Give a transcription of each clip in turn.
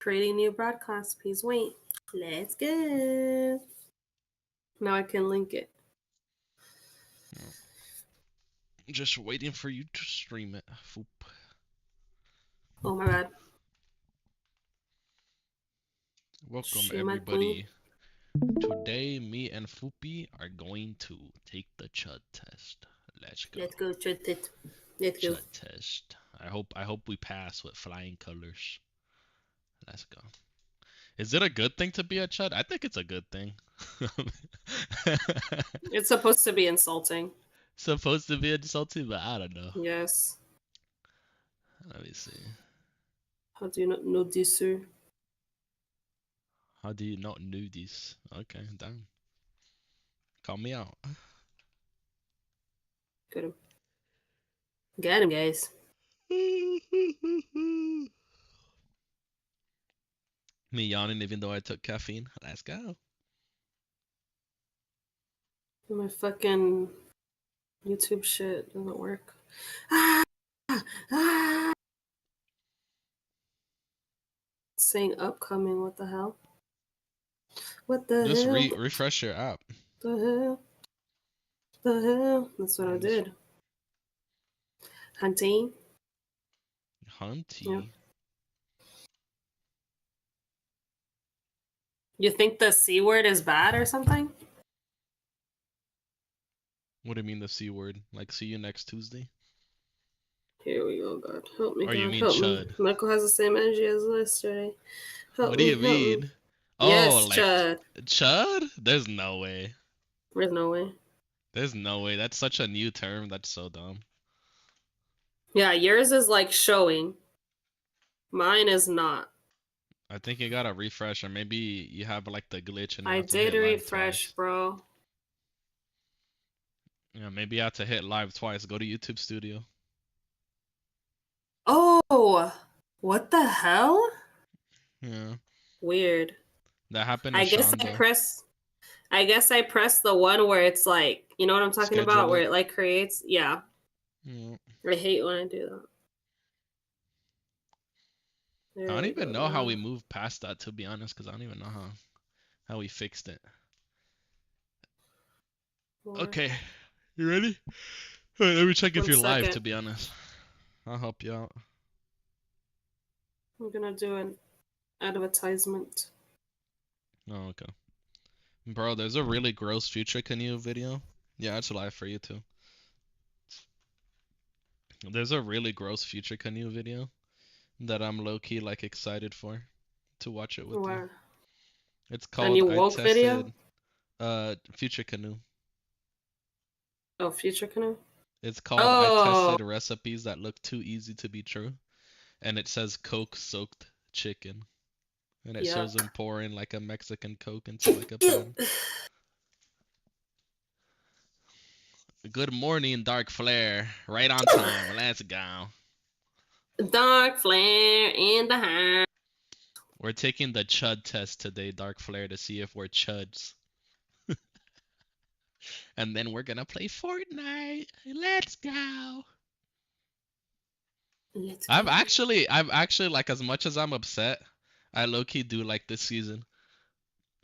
Creating new broadcast. Please wait. Let's go. Now I can link it. Just waiting for you to stream it. Foop. Oh my bad. Welcome She my everybody. Today, me and Foopy are going to take the Chud test. Let's go. Let's go, Chud. Let's go. Chud test. I hope we pass with flying colors. Let's go. Is it a good thing to be a Chud? I think it's a good thing. It's supposed to be insulting. Supposed to be insulting, but I don't know. Yes. Let me see. How do you not know this, sir? How do you not know this? Okay, damn. Call me out. Get him. Get him, guys. Me yawning even though I took caffeine. Let's go. My fucking YouTube shit doesn't work. Ah! Ah! It's saying upcoming. What the hell? What the Just hell? refresh your app. The hell? The hell? That's what I did. Hunting. Yeah. You think the C word is bad or something? What do you mean the C word? Like see you next Tuesday? Here we go, God. Help me, Or God. you mean Help Chud? me. Michael has the same energy as yesterday. Help What do me, you mean? Me. Oh, yes, like Chud. Chud? There's no way. There's no way. There's no way. That's such a new term. That's so dumb. Yeah, yours is like showing. Mine is not. I think you gotta refresh, or maybe you have like the glitch and you I have to did hit live refresh, twice. bro. Yeah, maybe you have to hit live twice. Go to YouTube Studio. Oh, what the hell? Yeah. Weird. That happened to I guess I pressed the one where it's like, you know what I'm talking about? Where it like creates, yeah. I hate when I do that. I don't even know how we moved past that, to be honest, because I don't even know how we fixed it. Okay, you ready? Wait, let me check if you're live, to be honest. I'll help you out. I'm gonna do an advertisement. Oh, okay. Bro, there's a really gross Future Canoe video. Yeah, it's live for you too. There's a really gross Future Canoe video that I'm low-key like excited for to watch it with you. It's called I Tested Future Canoe. Oh, Future Canoe? It's called I Tested Recipes That Look Too Easy to Be True. And it says Coke soaked chicken. And it shows him pouring like a Mexican Coke into like a pan. Good morning, Dark Flare. Right on time. Let's go. Dark Flare in the house. We're taking the Chud test today, Dark Flare, to see if we're Chuds. And then we're gonna play Fortnite. Let's go. I've actually like, as much as I'm upset, I low-key do like this season.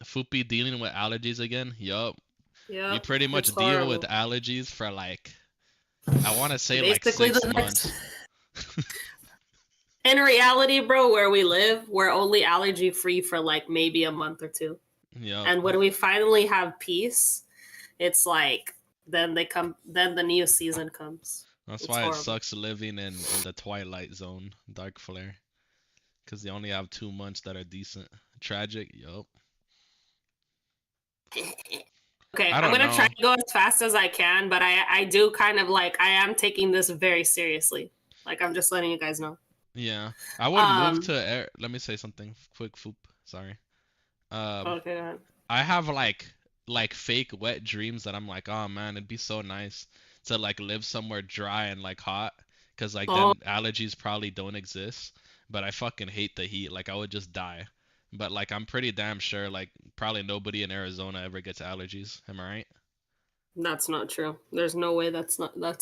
Foopy dealing with allergies again. Yup. You pretty much deal with allergies for like, I want to say basically like 6 months. In reality, bro, where we live, we're only allergy free for like maybe a month or two. Yeah. And when we finally have peace, it's like then the new season comes. That's why horrible. It sucks living in the Twilight Zone, Dark Flare. Because they only have 2 months that are decent. Tragic, yup. Okay, I'm gonna try to go as fast as I can, but I do kind of like, I am taking this very seriously. Like, I'm just letting you guys know. Yeah, I would move to let me say something quick, Foop. Sorry. Okay, go ahead. I have like fake wet dreams that I'm like, oh man, it'd be so nice to like live somewhere dry and like hot, cause like then allergies probably don't exist. But I fucking hate the heat. Like I would just die. But like I'm pretty damn sure like probably nobody in Arizona ever gets allergies. Am I right? That's not true. There's no way that's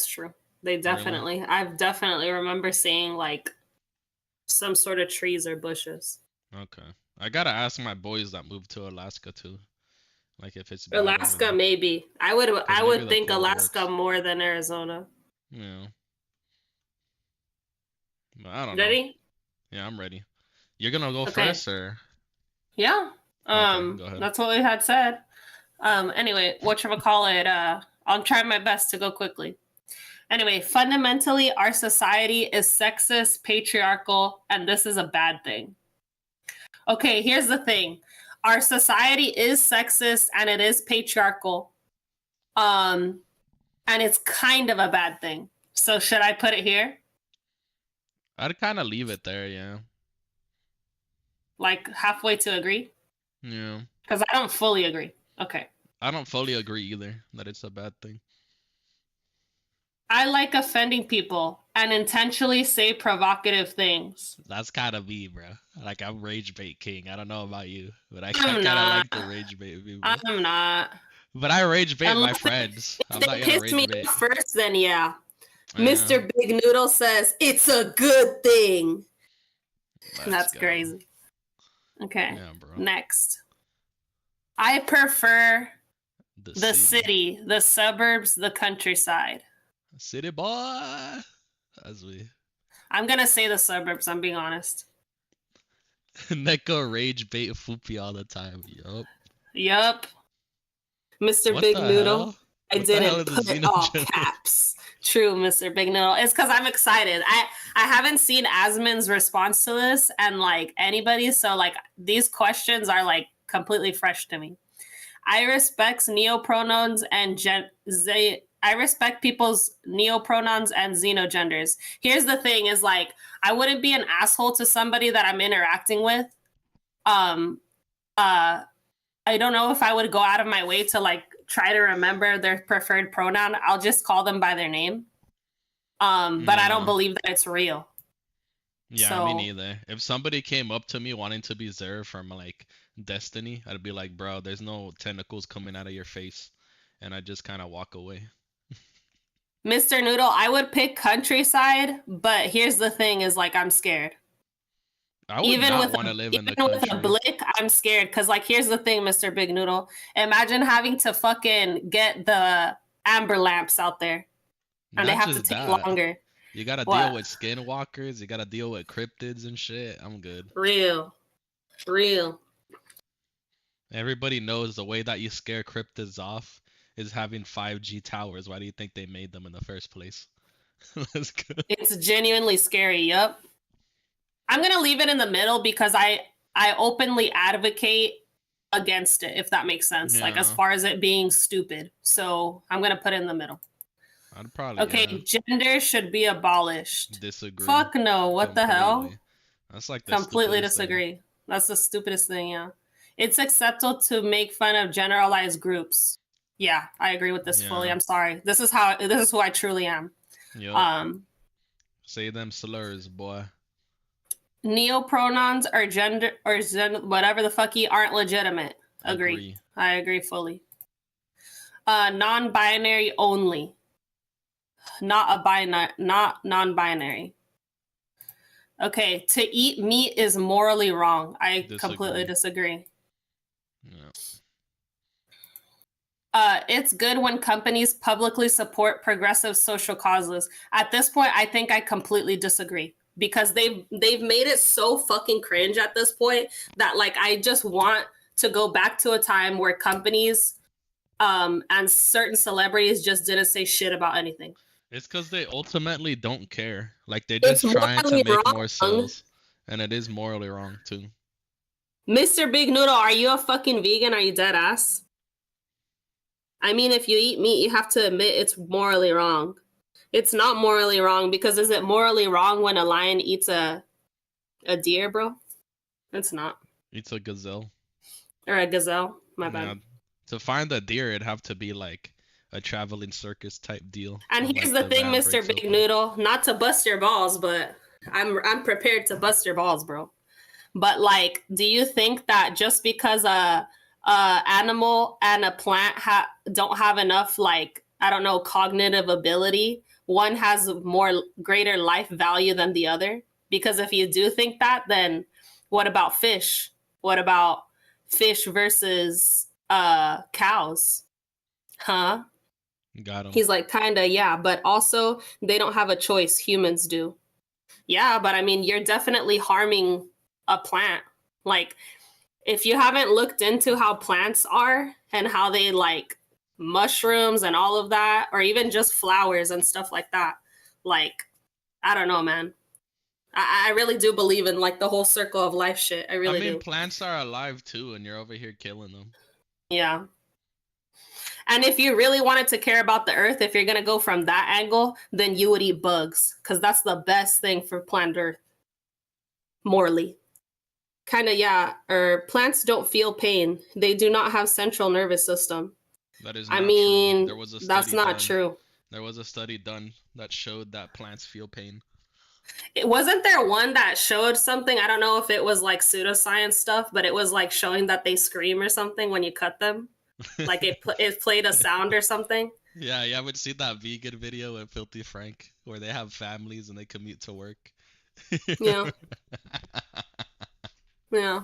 true. They definitely, I've definitely remember seeing like some sort of trees or bushes. Okay. I gotta ask my boys that moved to Alaska too. Like if it's bad over Alaska, there. maybe. I Because maybe would the think cold Alaska works. more than Arizona. Yeah. But I don't know. Ready? Yeah, I'm ready. You're gonna go Okay. first or Yeah. okay, go ahead. That's what we had said. Anyway, whatchamacallit, I'll try my best to go quickly. Anyway, fundamentally, our society is sexist, patriarchal, and this is a bad thing. Okay, here's the thing. Our society is sexist and it is patriarchal. And it's kind of a bad thing. So should I put it here? I'd kind of leave it there, yeah. Like halfway to agree? Yeah. Because I don't fully agree. Okay. I don't fully agree either that it's a bad thing. I like offending people and intentionally say provocative things. That's kind of me, bro. Like I'm rage bait king. I don't know about you, but I I'm kind of not. like to rage bait people. I'm not. But I rage bait my Unless friends. if I'm not they gonna piss me rage bait. off first, then yeah. Yeah, Mr. Big Noodle says it's a good thing. let's That's go. crazy. Okay. Yeah, bro. Next. I prefer The city, the suburbs, the countryside. city boy. As we I'm going to say the suburbs, I'm being honest. Neko rage bait Foopy all the time. Yup. Yup. Mr. What Big the Noodle. hell? I What the hell didn't is the put all xenogen? caps. True, Mr. Big Noodle. It's because I'm excited. I haven't seen Asmin's response to this and like anybody, so like these questions are like completely fresh to me. I respect neopronouns and I respect people's neopronouns and xenogenders. Here's the thing: is like I wouldn't be an asshole to somebody that I'm interacting with. Um, I don't know if I would go out of my way to like try to remember their preferred pronoun. I'll just call them by their name. But I don't Yeah. believe that it's real. Yeah, me So neither. If somebody came up to me wanting to be Zer from like Destiny, I'd be like, bro, there's no tentacles coming out of your face. And I just kind of walk away. Mr. Noodle, I would pick countryside, but here's the thing is like I'm scared. I would not want to live in Even the with a country. blick, I'm scared because like here's the thing, Mr. Big Noodle. Imagine having to fucking get the amber lamps out there and they Not have to just take that. longer. You gotta deal What? with skinwalkers. You gotta deal with cryptids and shit. I'm good. Real. Real. Everybody knows the way that you scare cryptids off is having 5G towers. Why do you think they made them in the first place? Let's go. It's genuinely scary. Yup. I'm gonna leave it in the middle because I openly advocate against it, if that makes sense. Like as Yeah, far as it being stupid. So I'm gonna put it in the middle. I'd probably, Okay, yeah, gender should be abolished. disagree Fuck no, what the hell? completely. That's like the Completely stupidest thing. disagree. That's the stupidest thing, yeah. It's acceptable to make fun of generalized groups. Yeah, I agree with this fully. Yeah, I'm sorry. This is who I truly am. yep. Um Say them slurs, boy. Neopronouns or whatever the fuck aren't legitimate. Agree. I agree fully. Non-binary only. Not non-binary. Okay, to eat meat is morally wrong. I completely disagree. Yeah. It's good when companies publicly support progressive social causes. At this point, I think I completely disagree because they've made it so fucking cringe at this point that like I just want to go back to a time where companies and certain celebrities just didn't say shit about anything. It's because they ultimately don't care. Like they're It's just trying to morally make more wrong. sales, and it is morally wrong too. Mr. Big Noodle, are you a fucking vegan? Are you dead ass? I mean, if you eat meat, you have to admit it's morally wrong. It's not morally wrong because is it morally wrong when a lion eats a deer, bro? It's not. It's a gazelle. Or a gazelle. My Yeah. bad. To find a deer, it'd have to be like a traveling circus type deal. And when, here's like, the thing, van Mr. breaks Big open. Noodle, not to bust your balls, but I'm prepared to bust your balls, bro. But like, do you think that just because a animal and a plant don't have enough like I don't know cognitive ability, one has more greater life value than the other? Because if you do think that, then What about fish? What about fish versus cows? Huh? Got him. He's like, kinda, yeah, but also they don't have a choice. Humans do. Yeah, but I mean, you're definitely harming a plant. Like, if you haven't looked into how plants are and how they like mushrooms and all of that, or even just flowers and stuff like that, like, I don't know, man. I really do believe in like the whole circle of life shit. I I really mean, do. plants are alive too, and you're over here killing them. Yeah. And if you really wanted to care about the earth, if you're going to go from that angle, then you would eat bugs because that's the best thing for planet earth, morally. Kind of, yeah. Or plants don't feel pain. They do not have central nervous system. That is I not true. mean, There was a that's study not done. true. There was a study done that showed that plants feel pain. It wasn't there one that showed something. I don't know if it was like pseudoscience stuff, but it was like showing that they scream or something when you cut them. Like it played a sound or something. Yeah, you haven't seen that vegan video with Filthy Frank where they have families and they commute to work. Yeah. Yeah.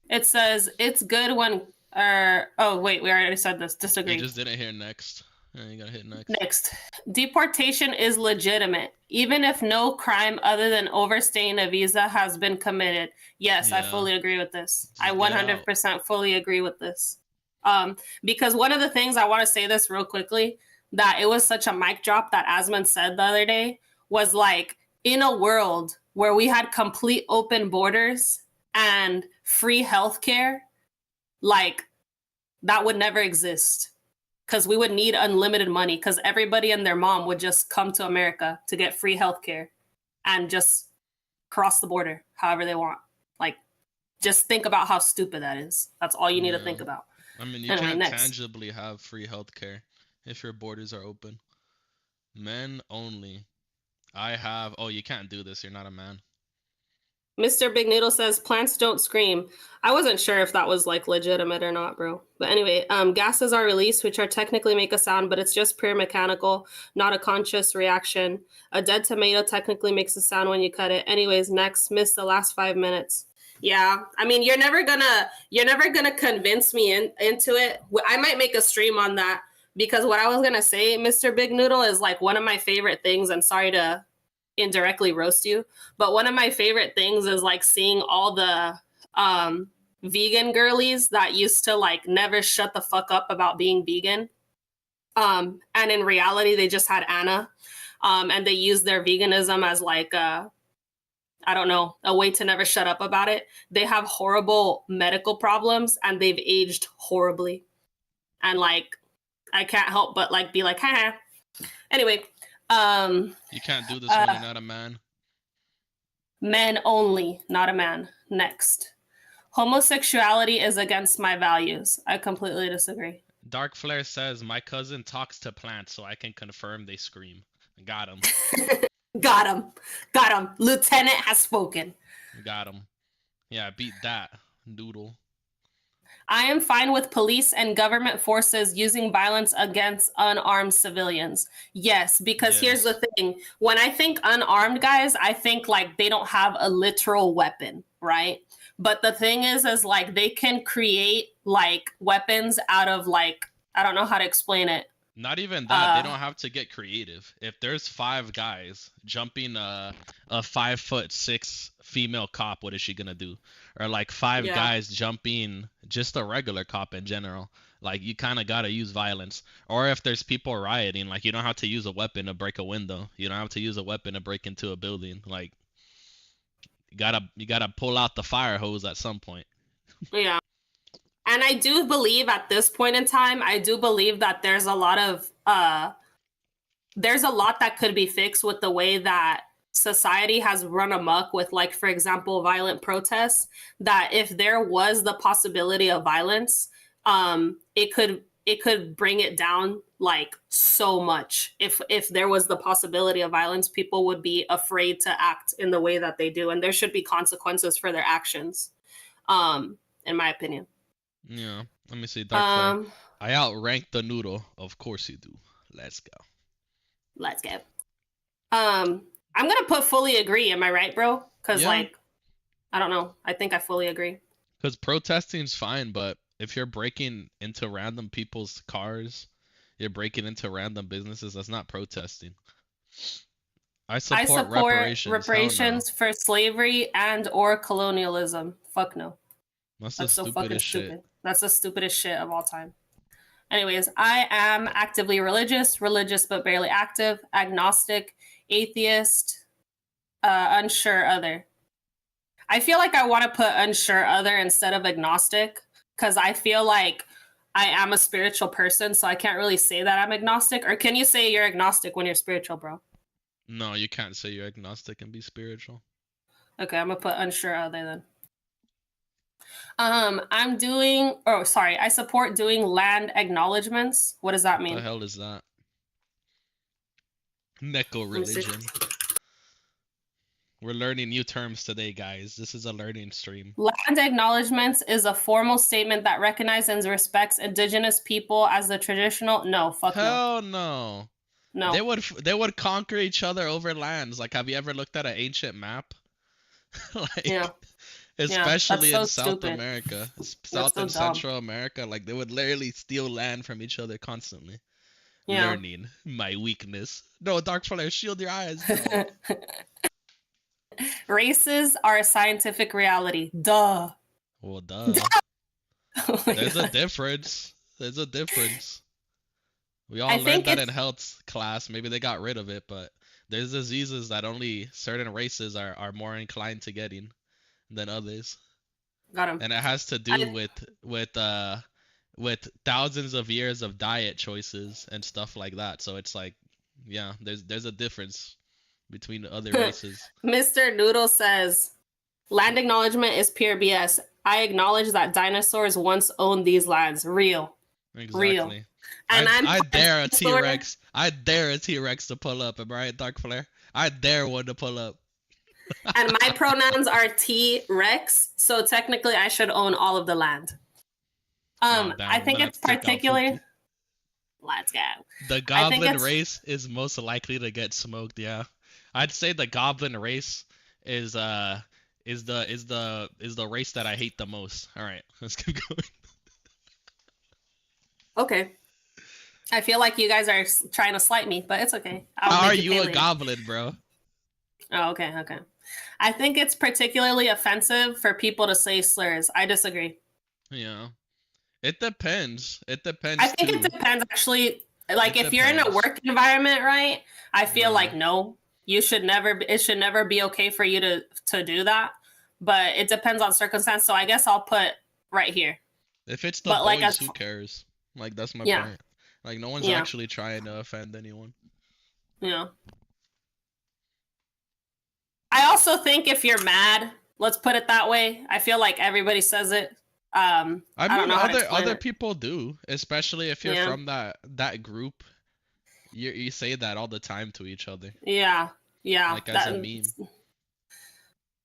It says it's good when oh wait, we already said this. You Disagree. just didn't hear next. Yeah, you gotta hit next. Next. Deportation is legitimate, even if no crime other than overstaying a visa has been committed. Yes, I Yeah, fully agree with this. I just get out. 100% fully agree with this. Because one of the things I want to say this real quickly, that it was such a mic drop that Asman said the other day was like, in a world where we had complete open borders and free healthcare, like that would never exist because we would need unlimited money because everybody and their mom would just come to America to get free healthcare and just cross the border however they want. Like, just think about how stupid that is. That's all you need to Yeah. think about. I mean, you Anyway, can't next. tangibly have free healthcare if your borders are open. Men only. I have. Oh, you can't do this. You're not a man. Mr. Big Noodle says plants don't scream. I wasn't sure if that was like legitimate or not, bro. But anyway, gases are released, which are technically make a sound, but it's just pure mechanical, not a conscious reaction. A dead tomato technically makes a sound when you cut it. Anyways, next, miss the last 5 minutes. Yeah, I mean, you're never gonna convince me into it. I might make a stream on that because what I was gonna say, Mr. Big Noodle, is like one of my favorite things. And sorry to indirectly roast you, but one of my favorite things is like seeing all the vegan girlies that used to like never shut the fuck up about being vegan. And in reality, they just had Anna. And they used their veganism as like I don't know, a way to never shut up about it. They have horrible medical problems and they've aged horribly. And like I can't help but like be like, ha. Anyway, You can't do this when you're not a man. men only, not a man. Next. Homosexuality is against my values. I completely disagree. Dark Flare says my cousin talks to plants, so I can confirm they scream. Got him. Got him. Got him. Lieutenant has spoken. Got him. Yeah, beat that, noodle. I am fine with police and government forces using violence against unarmed civilians. Yes, because here's the thing. When I think unarmed guys, I think like they don't have a literal weapon, right? But the thing is like they can create like weapons out of like, I don't know how to explain it. Not even that. They don't have to get creative. If there's 5 guys jumping a 5'6" female cop, what is she gonna do? Or like 5 guys jumping just a regular cop in general. Like you kind of gotta use violence. Or if there's people rioting, like you don't have to use a weapon to break a window. You don't have to use a weapon to break into a building. Like you gotta pull out the fire hose at some point. Yeah. And I do believe at this point in time, I do believe that there's a lot that could be fixed with the way that society has run amok with, like, for example, violent protests, that if there was the possibility of violence, it could bring it down like so much. If there was the possibility of violence, people would be afraid to act in the way that they do. And there should be consequences for their actions, in my opinion. Yeah, let me see. Dark Flare. I outrank the noodle. Of course you do. Let's go. Let's go. I'm gonna put fully agree. Am I right, bro? Because like, I don't know. I think I fully agree. Because protesting's fine, but if you're breaking into random people's cars, you're breaking into random businesses, that's not protesting. I I support support reparations. Hell no. reparations for slavery and or colonialism. Fuck no. That's the That's so fucking stupidest shit. stupid. That's the stupidest shit of all time. Anyways, I am actively religious, religious but barely active, agnostic, atheist, unsure other. I feel like I want to put unsure other instead of agnostic because I feel like I am a spiritual person, so I can't really say that I'm agnostic. Or can you say you're agnostic when you're spiritual, bro? No, you can't say you're agnostic and be spiritual. Okay, I'm gonna put unsure other then. I'm doing. Oh, sorry. I support doing land acknowledgements. What does that What the mean? hell is that? Neko Let me see. religion. We're learning new terms today, guys. This is a learning stream. Land acknowledgements is a formal statement that recognizes and respects indigenous people as the traditional. No, fuck no, Hell no. They no. would conquer each other over lands. Like, have you ever looked at an ancient map? Yeah, Like, yeah. That's especially in so South stupid. America, That's South so and dumb. Central America, like they would literally steal land from each other constantly. Yeah. Learning my weakness. No, Dark Flare, shield your eyes. No. Races are a scientific reality. Duh. Well, duh. Oh my There's a God. difference. There's a difference. We I all learned think that in it's health class. Maybe they got rid of it, but there's diseases that only certain races are more inclined to getting than others. got him. And it has to do I with thousands of years of diet choices and stuff like that. So it's like, yeah, there's a difference between the other races. Mr. Noodle says land acknowledgement is pure BS. I acknowledge that dinosaurs once owned these lands. Real. Real. Exactly. And I'm I part dare a dinosaur. T-Rex. I dare a T-Rex to pull up. Am I right, Dark Flare? I dare one to pull up. And my pronouns are T Rex, so technically I should own all of the land. Oh I damn, I'm think gonna have it's to take out particular. Foopy. Let's go. The I think goblin it's race is most likely to get smoked, yeah. I'd say the goblin race is the race that I hate the most. Alright, let's keep going. okay. I feel like you guys are trying to slight me, but it's okay. I'll How are make you pay you a later. goblin, bro? Oh, okay, okay. I think it's particularly offensive for people to say slurs. I disagree. Yeah. It depends. It I depends think it too. depends actually. Like It if you're in a depends. work environment, right? I feel Yeah. like no, you should never. It should never be okay for you to do that. But it depends on circumstance. So I guess I'll put right here. If it's the But like boys, as who cares? Like that's my yeah, point. Like no one's yeah, actually trying to offend anyone. yeah. I also think if you're mad, let's put it that way. I feel like everybody says it. I I don't mean know how to explain other it. people do, especially if you're Yeah, from that group. You say that all the time to each other, yeah, yeah. like as a That meme.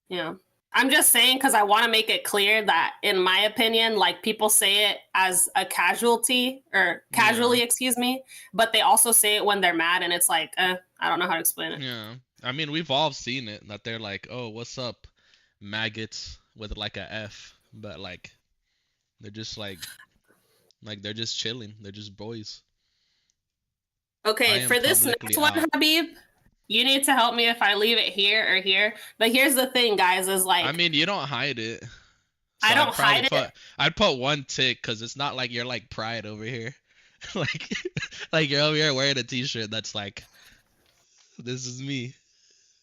yeah. I'm just saying because I want to make it clear that, in my opinion, like people say it as a casualty or Yeah. casually, excuse me, but they also say it when they're mad, and it's like, I don't know how to explain it. Yeah. I mean, we've all seen it that they're like, "Oh, what's up, maggots?" with like a F, but like they're just like they're just chilling. They're just boys. I Okay, am for this next publicly one, out. Habib, you need to help me if I leave it here or here. But here's the thing, guys, is I like mean, you don't hide it. So I don't hide it. I'd put one tick because it's not like you're like pride over here. like like you're over here wearing a t-shirt that's like this is me.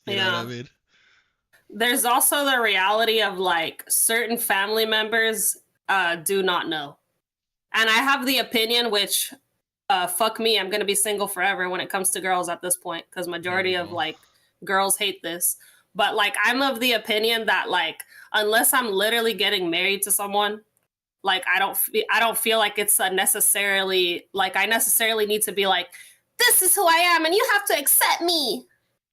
You know what I Yeah. mean? There's also the reality of like certain family members do not know. And I have the opinion, which fuck me, I'm gonna be single forever when it comes to girls at this point, because Here we majority of go. like girls hate this. But like I'm of the opinion that like unless I'm literally getting married to someone, like I don't feel like it's a necessarily like I necessarily need to be like, this is who I am and you have to accept me.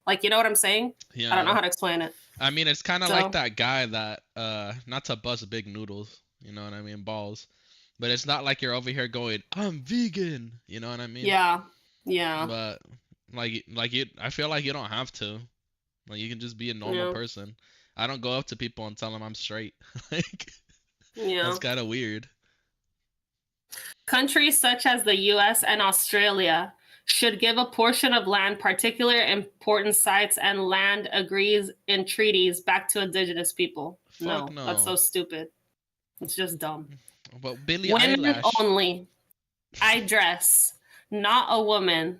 Like you know what I'm saying? I don't know Yeah. how to explain it. I mean, it's kind of like So that guy that not to bust big noodles, you know what I mean, balls. But it's not like you're over here going, "I'm vegan." You know what I mean? yeah. Yeah. But like you I feel like you don't have to. Like you can just be a normal Yeah. person. I don't go up to people and tell them I'm straight. Like Yeah. that's kind of weird. Countries such as the US and Australia should give a portion of land, particular important sites, and land agrees in treaties back to indigenous people. Fuck No, that's so no. stupid. It's just dumb. But Billie Women Eilish. only. I dress, not a woman.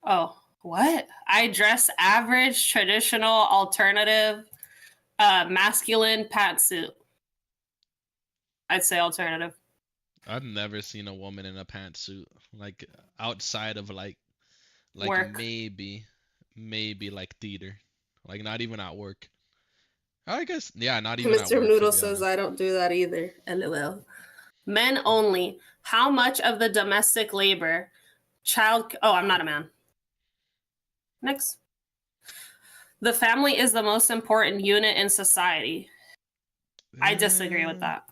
Oh, what? I dress average, traditional, alternative, masculine pantsuit. I'd say alternative. I've never seen a woman in a pantsuit. Like outside of like Work. maybe like theater. Like not even at work. I guess yeah, not even at Mr. work to Noodle be says honest. I don't do that either. LOL. Men only. How much of the domestic labor, child? Oh, I'm not a man. Next. The family is the most important unit in society. I disagree with Uh, that.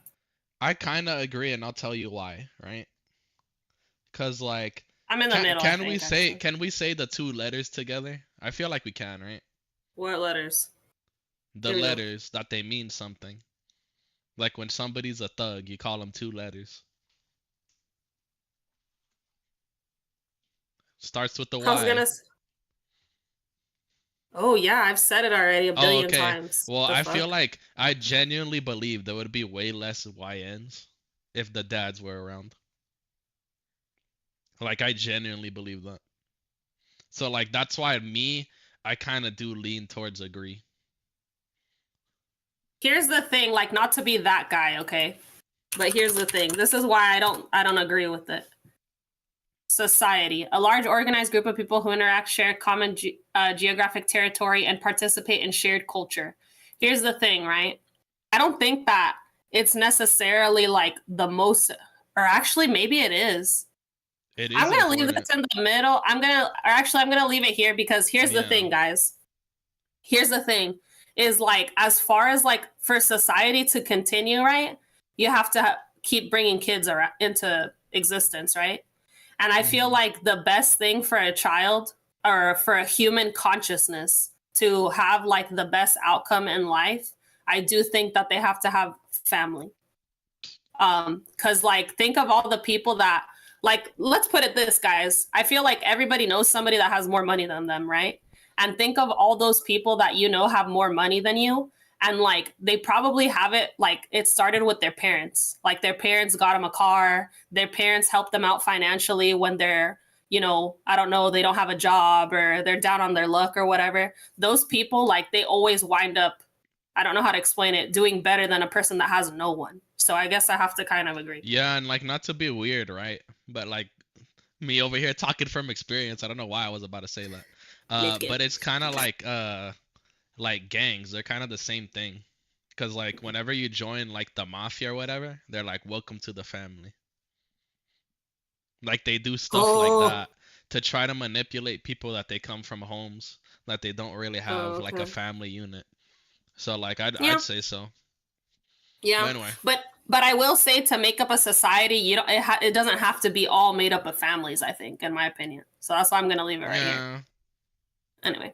I kind of agree, and I'll tell you why, right? Cause like, I'm in the middle, I can we think, say actually. can we say the two letters together? I feel like we can, right? What letters? The Here we go. letters that they mean something. Like when somebody's a thug, you call them two letters. Starts with the I was Y. gonna. Oh yeah, I've said it already a Oh, billion okay. times. Well, The I feel fuck? like I genuinely believe there would be way less YNs if the dads were around. Like I genuinely believe that. So like that's why I kind of do lean towards agree. Here's the thing, like not to be that guy, okay? But here's the thing. This is why I don't agree with it. Society, a large organized group of people who interact, share common geographic territory, and participate in shared culture. Here's the thing, right? I don't think that it's necessarily like the most, or actually, maybe it is. It I'm is gonna leave important. this in the middle. I'm gonna leave it here because here's the Yeah. thing, guys. Here's the thing is like, as far as like for society to continue, right? You have to keep bringing kids into existence, right? And I feel Hmm. like the best thing for a child or for a human consciousness to have like the best outcome in life, I do think that they have to have family. Cause like think of all the people that, like, let's put it this, guys. I feel like everybody knows somebody that has more money than them, right? And think of all those people that you know have more money than you. And like they probably have it like it started with their parents. Like their parents got them a car, their parents helped them out financially when they're, I don't know, they don't have a job or they're down on their luck or whatever. Those people, like, they always wind up, I don't know how to explain it, doing better than a person that has no one. So I guess I have to kind of agree. Yeah, and like not to be weird, right? But like me over here talking from experience, I don't know why I was about to say that. Me too. But it's kind of like gangs. They're kind of the same thing. Cause like whenever you join like the mafia or whatever, they're like welcome to the family. Like they do stuff like Oh, that to try to manipulate people that they come from homes that they don't really have like a okay. family unit. So like I'd Yeah, say so. But yeah. anyway, But I will say, to make up a society, you don't. It doesn't have to be all made up of families. I think, in my opinion. So that's why I'm gonna leave it right here. yeah. Anyway,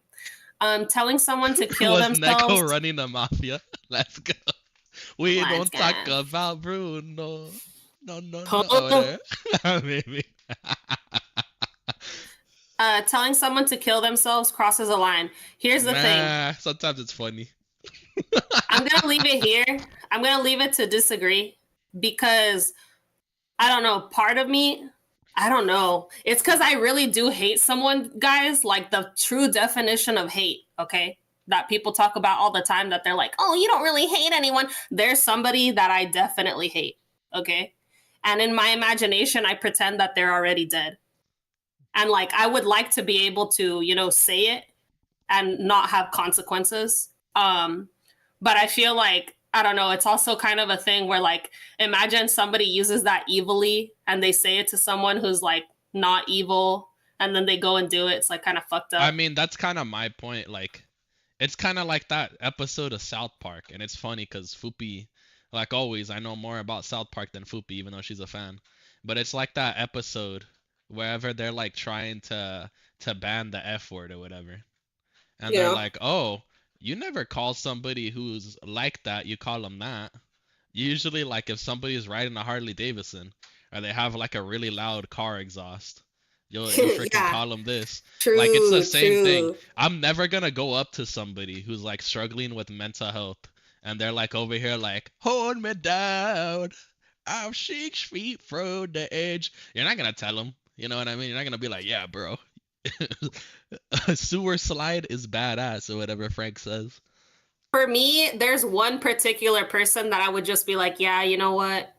telling someone to kill Was Neko themselves. running the mafia? Let's go. We Let's don't talk go. about Bruno. No, no, no. Oh, Oh. whatever. Maybe. Telling someone to kill themselves crosses a line. Here's the thing. Nah, sometimes it's funny. I'm gonna leave it here. I'm gonna leave it to disagree because I don't know. Part of me, I don't know. It's because I really do hate someone, guys. Like the true definition of hate, okay? That people talk about all the time, that they're like, oh, you don't really hate anyone. There's somebody that I definitely hate, okay? And in my imagination, I pretend that they're already dead. And like, I would like to be able to, say it and not have consequences. But I feel like, I don't know, it's also kind of a thing where like, imagine somebody uses that evilly and they say it to someone who's like not evil, and then they go and do it. It's like kind of fucked I up. mean, that's kind of my point. Like, it's kind of like that episode of South Park, and it's funny because Foopy, like always, I know more about South Park than Foopy, even though she's a fan. But it's like that episode wherever they're like trying to ban the F word or whatever, and they're Yeah. like, "Oh, You never call somebody who's like that, you call them that. Usually, like if somebody is riding a Harley Davidson or they have like a really loud car exhaust, you'll freaking Yeah, call them this. Like it's the true, same thing. true. I'm never gonna go up to somebody who's like struggling with mental health and they're like over here like hold me down. I'm 6 feet from the edge. You're not gonna tell them. You know what I mean? You're not gonna be like, yeah, bro. A sewer slide is badass or whatever Frank says. For me, there's one particular person that I would just be like, yeah, you know what?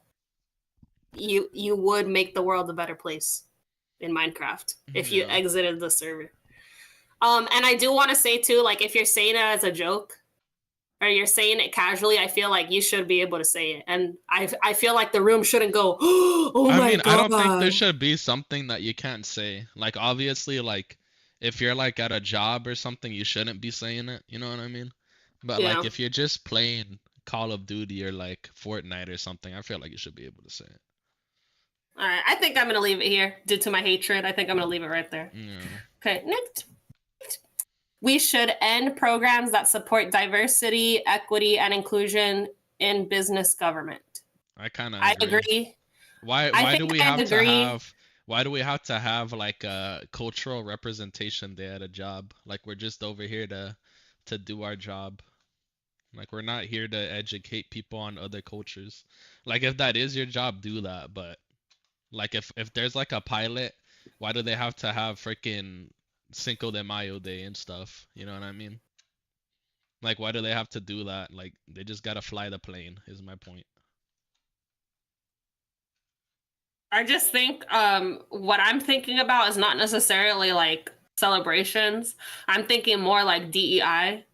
You would make the world a better place in Minecraft if you Yeah. exited the server. And I do want to say too, like if you're saying it as a joke or you're saying it casually, I feel like you should be able to say it. And I feel like the room shouldn't go, oh I my mean, I don't think there god. should be something that you can't say. Like obviously like if you're like at a job or something, you shouldn't be saying it, you know what I mean? But like Yeah. if you're just playing Call of Duty or like Fortnite or something, I feel like you should be able to say it. All right. I think I'm going to leave it here due to my hatred. I think I'm going to leave it right there. Yeah. Okay. Next. We should end programs that support diversity, equity, and inclusion in business government. I kind of I agree. agree. Why I why do think we I have to agree. have why do we have to have like a cultural representation day at a job? Like we're just over here to do our job. Like we're not here to educate people on other cultures. Like if that is your job, do that. But like if there's like a pilot, why do they have to have freaking Cinco de Mayo day and stuff? You know what I mean? Like why do they have to do that? Like they just gotta fly the plane, is my point. I just think what I'm thinking about is not necessarily like celebrations. I'm thinking more like DEI.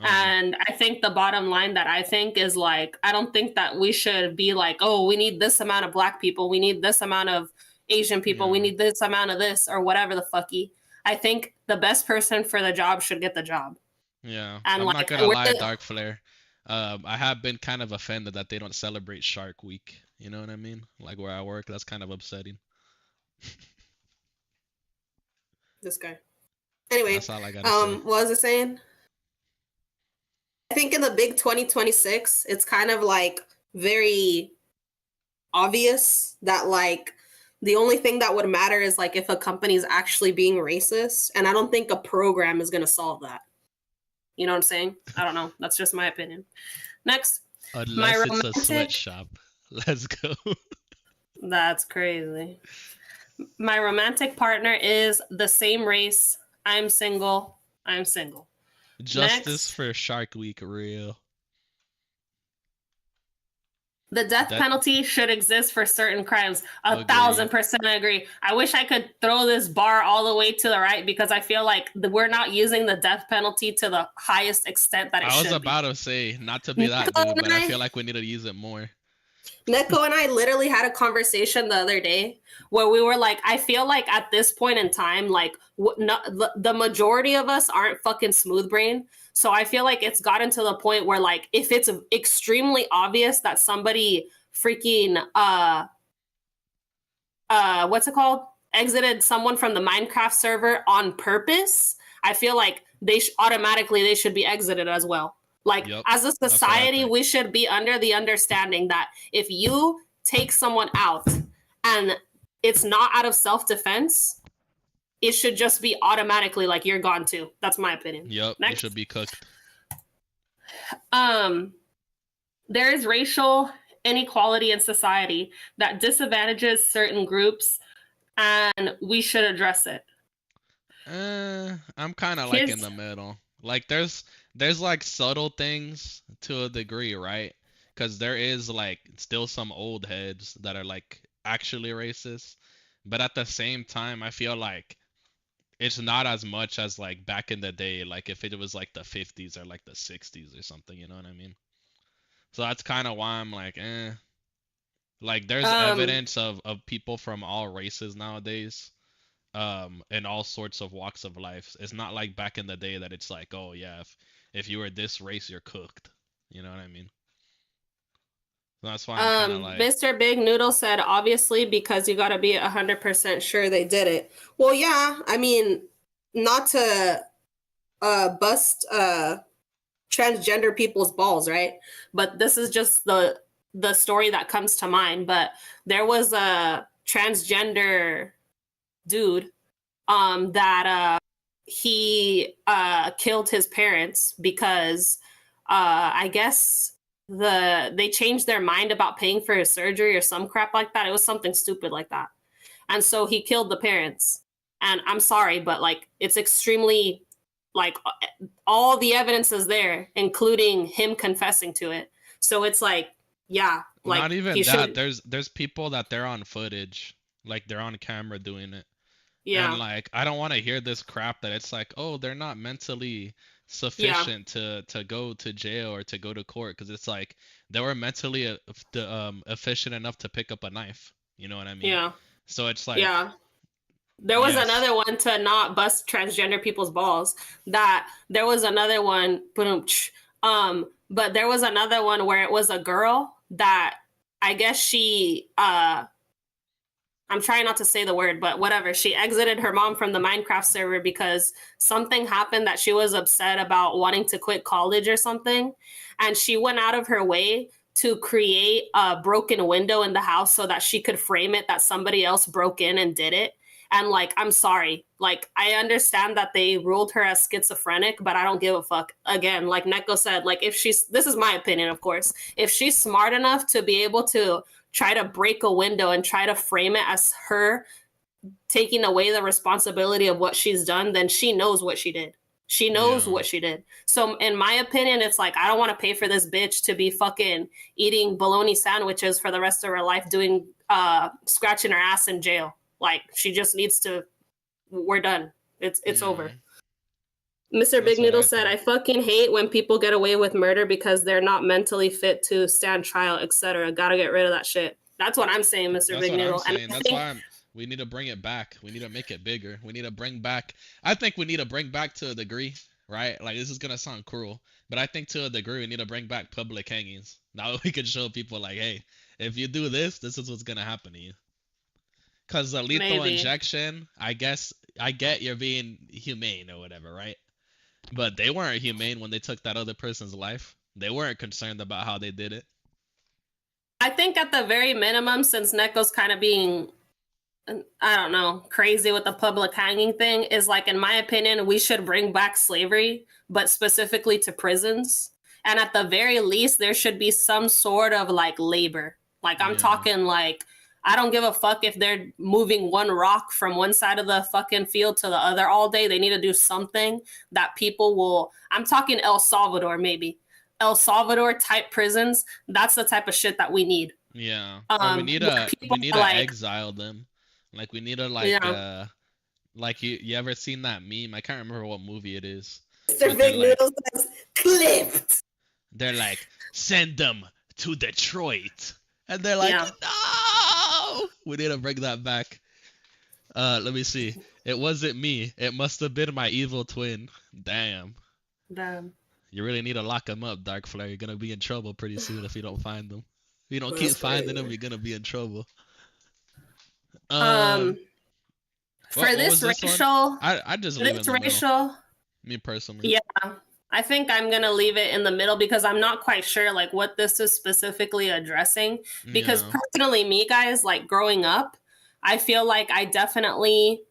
Oh, And I think the bottom line that I think is like, I don't think that we should be like, oh, we need this amount of black people, we need this amount of Asian people, we yeah. need this amount of this, or whatever the fucky. I think the best person for the job should get the job. Yeah, And I'm not like, gonna lie, Dark Flare. I have been kind of offended that they don't celebrate Shark Week. You know what I mean? Like where I work, that's kind of upsetting. this guy. Anyway, That's all I gotta say. what was I saying? I think in the big 2026, it's kind of like very obvious that like the only thing that would matter is like if a company is actually being racist, and I don't think a program is going to solve that. You know what I'm saying? I don't know. That's just my opinion. Next, my Unless it's a romantic. sweatshop. Let's go. That's crazy. My romantic partner is the same race. I'm single. I'm single. Justice Next, for Shark Week, real. the death That penalty should exist for certain crimes. A agree. thousand percent agree. I wish I could throw this bar all the way to the right because I feel like we're not using the death penalty to the highest extent that it I was should be. about to say not to be that Neko dude, and but I I, feel like we need to use it more. Neko and I literally had a conversation the other day where we were like, I feel like at this point in time, like the majority of us aren't fucking smooth brain. So I feel like it's gotten to the point where like if it's extremely obvious that somebody freaking what's it called, exited someone from the Minecraft server on purpose, I feel like automatically they should be exited as well. Like Yep, as a that's what I society, think. we should be under the understanding that if you take someone out and it's not out of self-defense, it should just be automatically like you're gone too. That's my opinion. Yep, you should Next. be cooked. Um there is racial inequality in society that disadvantages certain groups and we should address it. I'm kind of like in Kids, the middle. Like there's like subtle things to a degree, right? Because there is like still some old heads that are like actually racist, but at the same time, I feel like it's not as much as like back in the day, like if it was like the 50s or like the 60s or something, you know what I mean? So that's kind of why I'm like, eh. Like there's um, evidence of people from all races nowadays in all sorts of walks of life. It's not like back in the day that it's like, oh yeah, if you were this race, you're cooked. You know what I mean? So that's why I'm kind of like, Mr. Big Noodle said, obviously, because you got to be 100% sure they did it. Well, yeah, I mean, not to bust transgender people's balls, right? But this is just the story that comes to mind. But there was a transgender dude that he killed his parents because I guess they changed their mind about paying for his surgery or some crap like that. It was something stupid like that. And so he killed the parents. And I'm sorry, but like it's extremely like all the evidence is there, including him confessing to it. So it's like, yeah, like Not even he that. should. There's people that they're on footage, like they're on camera doing it. And Yeah, like I don't want to hear this crap that it's like, oh, they're not mentally yeah, sufficient to go to jail or to go to court because it's like they were mentally efficient enough to pick up a knife. You know what I mean? yeah, So it's like, yeah. There was yes, another one to not bust transgender people's balls. That there was another one, but there was another one where it was a girl that I guess she I'm trying not to say the word, but whatever. She exited her mom from the Minecraft server because something happened that she was upset about wanting to quit college or something. And she went out of her way to create a broken window in the house so that she could frame it that somebody else broke in and did it. And like, I'm sorry. Like, I understand that they ruled her as schizophrenic, but I don't give a fuck. Again, like Neko said, like, if she's, this is my opinion, of course, if she's smart enough to be able to try to break a window and try to frame it as her taking away the responsibility of what she's done, then she knows what she did. She knows yeah, what she did. So, in my opinion, it's like, I don't want to pay for this bitch to be fucking eating bologna sandwiches for the rest of her life, doing, scratching her ass in jail. Like, she just needs to, we're done. It's over. mm, Mr. Big that's what Noodle I said, think. I fucking hate when people get away with murder because they're not mentally fit to stand trial, etc. Gotta get rid of that shit. That's what I'm saying, Mr. That's Big what I'm Noodle. And saying. I That's think why we need to bring it back. We need to make it bigger. We need to bring back. I think we need to bring back to a degree, right? Like this is gonna sound cruel, but I think to a degree we need to bring back public hangings. Now we can show people like, hey, if you do this, this is what's gonna happen to you. Cause the lethal maybe. injection, I guess I get you're being humane or whatever, right? But they weren't humane when they took that other person's life. They weren't concerned about how they did it. I think at the very minimum, since Neko's kind of being, I don't know, crazy with the public hanging thing, is like, in my opinion, we should bring back slavery, but specifically to prisons. And at the very least, there should be some sort of like labor. Like, I'm Yeah. talking like, I don't give a fuck if they're moving one rock from one side of the fucking field to the other all day. They need to do something that people will. I'm talking El Salvador, maybe. El Salvador type prisons. That's the type of shit that we need. Yeah. Or Where we people need are to like, exile them. Like we need to yeah, like you ever seen that meme? I can't remember what movie it is. Mr. But they're Big like Noodle says, clipped. they're like send them to Detroit. And they're like, Yeah, "No!" We need to bring that back. Let me see. It wasn't me. It must have been my evil twin. Damn. damn. You really need to lock them up, Dark Flare. You're gonna be in trouble pretty soon if you don't find them. If you don't keep That's finding crazy. them, you're gonna be in trouble. Um, Um, for what was this one? I just leave it in this the middle. racial, Me personally. yeah, I think I'm gonna leave it in the middle because I'm not quite sure like what this is specifically addressing. Because Yeah. personally, me guys, like growing up, I feel like I definitely,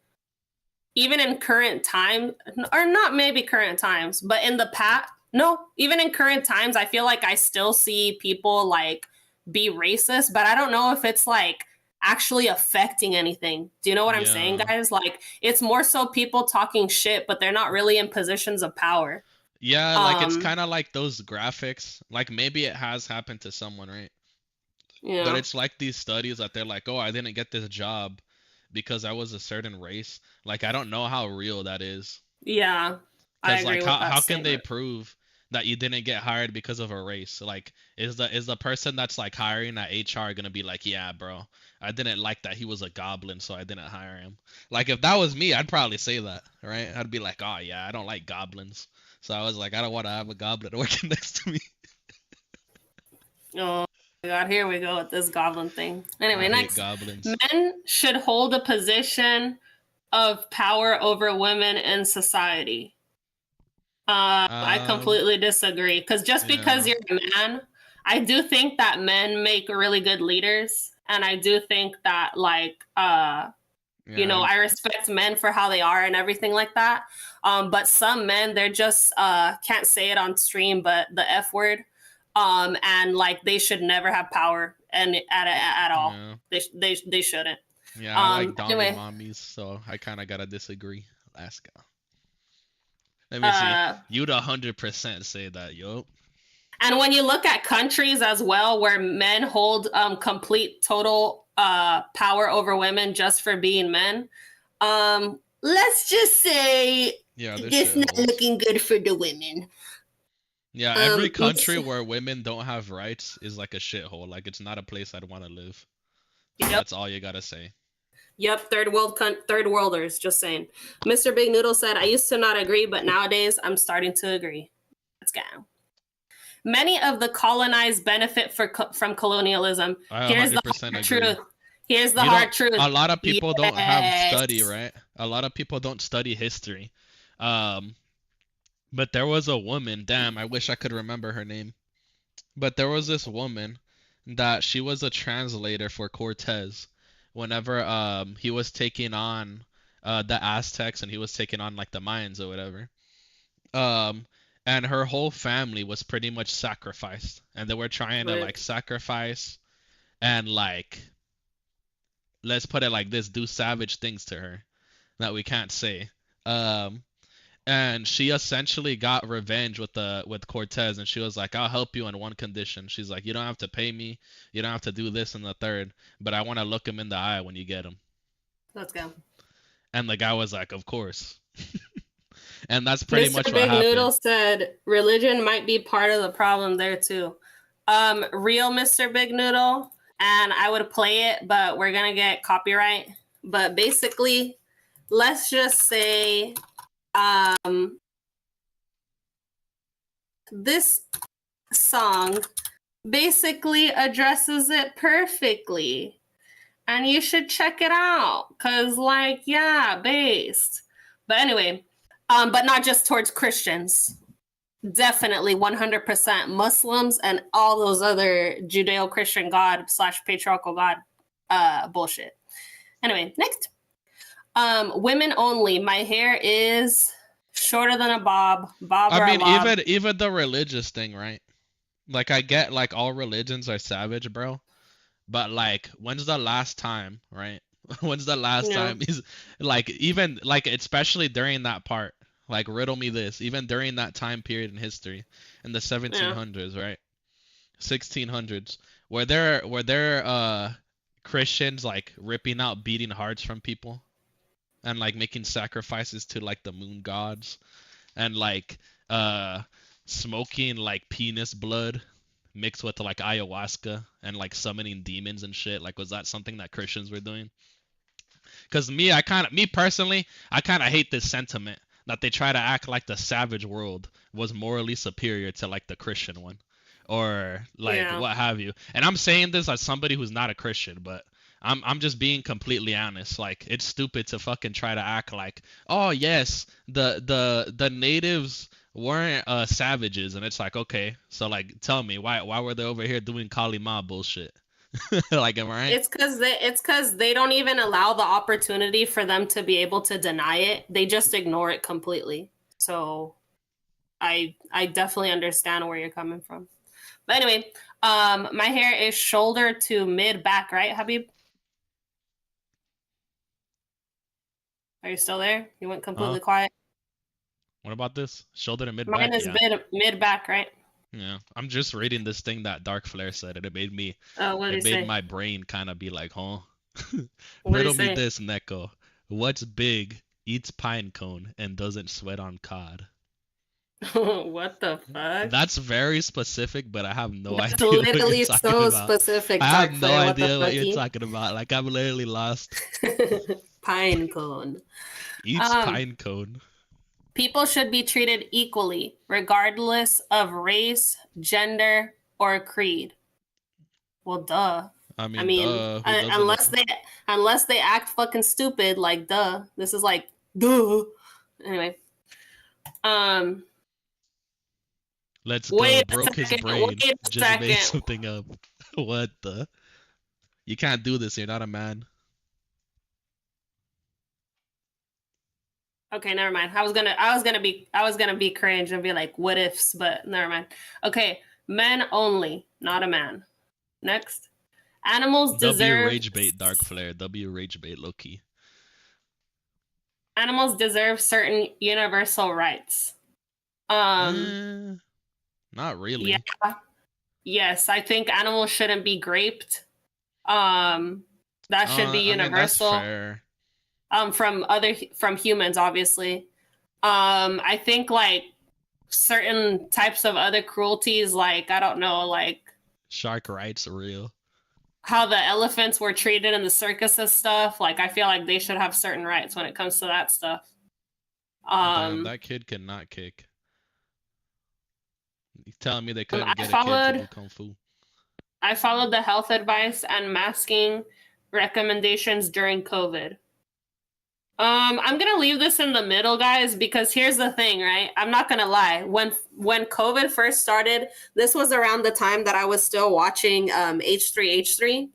even in current time, or not maybe current times, but in the past, no, even in current times, I feel like I still see people like be racist, but I don't know if it's like actually affecting anything. Do you know what I'm saying, Yeah. guys? Like it's more so people talking shit, but they're not really in positions of power. Yeah, like it's Um, kind of like those graphics. Like maybe it has happened to someone, right? But yeah, it's like these studies that they're like, "Oh, I didn't get this job because I was a certain race." Like I don't know how real that is. yeah, I Cause like agree with that how can they statement. prove that you didn't get hired because of a race? Like is the person that's like hiring at HR gonna be like, yeah, bro, I didn't like that he was a goblin, so I didn't hire him. Like if that was me, I'd probably say that, right? I'd be like, oh yeah, I don't like goblins. So I was like, I don't want to have a goblin working next to me. Oh my god, here we go with this goblin thing. I Anyway, hate next, goblins. men should hold a position of power over women in society. I completely disagree. Because just because Yeah. you're a man, I do think that men make really good leaders, and I do think that you know, Yeah. I respect men for how they are and everything like that. But some men, they're just can't say it on stream, but the F word. And like they should never have power and at all. Yeah. They shouldn't. Yeah, I like doggy Anyway, mommies, so I kind of gotta disagree. Let's go. Let me see. uh, You'd 100% say that, yo. and when you look at countries as well, where men hold complete total power over women just for being men, let's just say Yeah, they're it's not shitholes. looking good for the women. Yeah, every It's, country where women don't have rights is like a shithole. Like it's not a place I'd want to live. yep. That's all you gotta say. Yep, third worlders. Just saying. Mr. Big Noodle said, "I used to not agree, but nowadays I'm starting to agree." Let's go. Many of the colonized benefit from colonialism. I Here's the 100% hard agree. truth. Here's the You don't. hard truth. A lot of people don't have study, Yes. right? A lot of people don't study history. Um, but there was a woman. Damn, I wish I could remember her name. But there was this woman that she was a translator for Cortez whenever he was taking on the Aztecs and he was taking on like the Mayans or whatever. Um and her whole family was pretty much sacrificed and they were trying to like Rip. sacrifice and like let's put it like this, do savage things to her that we can't say. Um and she essentially got revenge with Cortez, and she was like, "I'll help you on one condition." She's like, "You don't have to pay me, you don't have to do this and the third, but I want to look him in the eye when you get him." Let's go. And the guy was like, "Of course." And that's pretty Mr. much what Big Noodle happened. said, "Religion might be part of the problem there too." Real Mr. Big Noodle, and I would play it, but we're gonna get copyright. But basically, let's just say this song basically addresses it perfectly. And you should check it out. Cause like, yeah, based. But anyway, but not just towards Christians. Definitely 100% Muslims and all those other Judeo-Christian God slash patriarchal God bullshit. Anyway, next. Women only. My hair is shorter than a bob I or a mean, lob. even the religious thing, right? Like I get like all religions are savage, bro. But like, when's the last time, right? When's the last No, time is like even like especially during that part, like riddle me this, even during that time period in history, in the yeah, 1700s, right? 1600s, were there Christians like ripping out beating hearts from people and like making sacrifices to like the moon gods and like uh smoking like penis blood mixed with like ayahuasca and like summoning demons and shit? Like, was that something that Christians were doing? Because me personally, I kind of hate this sentiment that they try to act like the savage world was morally superior to like the Christian one, or like yeah. what have you. And I'm saying this as somebody who's not a Christian, but I'm just being completely honest. Like, it's stupid to fucking try to act like, oh yes, the natives weren't savages, and it's like, okay, so like tell me why were they over here doing Kali Ma bullshit? Like, am I right? It's because they don't even allow the opportunity for them to be able to deny it. They just ignore it completely. So I definitely understand where you're coming from. But anyway, my hair is shoulder to mid back, right, Habib? Are you still there? You went Huh? completely quiet. What about this? Shoulder to mid Mine back? is Yeah. mid back, right? Yeah. I'm just reading this thing that Dark Flare said, and What did it he made say? my brain kind of be like, huh? What did he Riddle me say? this, Neko. What's big, eats pine cone, and doesn't sweat on cod? What the fuck? That's very specific, but I have no That's idea what you're literally talking so about. I specific, have Dark no Flare. What the idea what you're fucky? talking about. Like, I'm literally lost. Pine cone. Eats Um, pine cone. People should be treated equally, regardless of race, gender, or creed. Well, duh. I I mean, mean, duh. Who doesn't? unless they act fucking stupid, like duh. This is like duh. Anyway, um, Let's go. Wait a Broke his second. brain. Wait a Just made second. something up. What the? You can't do this. You're not a man. Okay, never mind. I was gonna be cringe and be like, what ifs, but never mind. Okay, men only, not a man. Next. Animals W deserve rage bait dark flare. W rage bait low key. animals deserve certain universal rights. Um, Eh, not yeah, really. yes, I think animals shouldn't be raped. Um, that should be I mean that's universal. fair. From humans, obviously. I think like certain types of other cruelties, like I don't know, like Shark rights are real. how the elephants were treated in the circus and stuff. Like I feel like they should have certain rights when it comes to that stuff. Damn, Um, that kid cannot kick. You telling me they um, couldn't I get a kid to do followed kung fu? I followed the health advice and masking recommendations during COVID. I'm gonna leave this in the middle, guys, because here's the thing, right? I'm not gonna lie. When COVID first started, this was around the time that I was still watching H3H3,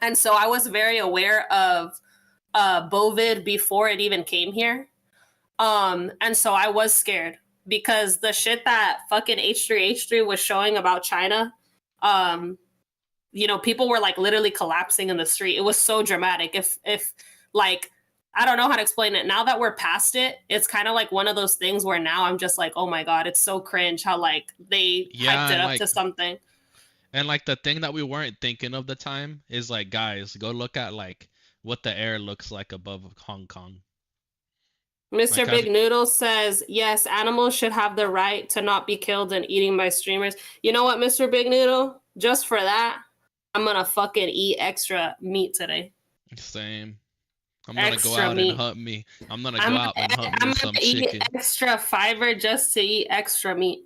and so I was very aware of Bovid before it even came here. And so I was scared because the shit that fucking H3H3 was showing about China, um, people were like literally collapsing in the street. It was so dramatic. If like I don't know how to explain it. Now that we're past it, it's kind of like one of those things where now I'm just like, oh my god, it's so cringe how like they hyped Yeah, it up to something. and like the thing that we weren't thinking of the time is like, guys, go look at like what the air looks like above Hong Kong. Like, Mr. have Big Noodle says, yes, animals should have the right to not be killed and eaten by streamers. You know what, Mr. Big Noodle? Just for that, I'm gonna fucking eat extra meat today. same. I'm gonna go Extra out and meat. hunt me. I'm gonna go out and hunt me I'm some gonna eat chicken. extra fiber just to eat extra meat.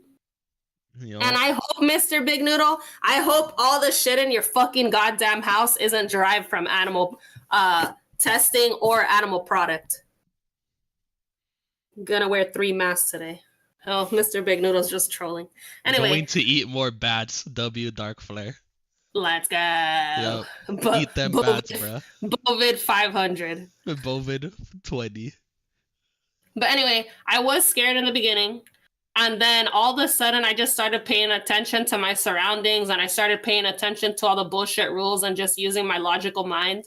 And Yup. I hope, Mr. Big Noodle, I hope all the shit in your fucking goddamn house isn't derived from animal testing or animal product. I'm gonna wear 3 masks today. Oh, Mr. Big Noodle's just trolling. Going Anyway, to eat more bats. W dark flare. let's go. Yep. Eat them bats, Bovid, bruh. Bovid 500. Bovid 20. But anyway, I was scared in the beginning. And then all of a sudden, I just started paying attention to my surroundings and I started paying attention to all the bullshit rules and just using my logical mind.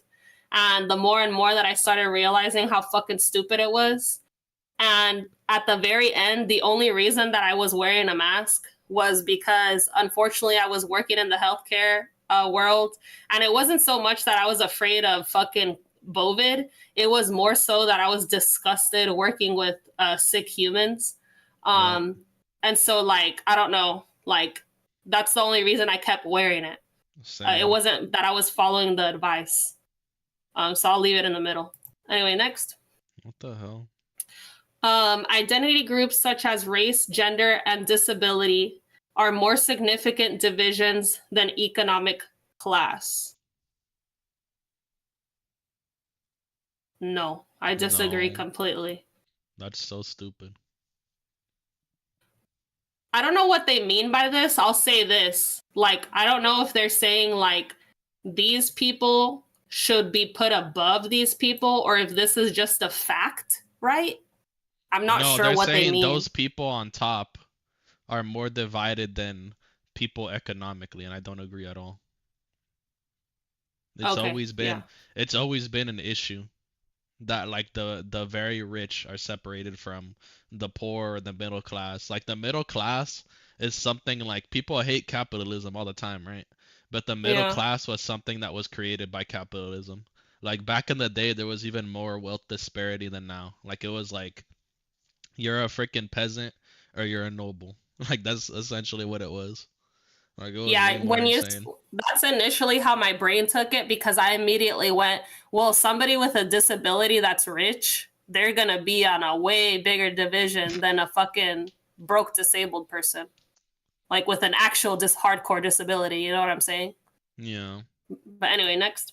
And the more and more that I started realizing how fucking stupid it was. And at the very end, the only reason that I was wearing a mask was because unfortunately I was working in the healthcare world. And it wasn't so much that I was afraid of fucking Bovid. It was more so that I was disgusted working with sick humans. Yep. And so, like, I don't know, like, that's the only reason I kept wearing it. It Same. wasn't that I was following the advice. So I'll leave it in the middle. Anyway, next. What the hell? Identity groups such as race, gender, and disability are more significant divisions than economic class. No, I disagree No. completely. That's so stupid. I don't know what they mean by this. I'll say this. Like, I don't know if they're saying, like, these people should be put above these people or if this is just a fact, right? I'm not No, sure they're what they saying mean. those people on top are more divided than people economically, and I don't agree at all. It's Okay, always yeah. been an issue that like the very rich are separated from the poor or the middle class. Like the middle class is something like people hate capitalism all the time, right? But the middle Yeah. class was something that was created by capitalism. Like back in the day, there was even more wealth disparity than now. Like it was like you're a freaking peasant or you're a noble. Like that's essentially what it was. Like it was way Yeah, more when you insane. that's initially how my brain took it because I immediately went, well, somebody with a disability that's rich, they're gonna be on a way bigger division than a fucking broke disabled person. Like with an actual hardcore disability, you know what I'm saying? Yeah, But anyway, next.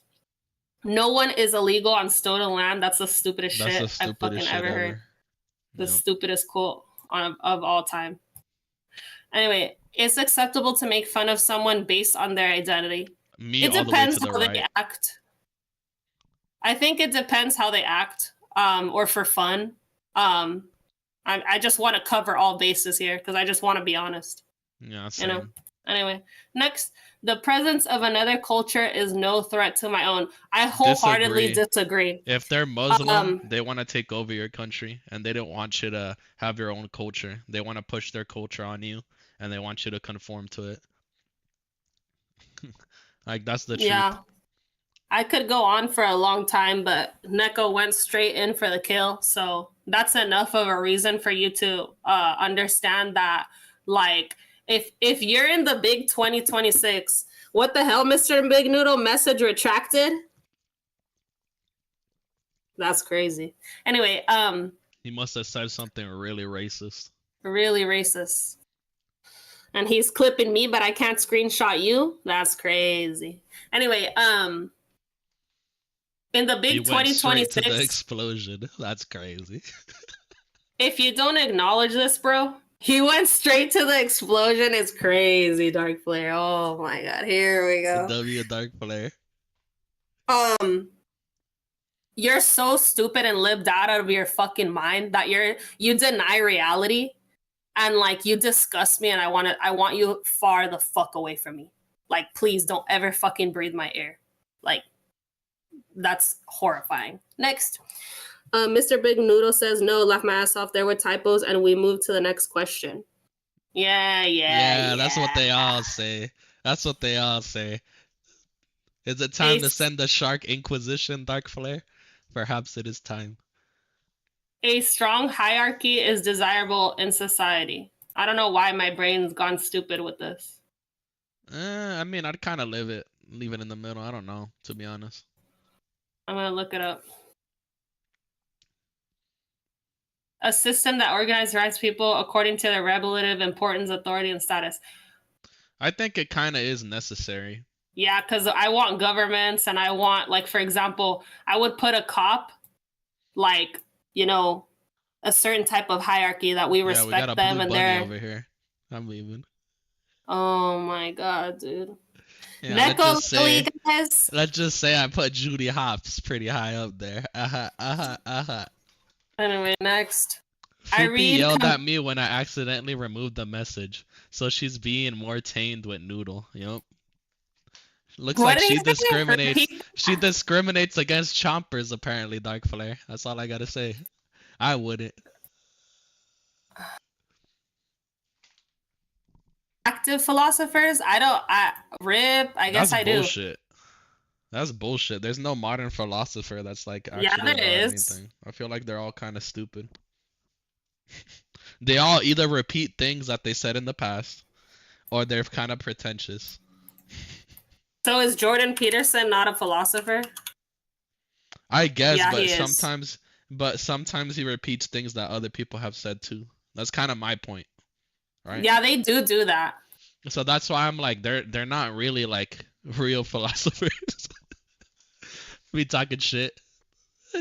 No one is illegal on stolen land. That's the stupidest that's the shit I've stupidest fucking shit ever heard. ever. The Yep. stupidest quote of all time. Anyway, it's acceptable to make fun of someone based on their identity. Me It all the way to depends the how they right. act. I think it depends how they act, or for fun. I just want to cover all bases here because I just want to be honest. Yeah, same. Anyway, next, the presence of another culture is no threat to my own. I wholeheartedly disagree. If they're Muslim, Um, they want to take over your country and they don't want you to have your own culture. They want to push their culture on you and they want you to conform to it. Like, that's the truth. yeah, I could go on for a long time, but Neko went straight in for the kill. So that's enough of a reason for you to understand that, like, if you're in the big 2026, what the hell, Mr. Big Noodle, message retracted? That's crazy. Anyway, He must have said something really racist. really racist. And he's clipping me, but I can't screenshot you. That's crazy. Anyway, in the big He went straight 2026 to the explosion. That's crazy. if you don't acknowledge this, bro, he went straight to the explosion. It's crazy, Dark Flare. Oh my god, here we go. W Dark Flare. You're so stupid and lived out of your fucking mind that you deny reality and like you disgust me and I want you far the fuck away from me. Like, please don't ever fucking breathe my air. Like, that's horrifying. Next. Mr. Big Noodle says, no, laugh my ass off. There were typos, and we move to the next question. Yeah. That's what they all say. That's what they all say. Is it time to send the Shark Inquisition, Dark Flare? Perhaps it is time. A strong hierarchy is desirable in society. I don't know why my brain's gone stupid with this. I mean, I'd kind of leave it in the middle. I don't know, to be honest. I'm gonna look it up. A system that organizes people according to their relative importance, authority, and status. I think it kind of is necessary. Yeah, because I want governments and I want, like, for example, I would put a cop, like, you know, a certain type of hierarchy that we respect we got a them blue and bunny they're over here. I'm leaving. Oh my god, dude. Yeah, Neko, guys. Let's just say I put Judy Hopps pretty high up there. Anyway, next. Foopy yelled at me when I accidentally removed the message, so she's being more tamed with Noodle. Yep. Looks like she discriminates. She discriminates against chompers, apparently, Dark Flare. That's all I gotta say. I wouldn't. Active philosophers? I guess I do. That's bullshit. That's bullshit. There's no modern philosopher that's like actually there is. anything. I feel like they're all kind of stupid. They all either repeat things that they said in the past, or they're kind of pretentious. So is Jordan Peterson not a philosopher? I guess, but sometimes he repeats things that other people have said too. That's kind of my point, right? Yeah, they do that. So that's why I'm like, they're not really like real philosophers. We talking shit.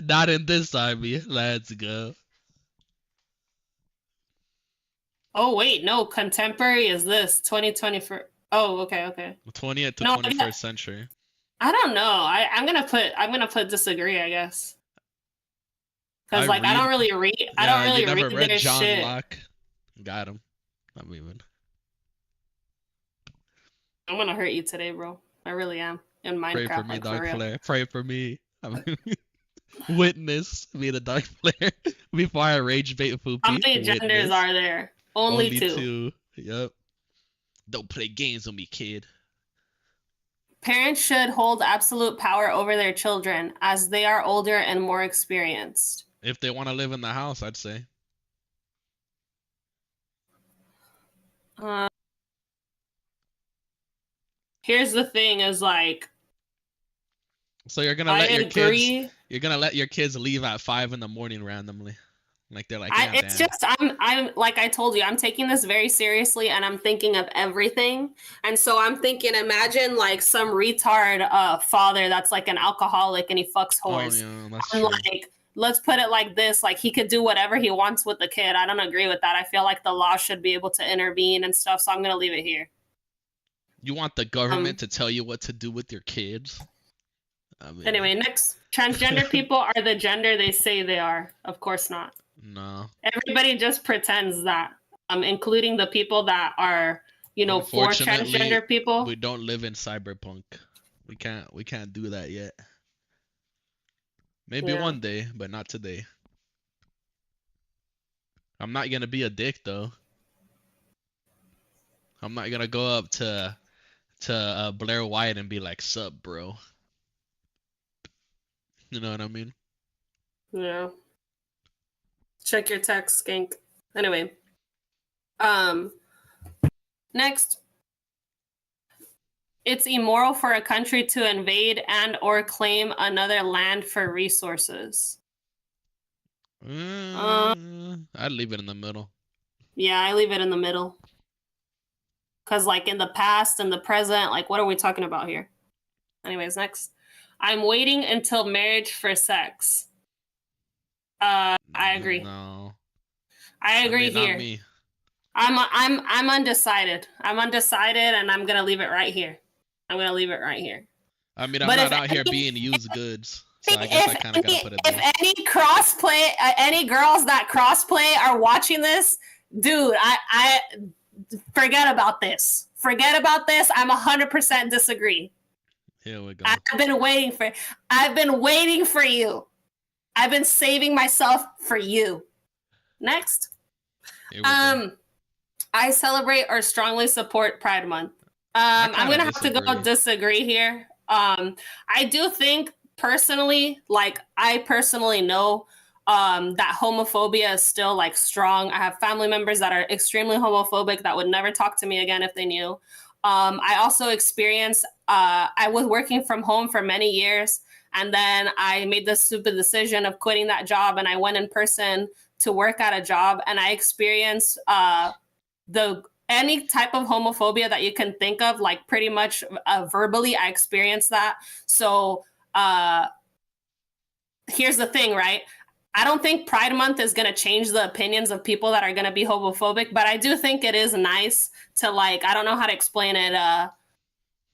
Not in this army. Let's go. Oh wait, no, contemporary is this 2024. Oh, okay. 20th to 21st century. I don't know. I'm gonna put disagree, I guess. Because like I don't really read. Yeah, I don't really read their John shit. Locke. Got him. I'm even. I'm gonna hurt you today, bro. I really am. In Minecraft. Pray for me, like, Dark Flare. Pray for me. Witness me, the Dark Flare. Before I rage bait Foopy. How many genders are there? Only two. Yep. Don't play games with me, kid. Parents should hold absolute power over their children as they are older and more experienced. If they want to live in the house, I'd say. Here's the thing: is like. So you're gonna let your kids leave at 5 in the morning randomly. Like they're like, yeah, it's just I'm like I told you, I'm taking this very seriously and I'm thinking of everything. And so I'm thinking, imagine like some retard father that's like an alcoholic and he fucks whores. Oh, yeah, that's I'm true. like, let's put it like this, like he could do whatever he wants with the kid. I don't agree with that. I feel like the law should be able to intervene and stuff, so I'm going to leave it here. You want the government to tell you what to do with your kids? I mean... Anyway, next. Transgender people are the gender they say they are. Of course not. No. Everybody just pretends that, including the people that are, you know, for transgender people. We don't live in cyberpunk. We can't do that yet. Maybe one day, but not today. I'm not gonna be a dick though. I'm not gonna go up to Blair White and be like, "Sup, bro." You know what I mean? Yeah. Check your text, skank. Anyway. Next. It's immoral for a country to invade and or claim another land for resources. I'd leave it in the middle. Yeah, I leave it in the middle. Because, like, in the past and the present, like, what are we talking about here? Anyways, next. I'm waiting until marriage for sex. I agree. No. I agree here. Not me. I'm undecided. I'm undecided, and I'm gonna leave it right here. I mean, I'm not out here being used goods, so I guess I kind of gotta put it there. If any crossplay, any girls that crossplay are watching this, dude, I forget about this. Forget about this. I'm 100% disagree. Here we go. I've been waiting for you. I've been saving myself for you. Next. I celebrate or strongly support Pride Month. I'm gonna have to go disagree here. I do think personally, like I personally know that homophobia is still like strong. I have family members that are extremely homophobic that would never talk to me again if they knew. I also experienced, I was working from home for many years, and then I made the stupid decision of quitting that job, and I went in person to work at a job, and I experienced any type of homophobia that you can think of, like pretty much verbally, I experienced that. So here's the thing, right? I don't think Pride Month is going to change the opinions of people that are going to be homophobic, but I do think it is nice to, like, I don't know how to explain it.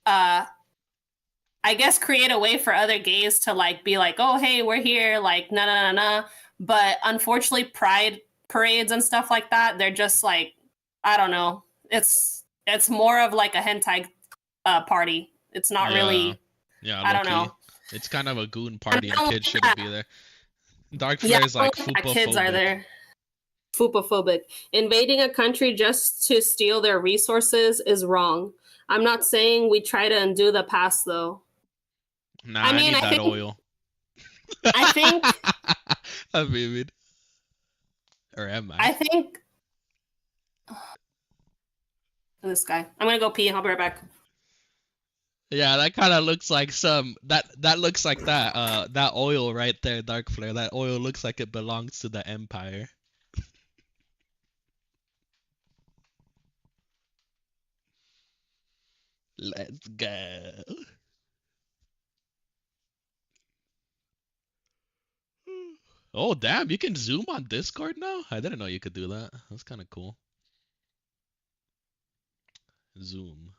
I guess create a way for other gays to like be like, oh, hey, we're here, like, nah. But unfortunately, Pride parades and stuff like that, they're just like, I don't know. It's more of like a hentai party. It's not really. Yeah, I don't know. It's kind of a goon party, and kids shouldn't be there. Dark Flare is like foopophobic. Kids are there. Foopophobic. Invading a country just to steal their resources is wrong. I'm not saying we try to undo the past, though. Nah, I need that oil. I think. I mean, or am I? I think. This guy. I'm gonna go pee. I'll be right back. Yeah, that kind of looks like that looks like that oil right there, Dark Flare. That oil looks like it belongs to the Empire. Let's go. Oh damn, you can zoom on Discord now? I didn't know you could do that. That's kind of cool. Zoom.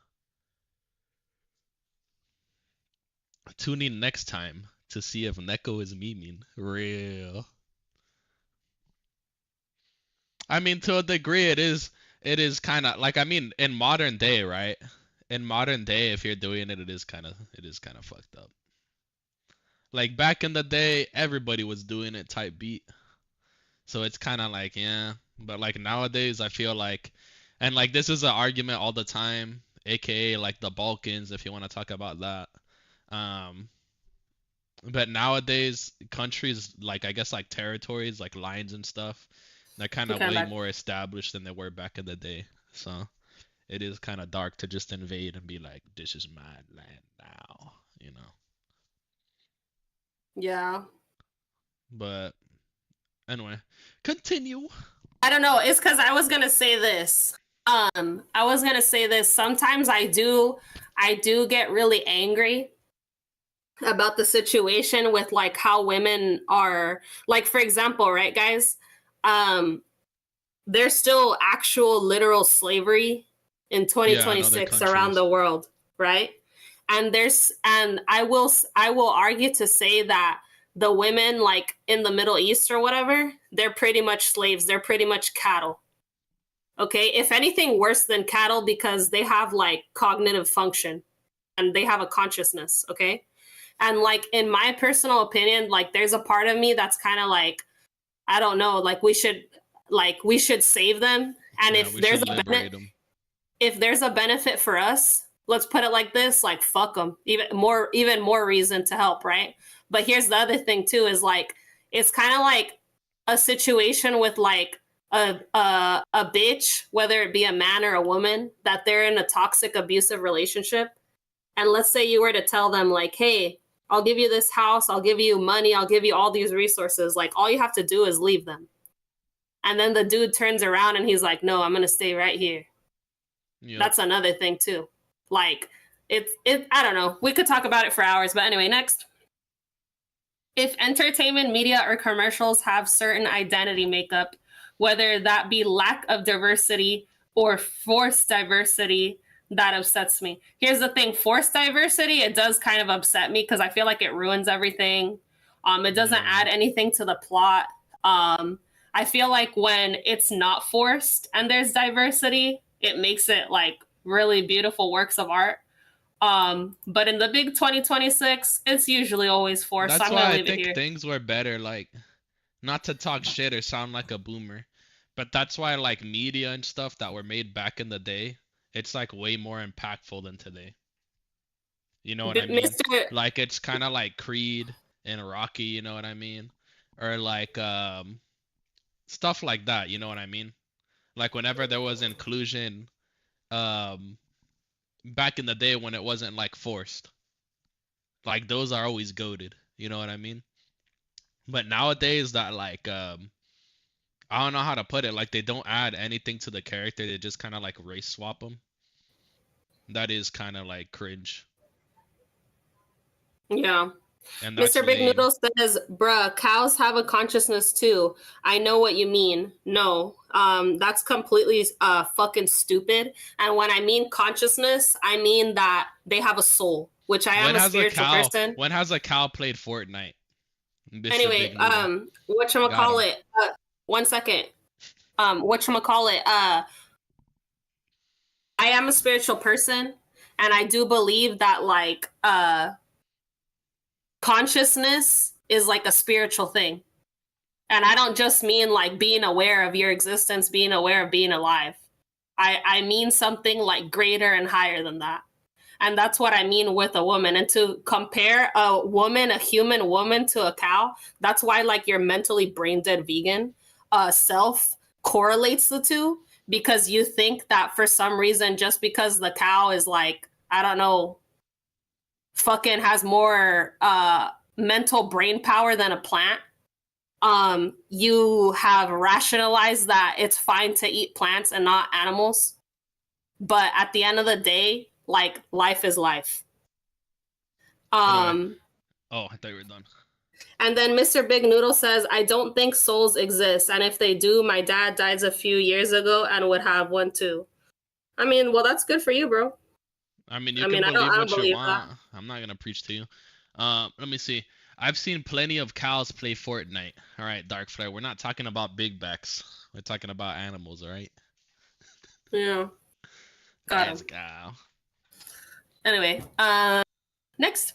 Tune in next time to see if Neko is memeing. Real. I mean, to a degree, it is kind of like, I mean, in modern day, right? In modern day, if you're doing it, it is kind of fucked up. Like back in the day, everybody was doing it type beat. So it's kind of like, yeah. But like nowadays, I feel like, and like this is an argument all the time, aka like the Balkans, if you want to talk about that. But nowadays, countries, like I guess like territories, like lines and stuff, they're kind of way more established than they were back in the day. So it is kind of dark to just invade and be like, this is my land now, you know? Yeah. But anyway, continue. I don't know. It's because I was gonna say this. Sometimes I do get really angry about the situation with like how women are, like, for example, right, guys, there's still actual literal slavery in Yeah, in other 2026 around countries. the world, right? And I will argue to say that the women like in the Middle East or whatever, they're pretty much slaves, they're pretty much cattle. Okay, if anything worse than cattle, because they have like cognitive function and they have a consciousness. Okay, and like in my personal opinion, like there's a part of me that's kind of like, I don't know, like we should save them. And Yeah, we should liberate them. if there's a benefit for us, let's put it like this, like fuck them. Even more reason to help, right? But here's the other thing too, is like it's kind of like a situation with like a bitch, whether it be a man or a woman, that they're in a toxic abusive relationship. And let's say you were to tell them like, hey, I'll give you this house, I'll give you money, I'll give you all these resources, like all you have to do is leave them. And then the dude turns around and he's like, no, I'm gonna stay right here. Yep. That's another thing too. Like it I don't know. We could talk about it for hours, but anyway, next. If entertainment media or commercials have certain identity makeup, whether that be lack of diversity or forced diversity, that upsets me. Here's the thing, forced diversity, it does kind of upset me because I feel like it ruins everything. It doesn't Yeah. add anything to the plot. I feel like when it's not forced and there's diversity, it makes it like really beautiful works of art. But in the big 2026, it's usually always forced. So That's I'm why gonna I leave it think here. things were better, like, not to talk shit or sound like a boomer, but that's why like media and stuff that were made back in the day, it's like way more impactful than today. You know what I mean? Mr. Like it's kind of like Creed and Rocky, you know what I mean? Or like stuff like that, you know what I mean? Like whenever there was inclusion um back in the day when it wasn't like forced. Like those are always goaded, you know what I mean? But nowadays that like I don't know how to put it, like they don't add anything to the character, they just kind of like race swap them. That is kind of like cringe. Yeah. And that's Mr. Big lame. Noodle says, bruh, cows have a consciousness too. I know what you mean. No, that's completely fucking stupid. And when I mean consciousness, I mean that they have a soul, which I am a spiritual person. When has a cow played Fortnite? Mr. Anyway, Big Noodle. Got him. whatchamacallit, 1 second. Whatchamacallit, I am a spiritual person, and I do believe that like consciousness is like a spiritual thing. And I don't just mean like being aware of your existence, being aware of being alive. I mean something like greater and higher than that. And that's what I mean with a woman. And to compare a woman, a human woman, to a cow, that's why like your mentally brain dead vegan self correlates the two, because you think that for some reason, just because the cow is like, I don't know, fucking has more mental brain power than a plant, you have rationalized that it's fine to eat plants and not animals. But at the end of the day, like life is life. Anyway. Um, Oh, I thought you were done. and then Mr. Big Noodle says, I don't think souls exist. And if they do, my dad died a few years ago and would have one too. I mean, well, that's good for you, bro. I mean, you I can mean, believe I don't what you believe that. want. I'm not gonna preach to you. Let me see. I've seen plenty of cows play Fortnite. All right, Dark Flare. We're not talking about big backs. We're talking about animals. All right. Yeah, got Let's him. go. Anyway, next.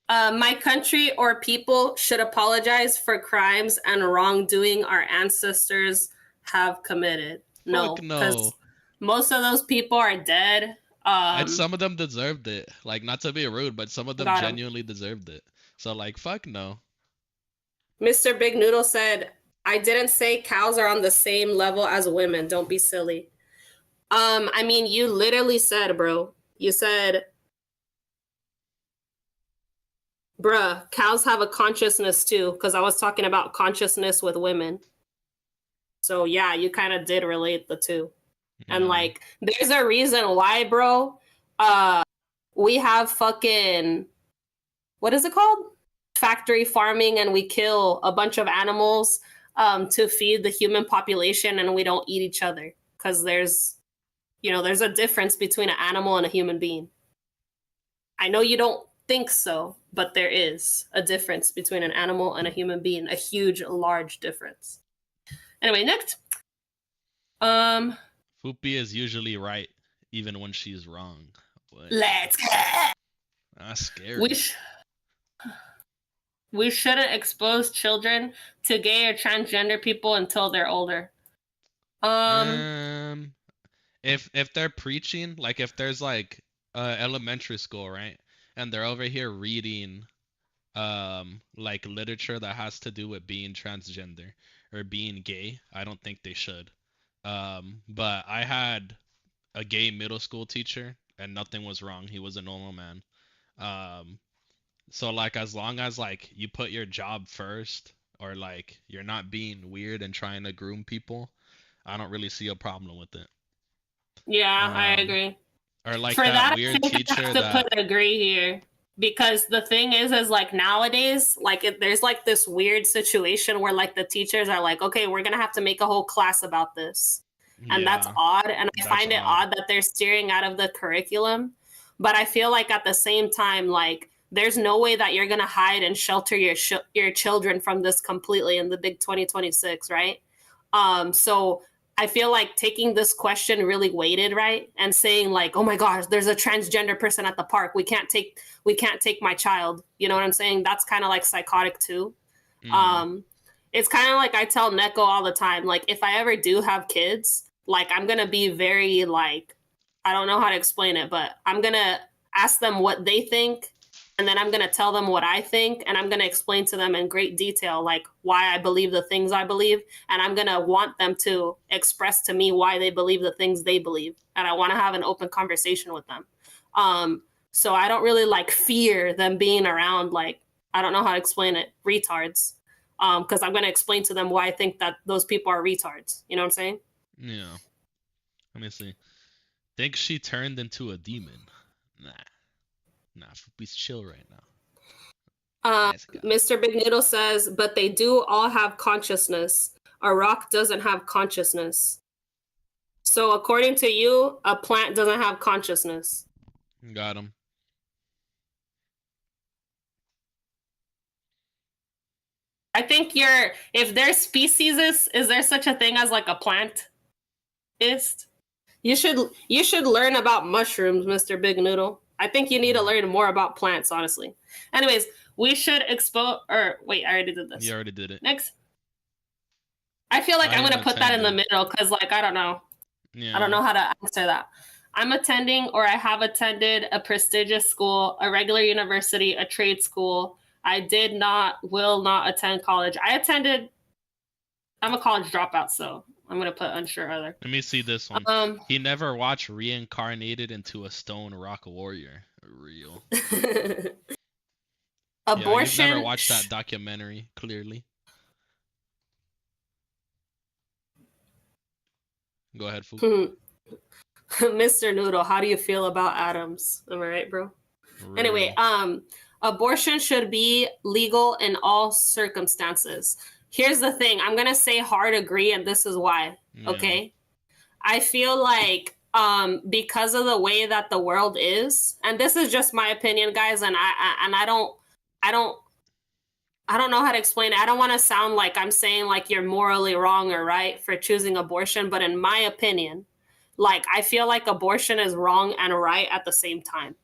My country or people should apologize for crimes and wrongdoing our ancestors have committed. Fuck No, no. because most of those people are dead. And some of them deserved it. Like, not to be rude, but some of them Got him. genuinely deserved it. So, like, fuck no. Mr. Big Noodle said, I didn't say cows are on the same level as women. Don't be silly. I mean, you literally said, bro, you said, bruh, cows have a consciousness too, because I was talking about consciousness with women. So yeah, you kind of did relate the two. And Yeah. like, there's a reason why, bro. Uh, we have fucking what is it called? Factory farming, and we kill a bunch of animals to feed the human population, and we don't eat each other because there's a difference between an animal and a human being. I know you don't think so, but there is a difference between an animal and a human being, a huge, large difference. Anyway, next. Foopy is usually right, even when she's wrong. What? Let's go. That's scary. We shouldn't expose children to gay or transgender people until they're older. If they're preaching, like if there's like elementary school, right, and they're over here reading like literature that has to do with being transgender or being gay, I don't think they should. But I had a gay middle school teacher and nothing was wrong. He was a normal man. So like as long as like you put your job first or like you're not being weird and trying to groom people, I don't really see a problem with it. Yeah, I agree. Or like For that that, weird I think teacher I have to that put agree here, because the thing is like nowadays, like there's like this weird situation where like the teachers are like, okay, we're gonna have to make a whole class about this, and that's yeah, odd, and I that's find it odd. odd that they're steering out of the curriculum. But I feel like at the same time, like there's no way that you're gonna hide and shelter your children from this completely in the big 2026, right? So I feel like taking this question really weighted, right? And saying like, "Oh my gosh, there's a transgender person at the park. We can't take my child." You know what I'm saying? That's kind of like psychotic too. Mm. Um it's kind of like I tell Neko all the time, like if I ever do have kids, like I'm going to be very like, I don't know how to explain it, but I'm going to ask them what they think, and then I'm going to tell them what I think, and I'm going to explain to them in great detail like why I believe the things I believe, and I'm going to want them to express to me why they believe the things they believe, and I want to have an open conversation with them. So I don't really like fear them being around, like, I don't know how to explain it, retards, because I'm going to explain to them why I think that those people are retards. You know what I'm saying? Yeah. Let me see. Think she turned into a demon? Nah. Foopy's chill right now. Let's go. Mr. Big Noodle says, but they do all have consciousness. A rock doesn't have consciousness. So according to you, a plant doesn't have consciousness. Got him. I think if their species is there such a thing as like a plant? You should learn about mushrooms, Mr. Big Noodle. I think you need to learn more about plants, honestly. Anyways, we should expose, or wait, I already did this. You already did it. Next. I feel like I'm I'm going to put that in the attending. middle because, like, I don't know. Yeah. I don't know how to answer that. I'm attending, or I have attended, a prestigious school, a regular university, a trade school. I will not attend college. I'm a college dropout, so I'm going to put unsure other. Let me see this one. He never watched Reincarnated into a Stone Rock Warrior. Real. Yeah, you've never Abortion. watched that documentary, clearly. Go ahead, Foop. Mr. Noodle, how do you feel about atoms? Am I right, bro? Real. Anyway, abortion should be legal in all circumstances. Here's the thing. I'm going to say hard agree, and this is why. Yeah. Okay? I feel like because of the way that the world is, and this is just my opinion, guys, and I don't know how to explain it. I don't want to sound like I'm saying like you're morally wrong or right for choosing abortion, but in my opinion, like I feel like abortion is wrong and right at the same time.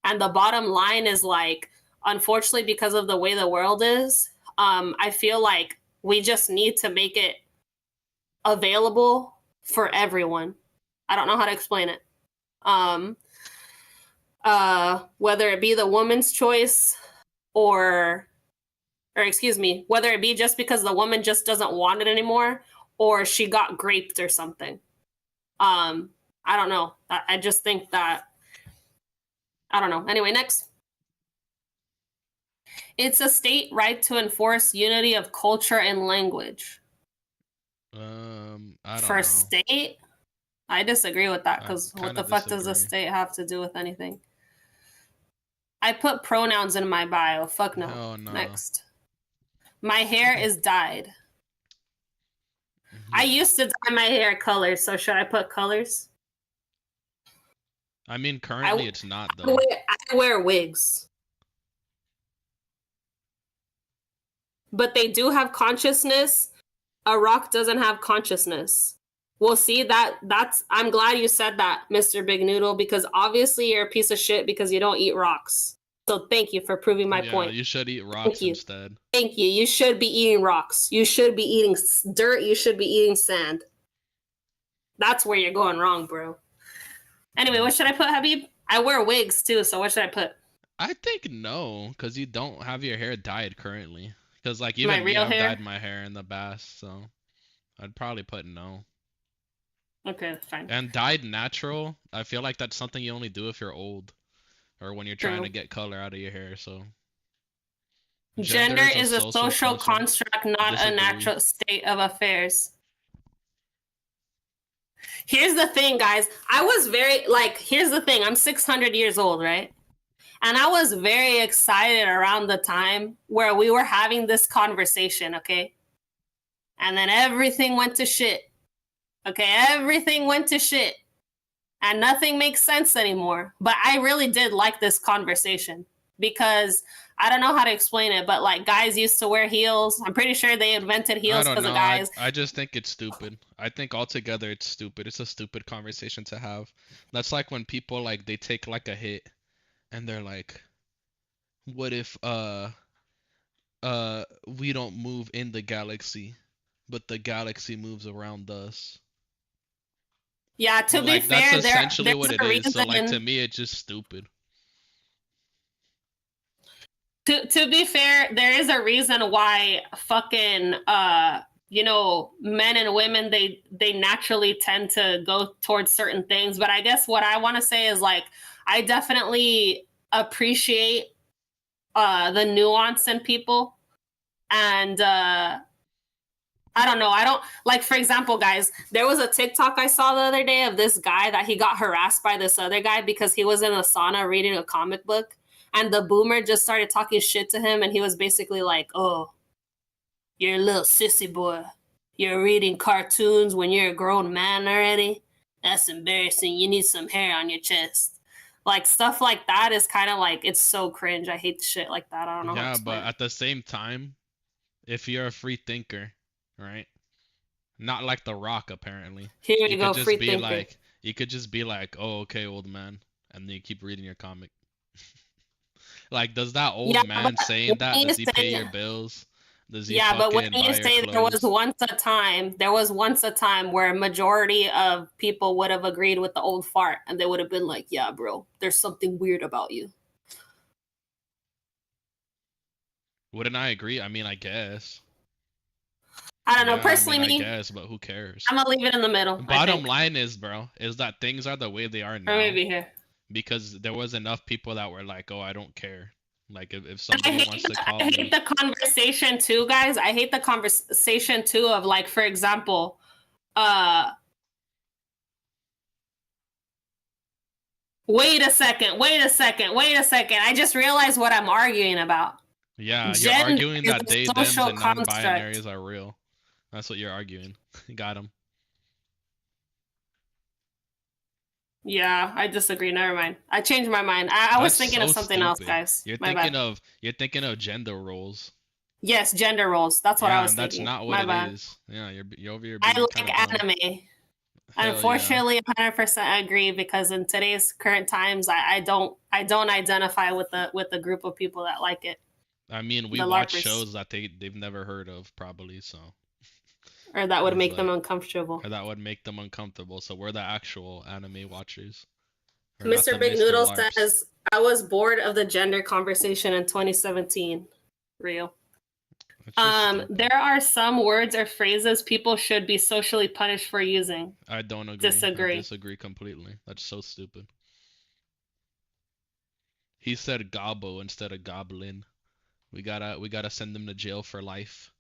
And the bottom line is like, unfortunately, because of the way the world is, I feel like we just need to make it available for everyone. I don't know how to explain it. Whether it be the woman's choice or excuse me, whether it be just because the woman just doesn't want it anymore or she got raped or something. I don't know. I just think that, I don't know. Anyway, next. It's a state right to enforce unity of culture and language. I don't For know. state? I disagree with that because what the fuck does a disagree. state have to do with anything? I put pronouns in my bio. Fuck no. Hell no. Next. My hair is dyed. I Yeah. used to dye my hair colors, so should I put colors? I mean, currently it's not I though. wear wigs. But they do have consciousness. A rock doesn't have consciousness. Well, see that's I'm glad you said that, Mr. Big Noodle, because obviously you're a piece of shit because you don't eat rocks. So thank you for proving my Yeah, point. you should eat rocks instead. Thank you. You should be eating rocks. You should be eating dirt. You should be eating sand. That's where you're going wrong, bro. Anyway, what should I put, Habib? I wear wigs too, so what should I put? I think no, because you don't have your hair dyed currently. Because like even My me, real I've hair? dyed my hair in the past, so I'd probably put no. Okay, fine. And dyed natural, I feel like that's something you only do if you're old or when you're trying to get color out of your hair. So Gender is a social construct, not Disagree. a natural state of affairs. Here's the thing, guys. I was very, like, here's the thing. I'm 600 years old, right? And I was very excited around the time where we were having this conversation, okay? And then everything went to shit. Okay, everything went to shit. And nothing makes sense anymore. But I really did like this conversation because I don't know how to explain it, but like guys used to wear heels. I'm pretty sure they invented heels because of guys. I just think it's stupid. I think altogether it's stupid. It's a stupid conversation to have. That's like when people like they take like a hit and they're like, what if we don't move in the galaxy, but the galaxy moves around us? Yeah, to be Like fair, that's essentially what it is. So like reason. to me it's just stupid. To be fair, there is a reason why fucking you know, men and women they naturally tend to go towards certain things. But I guess what I want to say is like I definitely appreciate the nuance in people. And I don't know. I don't like, for example, guys, there was a TikTok I saw the other day of this guy that he got harassed by this other guy because he was in a sauna reading a comic book. And the boomer just started talking shit to him. And he was basically like, oh, you're a little sissy boy. You're reading cartoons when you're a grown man already. That's embarrassing. You need some hair on your chest. Like stuff like that is kind of like, it's so cringe. I hate shit like that. I don't know how to Yeah, explain but it. at the same time, if you're a free thinker, right? Not like The Rock apparently. Here You you could go, just free be thinker. like you could just be like, "Oh, okay, old man." And then you keep reading your comic. Like, does that old Yeah, man saying that, when you does he pay say, your bills? Does he yeah, but when fucking you buy your say clothes? there was once a time where a majority of people would have agreed with the old fart and they would have been like, yeah, bro, there's something weird about you. Wouldn't I agree? I mean, I guess. I don't know. Yeah, I Personally, mean, I me, guess, but who cares? I'm gonna leave it in the middle, I Bottom think. line is, bro, is that things are the way they are Or now maybe here. because there was enough people that were like, "Oh, I don't care." Like if And somebody wants to call I hate me, the conversation too, guys. I hate the conversation too of like, for example, uh wait a second, wait a second, wait a second. I just realized what I'm arguing about. yeah, you're Gender arguing is that they, a thems, social and construct. non-binaries are real. That's what you're arguing. Got him. Yeah, I disagree. Never mind. I changed my mind. I was That's thinking of so something else, stupid. guys. My bad. You're thinking of gender roles. Yes, gender roles. That's what I Yeah, was and that's thinking. not what My it bad. is. Yeah, you're over here I being kind of like dumb. anime. Hell yeah. Unfortunately, 100% agree because in today's current times, I don't identify with the group of people that like it. I mean, we The watch LARPers, shows that they've never heard of probably, so or that would it's make them like, uncomfortable. or that would make them uncomfortable. So we're the actual anime watchers. We're not Mr. the Big Mr. Noodle LARPs. says, "I was bored of the gender conversation in 2017." Real. It's just stupid. There are some words or phrases people should be socially punished for using. I don't agree. I Disagree. disagree completely. That's so stupid. He said gobbo instead of goblin. We gotta send them to jail for life.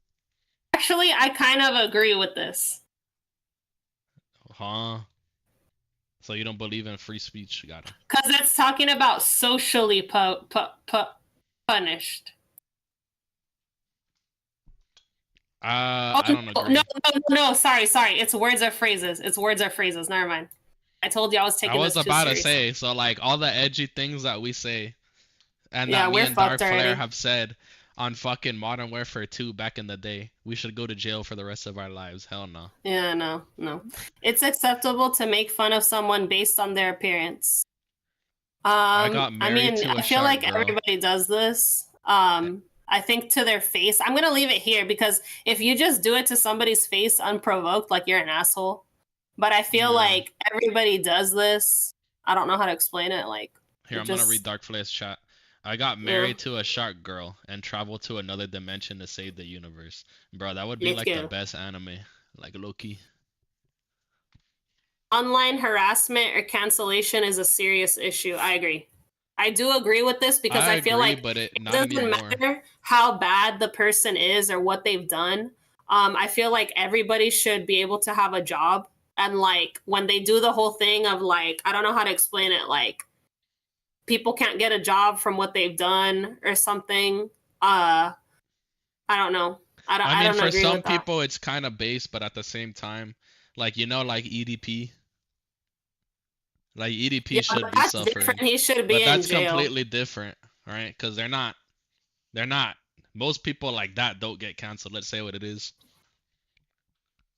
Actually, I kind of agree with this. Huh? So you don't believe in free speech? Got it. Because it's talking about socially punished. Oh I don't no, no, agree. no, no! Sorry, sorry. It's words or phrases. It's words or phrases. Never mind. I told you I was I taking was this too about to seriously. say, so like all the edgy things that we say and that Yeah, me we're and Dark fucked Flair already. have said on fucking Modern Warfare 2 back in the day, we should go to jail for the rest of our lives. Hell no. Yeah, no, no. It's acceptable to make fun of someone based on their appearance. I got I married mean, to a I feel shark like girl. everybody does this. I think to their face. I'm gonna leave it here because if you just do it to somebody's face unprovoked, like you're an asshole. But I feel Yeah. like everybody does this. I don't know how to explain it. Like Here, it I'm gonna read just, Dark Flair's chat. I got yeah, married to a shark girl and traveled to another dimension to save the universe. Bro, that would be let's like the go. best anime. Like Loki. Online harassment or cancellation is a serious issue. I agree. I do agree with this because I I feel agree, like but it it not doesn't anymore. matter how bad the person is or what they've done. I feel like everybody should be able to have a job. And like when they do the whole thing of like, I don't know how to explain it, like people can't get a job from what they've done or something. I don't know. I I mean, don't for agree some with that. people it's kind of base, but at the same time, like like EDP, like EDP Yeah, should but be that's different. suffering, He should be but in that's jail. completely different, right? Because they're not. Most people like that don't get canceled. Let's say what it is.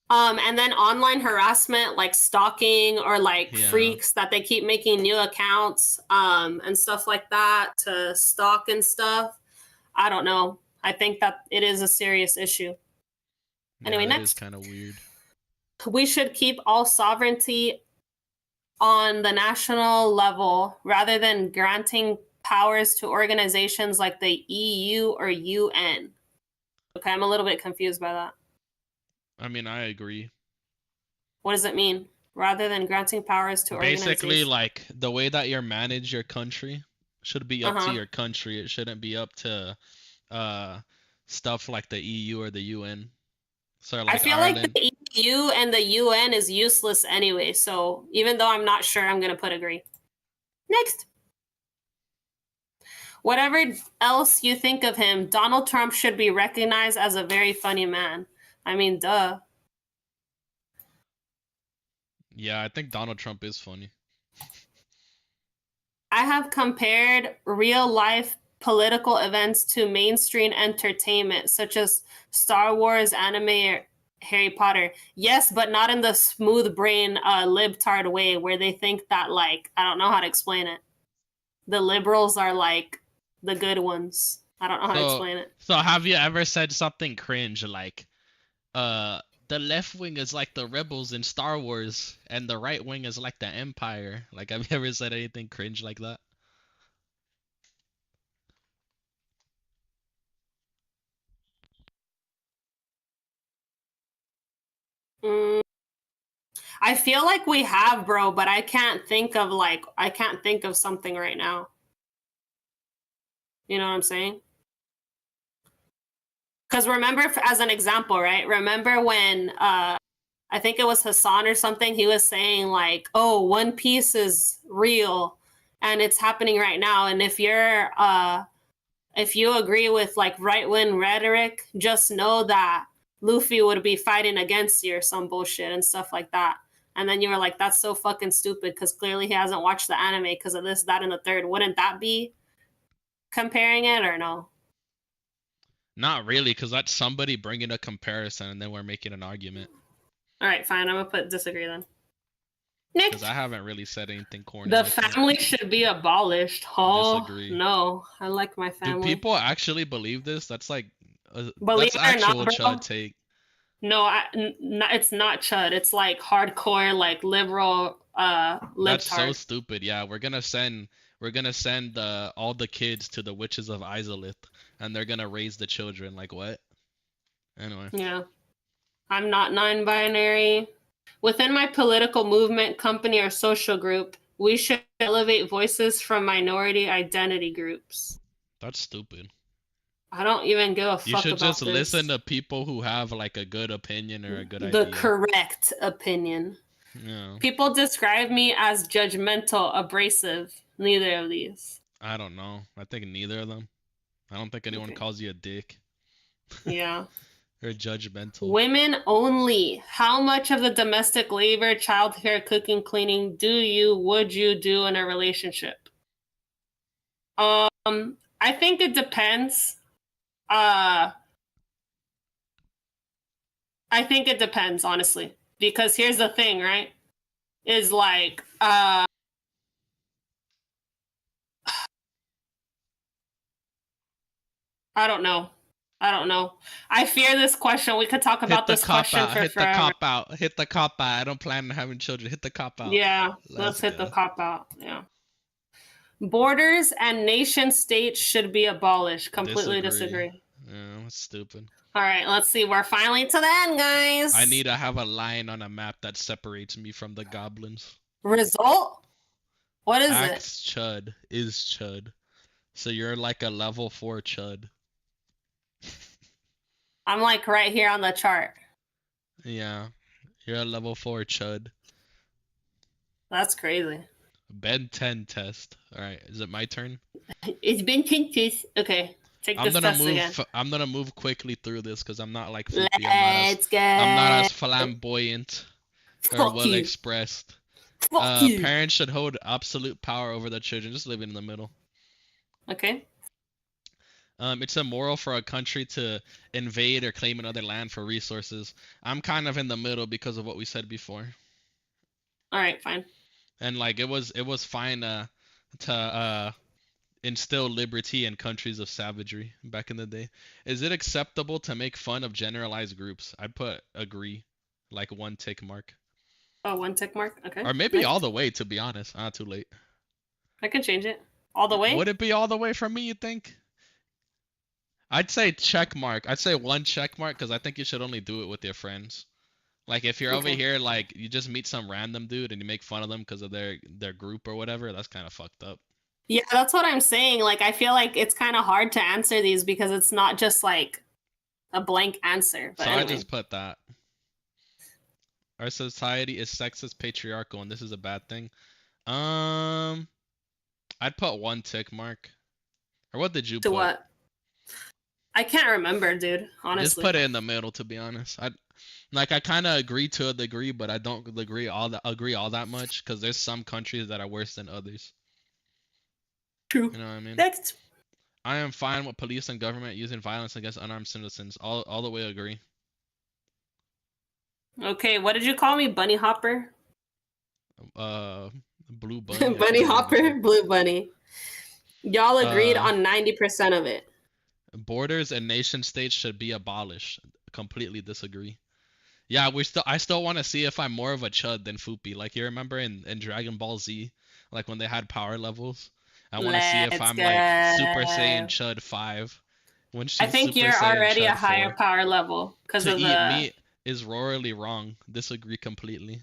And then online harassment, like stalking or like Yeah. freaks that they keep making new accounts, and stuff like that to stalk and stuff. I don't know. I think that it is a serious issue. Yeah, Anyway, that is next, kind of weird. we should keep all sovereignty on the national level rather than granting powers to organizations like the EU or UN. Okay, I'm a little bit confused by that. I mean, I agree. What does it mean? Rather than granting powers to Basically, organizations. like the way that you manage your country should be Uh up to huh. your country. It shouldn't be up to uh stuff like the EU or the UN. So I like feel like Ireland. the EU and the UN is useless anyway. So even though I'm not sure, I'm going to put agree. Next. Whatever else you think of him, Donald Trump should be recognized as a very funny man. I mean, duh. Yeah, I think Donald Trump is funny. I have compared real life political events to mainstream entertainment, such as Star Wars, anime, or Harry Potter. Yes, but not in the smooth brain, libtard way where they think that, like, I don't know how to explain it. The liberals are like the good ones. I don't know how to So explain it. so have you ever said something cringe like uh the left wing is like the rebels in Star Wars and the right wing is like the Empire? Like have you ever said anything cringe like that? Mm, I feel like we have, bro, but I can't think of something right now. You know what I'm saying? Because remember, as an example, right? Remember when I think it was Hassan or something, he was saying like, "Oh, One Piece is real, and it's happening right now." And if you agree with like right wing rhetoric, just know that Luffy would be fighting against you or some bullshit and stuff like that. And then you were like, "That's so fucking stupid," because clearly he hasn't watched the anime because of this, that, and the third. Wouldn't that be comparing it or no? Not really, because that's somebody bringing a comparison and then we're making an argument. All right, fine. I'm gonna put disagree then. Because I Next. haven't really said anything corny The like that. family should be abolished. Oh, Disagree. no. I like my Do family. people actually believe this? That's like, Believe that's it or not, actual Chud bro. take. No, it's not Chud. It's like hardcore, like liberal, That's so libtard. stupid. Yeah, we're gonna send all the kids to the witches of Izalith, and they're gonna raise the children. Like what? Anyway, Yeah. I'm not non binary. Within my political movement, company, or social group, we should elevate voices from minority identity groups. that's stupid. I don't even give a You fuck should just about listen this. to people who have like a good opinion or a good The idea. correct opinion. Yeah. People describe me as judgmental, abrasive. Neither of these. I don't know. I think neither of them. I don't think anyone Okay. calls you a dick. Yeah. Or judgmental. Women only. How much of the domestic labor, childcare, cooking, cleaning would you do in a relationship? I think it depends. I think it depends, honestly. Because here's the thing, right? Is like, I don't know. I don't know. I fear this question. We could talk Hit about the this cop question out. for Hit the forever. cop out. Hit the cop out. I don't plan on having children. Hit the cop out. Yeah, let's Let's hit the go. cop out. Yeah. Borders and nation states should be abolished. Completely disagree. Yeah, that's stupid. All right, let's see. We're finally to the end, I guys. need to have a line on a map that separates me from the goblins. Result? What is it? Axe Chud is Chud. So you're like a level 4 Chud. I'm like right here on the chart. Yeah. You're a level 4 Chud. That's crazy. Ben 10 test. Alright, is it my turn? It's been tinted. Okay, take this test again. I'm gonna move quickly through this because I'm not like Foopy. Let's go. I'm not as flamboyant or Fuck well you. expressed. Fuck you. Parents should hold absolute power over their children. Just living in the middle. Okay. It's immoral for a country to invade or claim another land for resources. I'm kind of in the middle because of what we said before. All right, fine. And like it was fine to instill liberty in countries of savagery back in the day. Is it acceptable to make fun of generalized groups? I'd put agree, like 1 tick mark. Oh, 1 tick mark. Okay. Or maybe all the way, to be honest. Too late. I can change it. All the way? Would it be all the way for me, you think? I'd say check mark. I'd say 1 check mark because I think you should only do it with your friends. Like if you're over here, like you just meet some random dude and you make fun of them because of their group or whatever, that's kind of fucked up. Yeah, that's what I'm saying. Like I feel like it's kind of hard to answer these because it's not just like a blank answer. But so anyway. I just put that. Our society is sexist, patriarchal, and this is a bad thing. I'd put 1 tick mark. Or what did you put? What? I can't remember, dude. Honestly. Just put it in the middle, to be honest. I kind of agree to a degree, but I don't agree all that much because there's some countries that are worse than others. True. You know what I mean? Next. I am fine with police and government using violence against unarmed citizens. All the way agree. Okay, what did you call me? Bunny hopper? Blue bunny. Bunny hopper, blue bunny. Y'all agreed on 90% of it. Borders and nation states should be abolished. Completely disagree. Yeah, I still want to see if I'm more of a chud than Foopy. Like you remember in Dragon Ball Z, like when they had power levels. I want to see if I'm like Super Saiyan Chud 5. When she's I think Super you're Saiyan already Chud a higher 4. power level because of eat the meat is royally wrong. Disagree completely.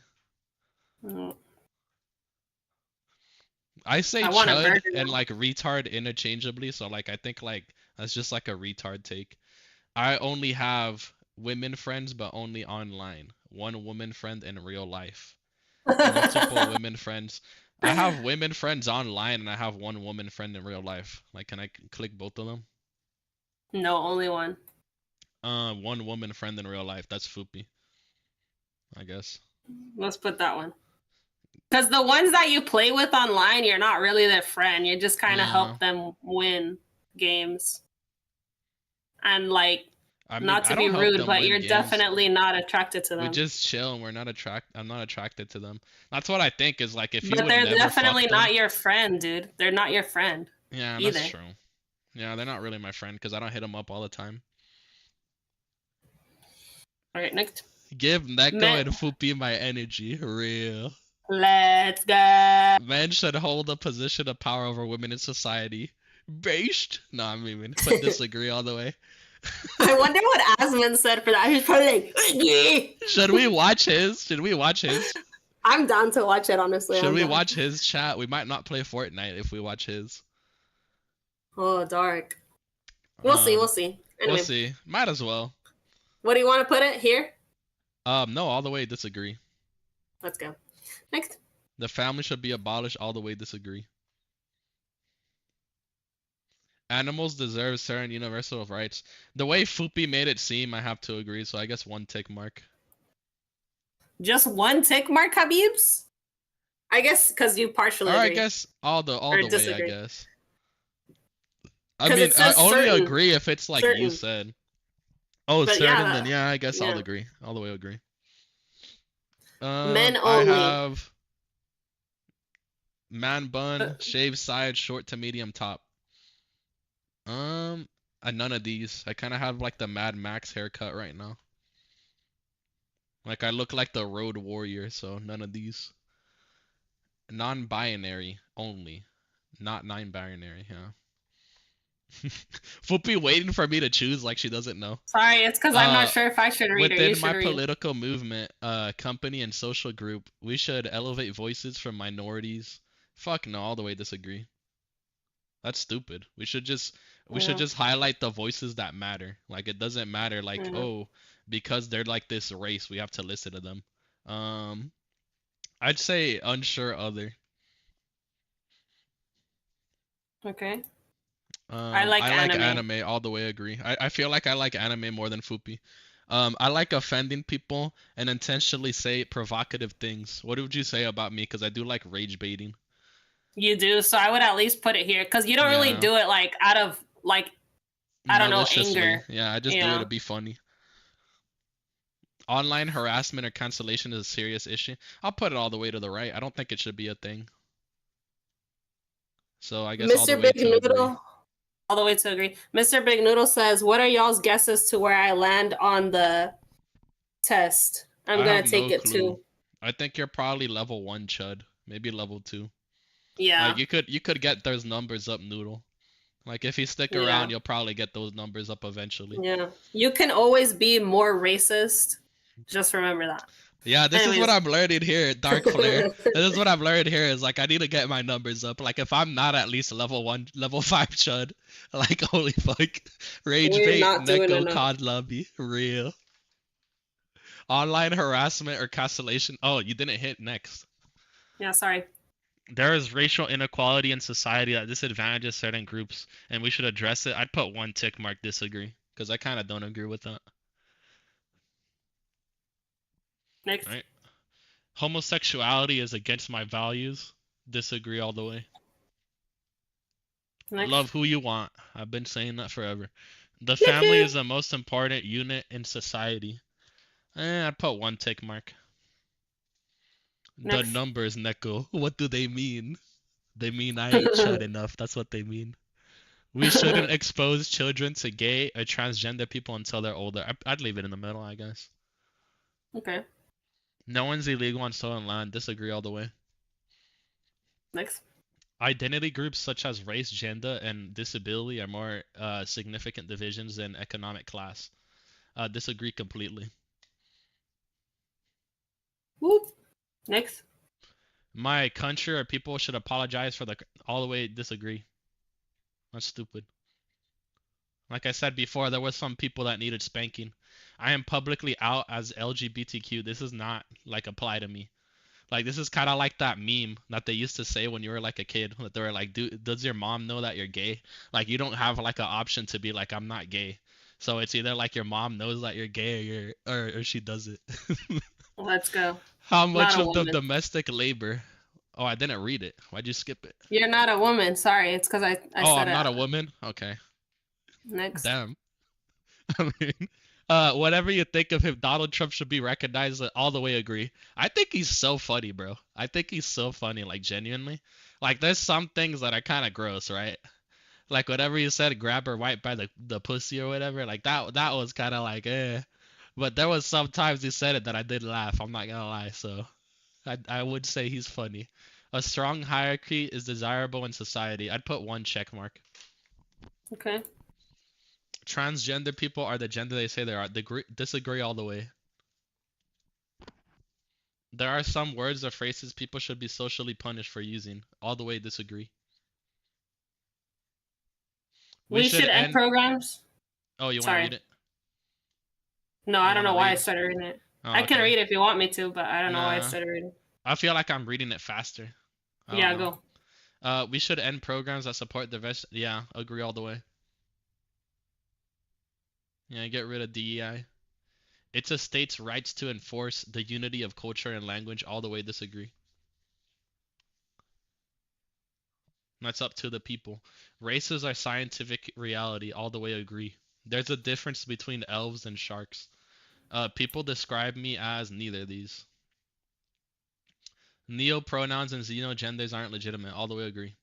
I say chud and like retard interchangeably, so like I think like that's just like a retard take. I only have women friends, but only online. 1 woman friend in real life. Multiple women friends. I have women friends online, and I have 1 woman friend in real life. Like, can I click both of them? No, only 1. 1 woman friend in real life. That's Foopy, I guess. Let's put that one. Because the ones that you play with online, you're not really their friend. You just kind of help them win games. And like, not to be rude, but you're definitely not attracted to them. We just chill, and I'm not attracted to them. That's what I think is like if you. But they're definitely not your friend, dude. They're not your friend. Yeah, either. That's true. Yeah, they're not really my friend because I don't hit them up all the time. All right, next. Give Neko and Foopy my energy, real. Let's go. Men should hold a position of power over women in society. Based? No, I mean, but disagree all the way. I wonder what Asmund said for that. He's probably like, yeah. Should we watch his? I'm down to watch it, honestly. Should we watch his chat? We might not play Fortnite if we watch his. Oh, dark. We'll see. Anyway. We'll see. Might as well. What do you want to put it here? No, all the way disagree. Let's go. Next. The family should be abolished. All the way disagree. Animals deserve certain universal rights. The way Foopy made it seem, I have to agree. So I guess one tick mark. Just one tick mark, Habibs? I guess because you Or partially I agree guess all or the way. I disagree. guess. I Because mean, it I says only certain, agree if it's like you certain. said. Oh, But certain. yeah, Then yeah, I guess I'll yeah. agree. All the way agree. Men I only. have man Uh, bun, shave side, short to medium top. Um, none of these. I kind of have like the Mad Max haircut right now. Like I look like the Road Warrior, so none of these. Non-binary only, not nine-binary. Yeah. Fupi waiting for me to choose like she doesn't know. Sorry, it's because I'm not Uh, sure if I should read or you Within should my read. political movement, company, and social group, we should elevate voices from minorities. Fuck no, all the way disagree. That's stupid. We should Yeah, just highlight the voices that matter. Like it doesn't matter like, yeah. oh, because they're like this race, we have to listen to them. Um, I'd say unsure other. Okay. I like I like anime. anime, all the way agree. I feel like I like anime more than Fupi. I like offending people and intentionally say provocative things. What would you say about me? Because I do like rage baiting. You do, so I would at least put it here because you don't really Yeah, do it like out of like I don't know maliciously. anger. Yeah, I just do it to Yeah. be funny. Online harassment or cancellation is a serious issue. I'll put it all the way to the right. I don't think it should be a thing. So I guess all the Mr. way Big to agree. Noodle, all the way to agree. Mr. Big Noodle says, "What are y'all's guesses to where I land on the test?" I'm I gonna have take no it clue. too. I think you're probably level 1 Chud, maybe level 2. Like Yeah, you could get those numbers up, Noodle. Like if you stick around, yeah, you'll probably get those numbers up eventually. yeah. You can always be more racist. Just remember that. Yeah, this is what Anyways. I'm learning here, Dark Flare. This is what I'm learning here is like I need to get my numbers up. Like if I'm not at least level 1, level 5 Chud, like holy fuck. Rage We're bait, not doing Neko, enough. COD lobby, real. Online harassment or cancellation. Oh, you didn't hit next. Yeah, sorry. There is racial inequality in society that disadvantages certain groups, and we should address it. I'd put one tick mark disagree, because I kind of don't agree with that. Next. Right? Homosexuality is against my values. Disagree all the way. Love Next. who you want. I've been saying that forever. The Pew family pew. is the most important unit in society. I'd put one tick mark. The Next. numbers, Neko. What do they mean? They mean I ain't chud enough. That's what they mean. We shouldn't expose children to gay or transgender people until they're older. I'd leave it in the middle, I guess. Okay. No one's illegal on stolen land. Disagree all the way. Next. Identity groups such as race, gender, and disability are more significant divisions than economic class. Disagree completely. Whoop. Next. My country or people should apologize for the all the way disagree. That's stupid. Like I said before, there was some people that needed spanking. I am publicly out as LGBTQ. This is not like apply to me. Like this is kind of like that meme that they used to say when you were like a kid. That they were like, does your mom know that you're gay?" Like you don't have like an option to be like, "I'm not gay." So it's either like your mom knows that you're gay or she doesn't. Let's go. How Not much a of the woman. domestic labor? Oh, I didn't read it. Why'd you skip it? You're not a woman. Sorry. It's because I Oh, said I'm it. not a woman. Okay, Next. damn. I mean, whatever you think of him, Donald Trump should be recognized. All the way agree. I think he's so funny, bro. I think he's so funny, like genuinely. Like there's some things that are kind of gross, right? Like whatever you said, grab her right by the pussy or whatever. Like that was kind of like eh. But there was some times he said it that I did laugh. I'm not gonna lie. So I would say he's funny. A strong hierarchy is desirable in society. I'd put one check mark. Okay. Transgender people are the gender they say they are. Disagree all the way. There are some words or phrases people should be socially punished for using. All the way disagree. We We should should end end. programs. Oh, you want to read Sorry. it? No, I You don't want to know why I read? started reading it. Oh, I can okay. read if you want me to, but I don't know why I Nah. started reading. I feel like I'm reading it faster. I don't Yeah, know. go. We should end programs that support the rest. Yeah, agree all the way. Yeah, get rid of DEI. It's a state's rights to enforce the unity of culture and language. All the way disagree. That's up to the people. Races are scientific reality. All the way agree. There's a difference between elves and sharks. People describe me as neither of these. Neo pronouns and xenogenders aren't legitimate. All the way agree.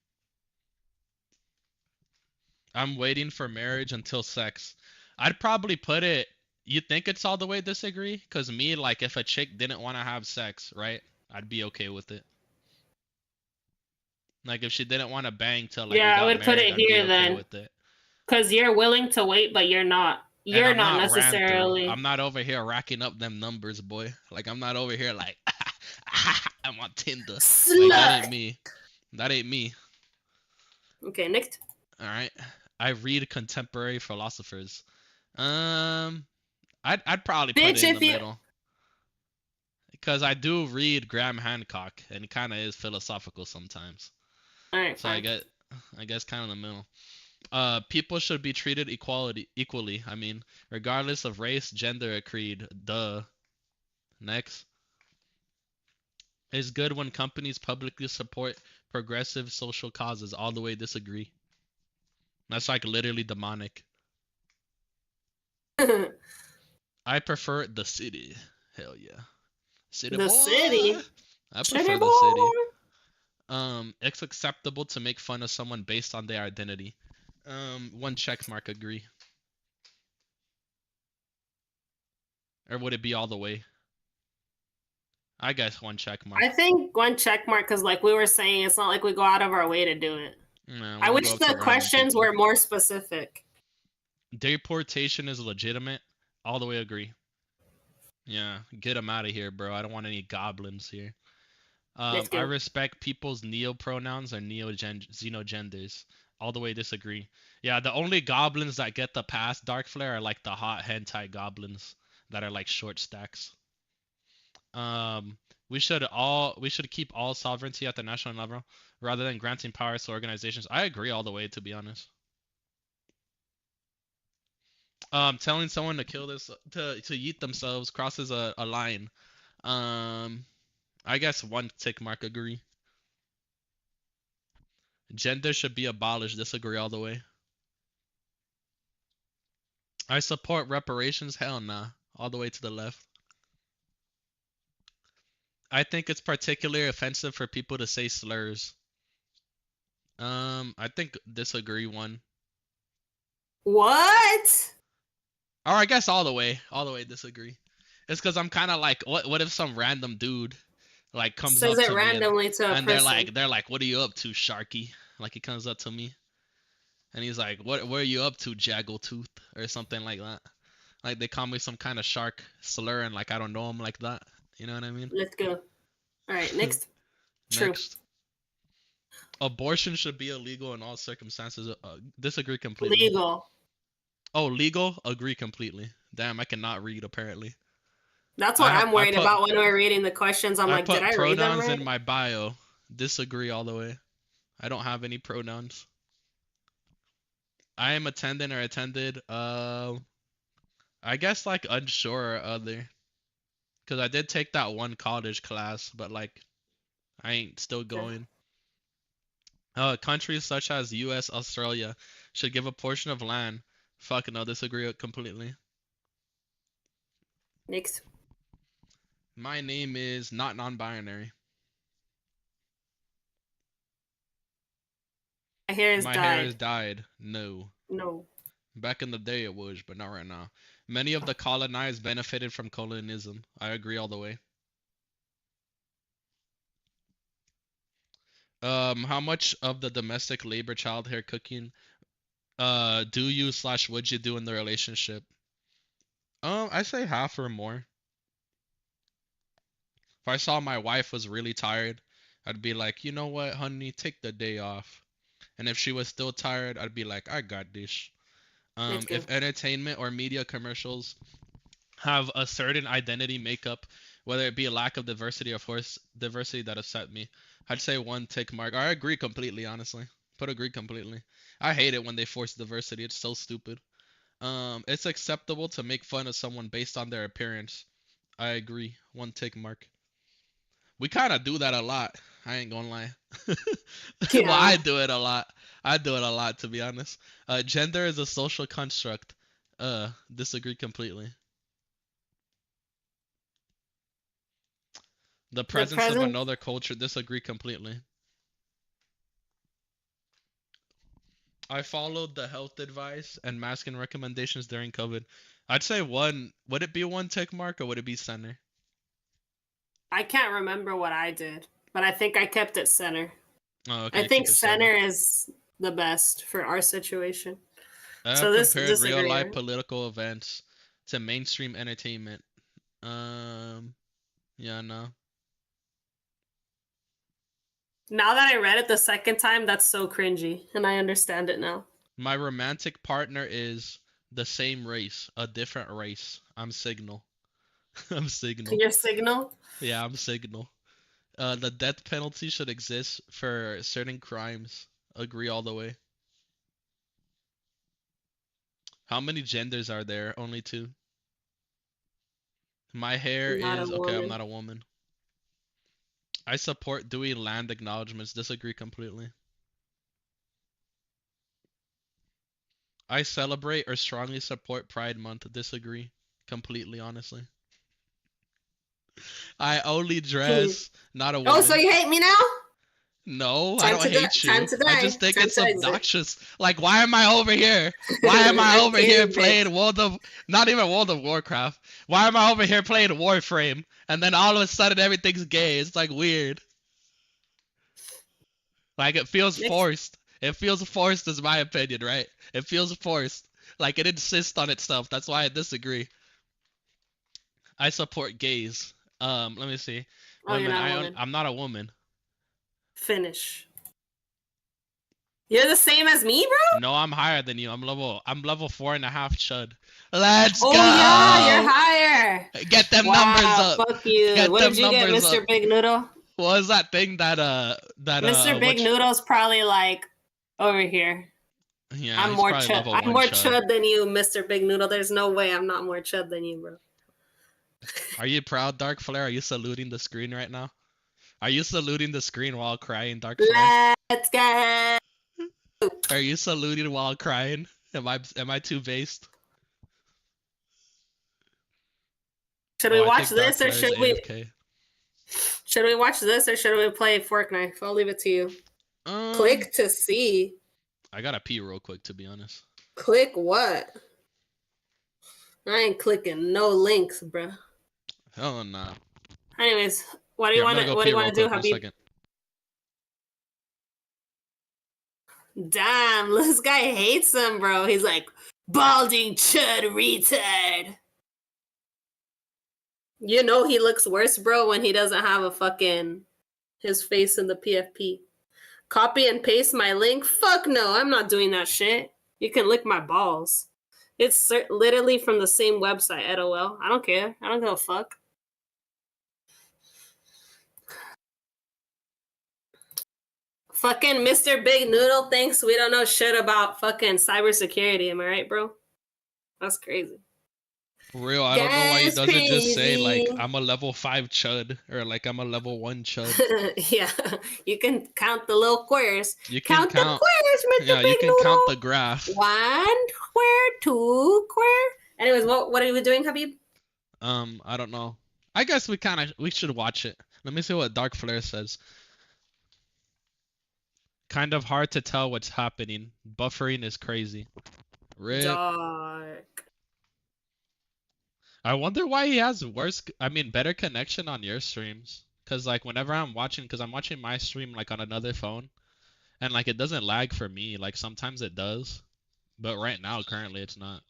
I'm waiting for marriage until sex. I'd probably put it. You think it's all the way disagree? Cause me, like, if a chick didn't want to have sex, right? I'd be okay with it. Like, if she didn't want to bang till like we Yeah, I got would put married, it I'd be here okay then, with it. because you're willing to wait, but you're not. And You're I'm not not ran through. I'm necessarily not over here racking up them numbers, boy. Like, I'm not over here like I'm on Tinder. Like, that ain't slut. me. That ain't me. Okay, next. All right. I read contemporary philosophers. Um, I'd probably put Bitch, it in if the you. middle because I do read Graham Hancock and it kind of is philosophical sometimes. All right, So fine. I guess kind of in the middle. People should be treated equally. I mean, regardless of race, gender, or creed. Duh. Next. It's good when companies publicly support progressive social causes. All the way disagree. That's like literally demonic. I prefer the city. Hell yeah. City The boy. city. I City prefer boy. the city. It's acceptable to make fun of someone based on their identity. One check mark agree. Or would it be all the way? I guess one check mark. I think one check mark because, like we were saying, it's not like we go out of our way to do it. Nah, we I don't go wish up to the random questions people. were more specific. Deportation is legitimate. All the way agree. Yeah, get them out of here, bro. I don't want any goblins here. Let's I go. respect people's neo pronouns or xenogenders. All the way disagree. Yeah, the only goblins that get the pass Dark Flare are like the hot hentai goblins that are like short stacks. Um, we should keep all sovereignty at the national level rather than granting powers to organizations. I agree all the way, to be honest. Telling someone to kill this to eat themselves crosses a line. Um, I guess one tick mark agree. Gender should be abolished. Disagree all the way. I support reparations. Hell nah. All the way to the left. I think it's particularly offensive for people to say slurs. I think disagree one. What? Or I guess all the way. All the way disagree. It's because I'm kind of like, what if some random dude like comes Says up it to me randomly to a and person. they're like, what are you up to, Sharky? Like he comes up to me and he's like, what are you up to, Jaggletooth? Or something like that. Like they call me some kind of shark slur and like I don't know him like that. You know what I mean? Let's go. All right, next. True. Next. Abortion should be illegal in all circumstances. Disagree completely. Legal. Oh, legal? Agree completely. Damn, I cannot read apparently. That's what I'm I worried about when we're reading the questions. I'm like, did put I read them pronouns right? in my bio. Disagree all the way. I don't have any pronouns. I am attendant or attended. I guess like unsure or other. Cause I did take that one college class, but like I ain't still Okay. going. Countries such as U.S., Australia should give a portion of land. Fuck no, disagree completely. Next. My name is not non-binary. My hair is My hair is dyed. dyed. No. No. Back in the day it was, but not right now. Many of the colonized benefited from colonialism. I agree all the way. How much of the domestic labor, child hair, cooking, do you slash would you do in the relationship? I say half or more. If I saw my wife was really tired, I'd be like, you know what, honey, take the day off. And if she was still tired, I'd be like, I got this. Let's go. If entertainment or media commercials have a certain identity makeup, Whether it be a lack of diversity or forced diversity that upset me. I'd say one tick mark. I agree completely, honestly. Put agree completely. I hate it when they force diversity. It's so stupid. It's acceptable to make fun of someone based on their appearance. I agree. One tick mark. We kind of do that a lot. I ain't gonna lie. Well, I Yeah. do it a lot. I do it a lot, to be honest. Gender is a social construct. Disagree completely. The The presence of present. another culture. Disagree completely. I followed the health advice and masking recommendations during COVID. I'd say one. Would it be one tick mark or would it be center? I can't remember what I did, but I think I kept it center. Oh, I okay, think keep it center. center is the best for our situation. I So have this compared real disagree, life right? political events to mainstream entertainment. Um, yeah, no. Now that I read it the second time, that's so cringy, and I understand it now. My romantic partner is the same race, a different race. I'm signal. I'm signal. Your signal? Yeah, I'm signal. The death penalty should exist for certain crimes. Agree all the way. How many genders are there? Only two. My hair Not a is okay. I'm woman. not a woman. I support doing land acknowledgements. Disagree completely. I celebrate or strongly support Pride Month. Disagree completely, honestly. I only dress, not a Oh, so woman. you hate me now? No, I don't hate Time you. to I die. just think Time it's to exit. obnoxious. Like, why am I over here? Why am I I'm over here kidding, bitch. playing not even World of Warcraft? Why am I over here playing Warframe? And then all of a sudden everything's gay. It's like weird. Like it feels Next. forced. It feels forced, is my opinion, right? It feels forced. Like it insists on itself. That's why I disagree. I support gays. Let me see. Oh, you're Women. not a woman. I'm not a woman. Finish. You're the same as me, bro? No, I'm higher than you. I'm level 4.5 Chud. Let's Oh, yeah, you're go. higher. Get them numbers Wow, up. fuck you. Get What did them you get, numbers up. Mr. Big Noodle? What was that thing Mr. Big which Noodle's probably like over here. yeah, I'm he's more probably chud. level I'm 1 more Chud. chud than you, Mr. Big Noodle. There's no way I'm not more chud than you, bro. Are you proud, Dark Flare? Are you saluting the screen right now? Are you saluting the screen while crying, Dark Flare? Let's go. Are you saluting while crying? Am I too based? Should Oh, we I watch think Dark this or Flare is should we? AFK. Should we watch this or should we play Fork Knife? I'll leave it to you. Um, Click to see. I gotta pee real quick to be honest. Click what? I ain't clicking no links, bro. Hell nah. Anyways, what do Here, you I'm want gonna to? go What do pee you want real to do, quick. One Habib? second. Damn, this guy hates him, bro. He's like balding chud retard. You know he looks worse, bro, when he doesn't have a fucking his face in the PFP. Copy and paste my link? Fuck no, I'm not doing that shit. You can lick my balls. It's literally from the same website, LOL. I don't care. I don't give a fuck. Fucking Mr. Big Noodle thinks we don't know shit about fucking cybersecurity. Am I right, bro? That's crazy. For real, I don't know why he That's doesn't just say like crazy. I'm a level 5 chud or like I'm a level 1 chud. Yeah, you can count the little squares. You can Count the count. squares, Mr. Yeah, you Big can count the Noodle. graph. 1 square, 2 square. Anyways, what are we doing, Habib? I don't know. I guess we should watch it. Let me see what Dark Flare says. Kind of hard to tell what's happening. Buffering is crazy. Rip. Dark. I wonder why he has better connection on your streams. Cause like whenever cause I'm watching my stream like on another phone, and like it doesn't lag for me. Like sometimes it does, but right now currently it's not.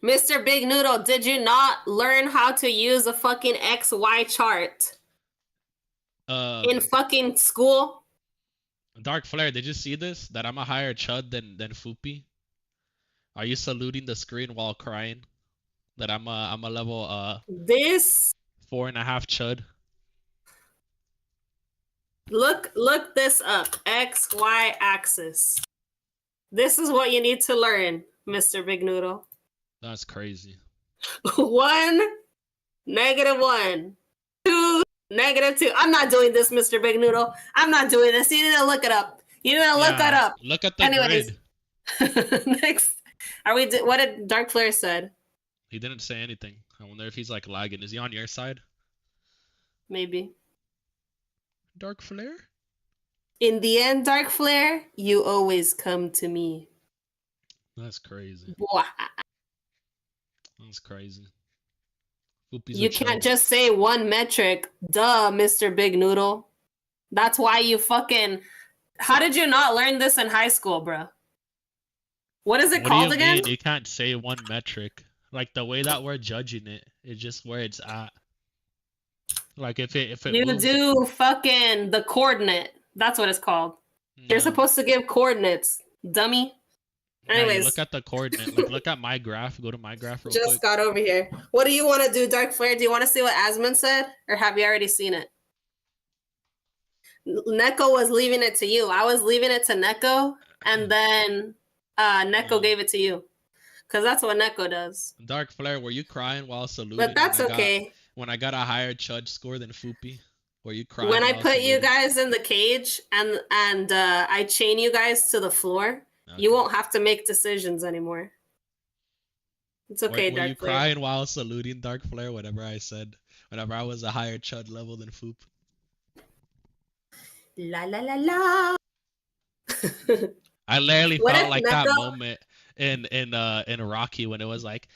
Mr. Big Noodle, did you not learn how to use a fucking XY chart in Um, fucking school? Dark Flare, did you see this? That I'm a higher chud than Foopy? Are you saluting the screen while crying? That I'm a level This 4.5 chud. Look this up. XY axis. This is what you need to learn, Mr. Big Noodle. That's crazy. 1, -1. 2, -2. I'm not doing this, Mr. Big Noodle. I'm not doing this. You need to look it up. You need to look it up. Look at the grid. Next. What did Dark Flare said? He didn't say anything. I wonder if he's like lagging. Is he on your side? Maybe. Dark Flare? In the end, Dark Flare, you always come to me. That's crazy. Boah. That's crazy. Foopy's You can't just say one metric. Duh, Mr. Big Noodle. That's why you fucking... How did you not learn this in high school, bro? What is it called again? Mean? You can't say one metric. Like the way that we're judging it is just where it's at. Like if it you moves... do fucking the coordinate. That's what it's called. No. You're supposed to give coordinates, dummy. Anyways, yeah, look at the coordinate. Like, look at my graph. Go to my graph real quick. Just got over here. What do you want to do, Dark Flare? Do you want to see what Asmund said, or have you already seen it? Neko was leaving it to you. I was leaving it to Neko, and then Neko gave it to you, because that's what Neko does. Dark Flare, were you crying while saluting? But that's okay. When I got a higher Chud score than Foopy, were you crying? When I put you guys in the cage and I chain you guys to the floor, you won't have to make decisions anymore. It's okay, Dark Flare. Were you crying while saluting Dark Flare? Whatever I said, whenever I was a higher Chud level than Foop. La la la la. I literally felt like that moment in Rocky when it was like.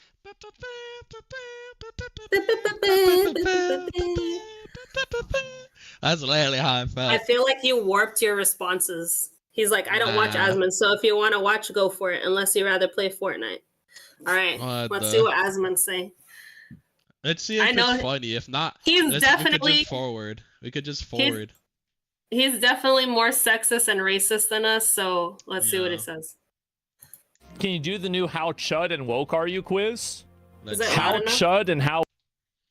That's literally how I felt. I feel like you warped your responses. He's like, I don't watch Asmund, so if you want to watch, go for it, unless you rather play Fortnite. All right, let's see what Asmund say. Let's see if it's funny. If not, he's definitely... We could just forward. We could just forward. He's definitely more sexist and racist than us, so let's see what it says. Can you do the new How Chud and Woke Are You quiz? How Chud and How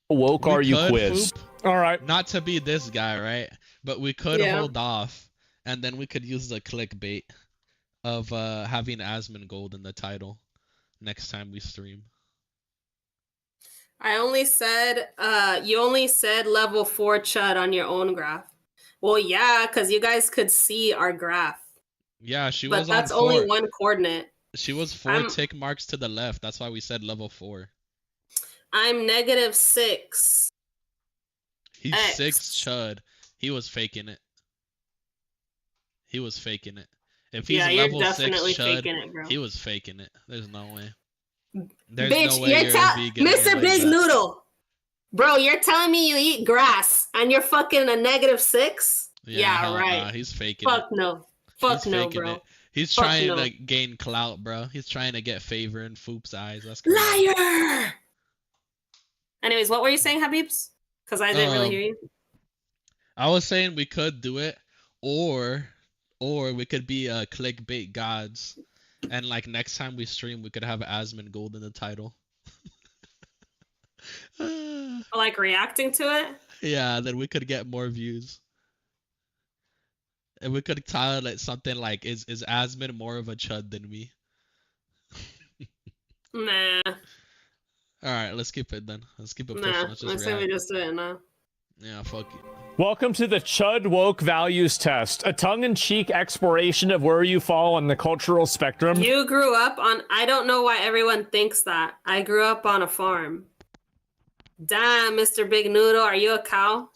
Woke Are You quiz. All right. Not to be this guy, right? But we could hold off, and then we could use the clickbait of having Asmund Gold in the title next time we stream. I only said, you only said level 4 Chud on your own graph. Well, yeah, because you guys could see our graph. Yeah, she was on 4. But that's only one coordinate. She was 4 tick marks to the left. That's why we said level 4. I'm -6. He's 6 Chud. He was faking it. He was faking it. If he's level 6 Chud, he was faking it. There's no way. There's no way you're Mr. Big Noodle. Bro, you're telling me you eat grass and you're fucking a -6? Yeah, right. Nah, he's faking Fuck no. Fuck no, bro. It. He's trying to gain clout, bro. He's trying to get favor in Foop's eyes. That's crazy. Liar! Anyways, what were you saying, Habibs? Because I didn't really hear you. I was saying we could do it, or we could be clickbait gods, and like next time we stream, we could have Asmund Gold in the title. Like reacting to it? Yeah, then we could get more views. And we could title it something like, is Asmund more of a Chud than me? Nah. Alright, let's keep it then. Let's keep it pushing. Let's say we just do it now. Yeah, fuck it. Welcome to the Chud Woke Values Test, a tongue-in-cheek exploration of where you fall on the cultural spectrum. You grew up on... I don't know why everyone thinks that. I grew up on a farm. Damn, Mr. Big Noodle, are you a cow?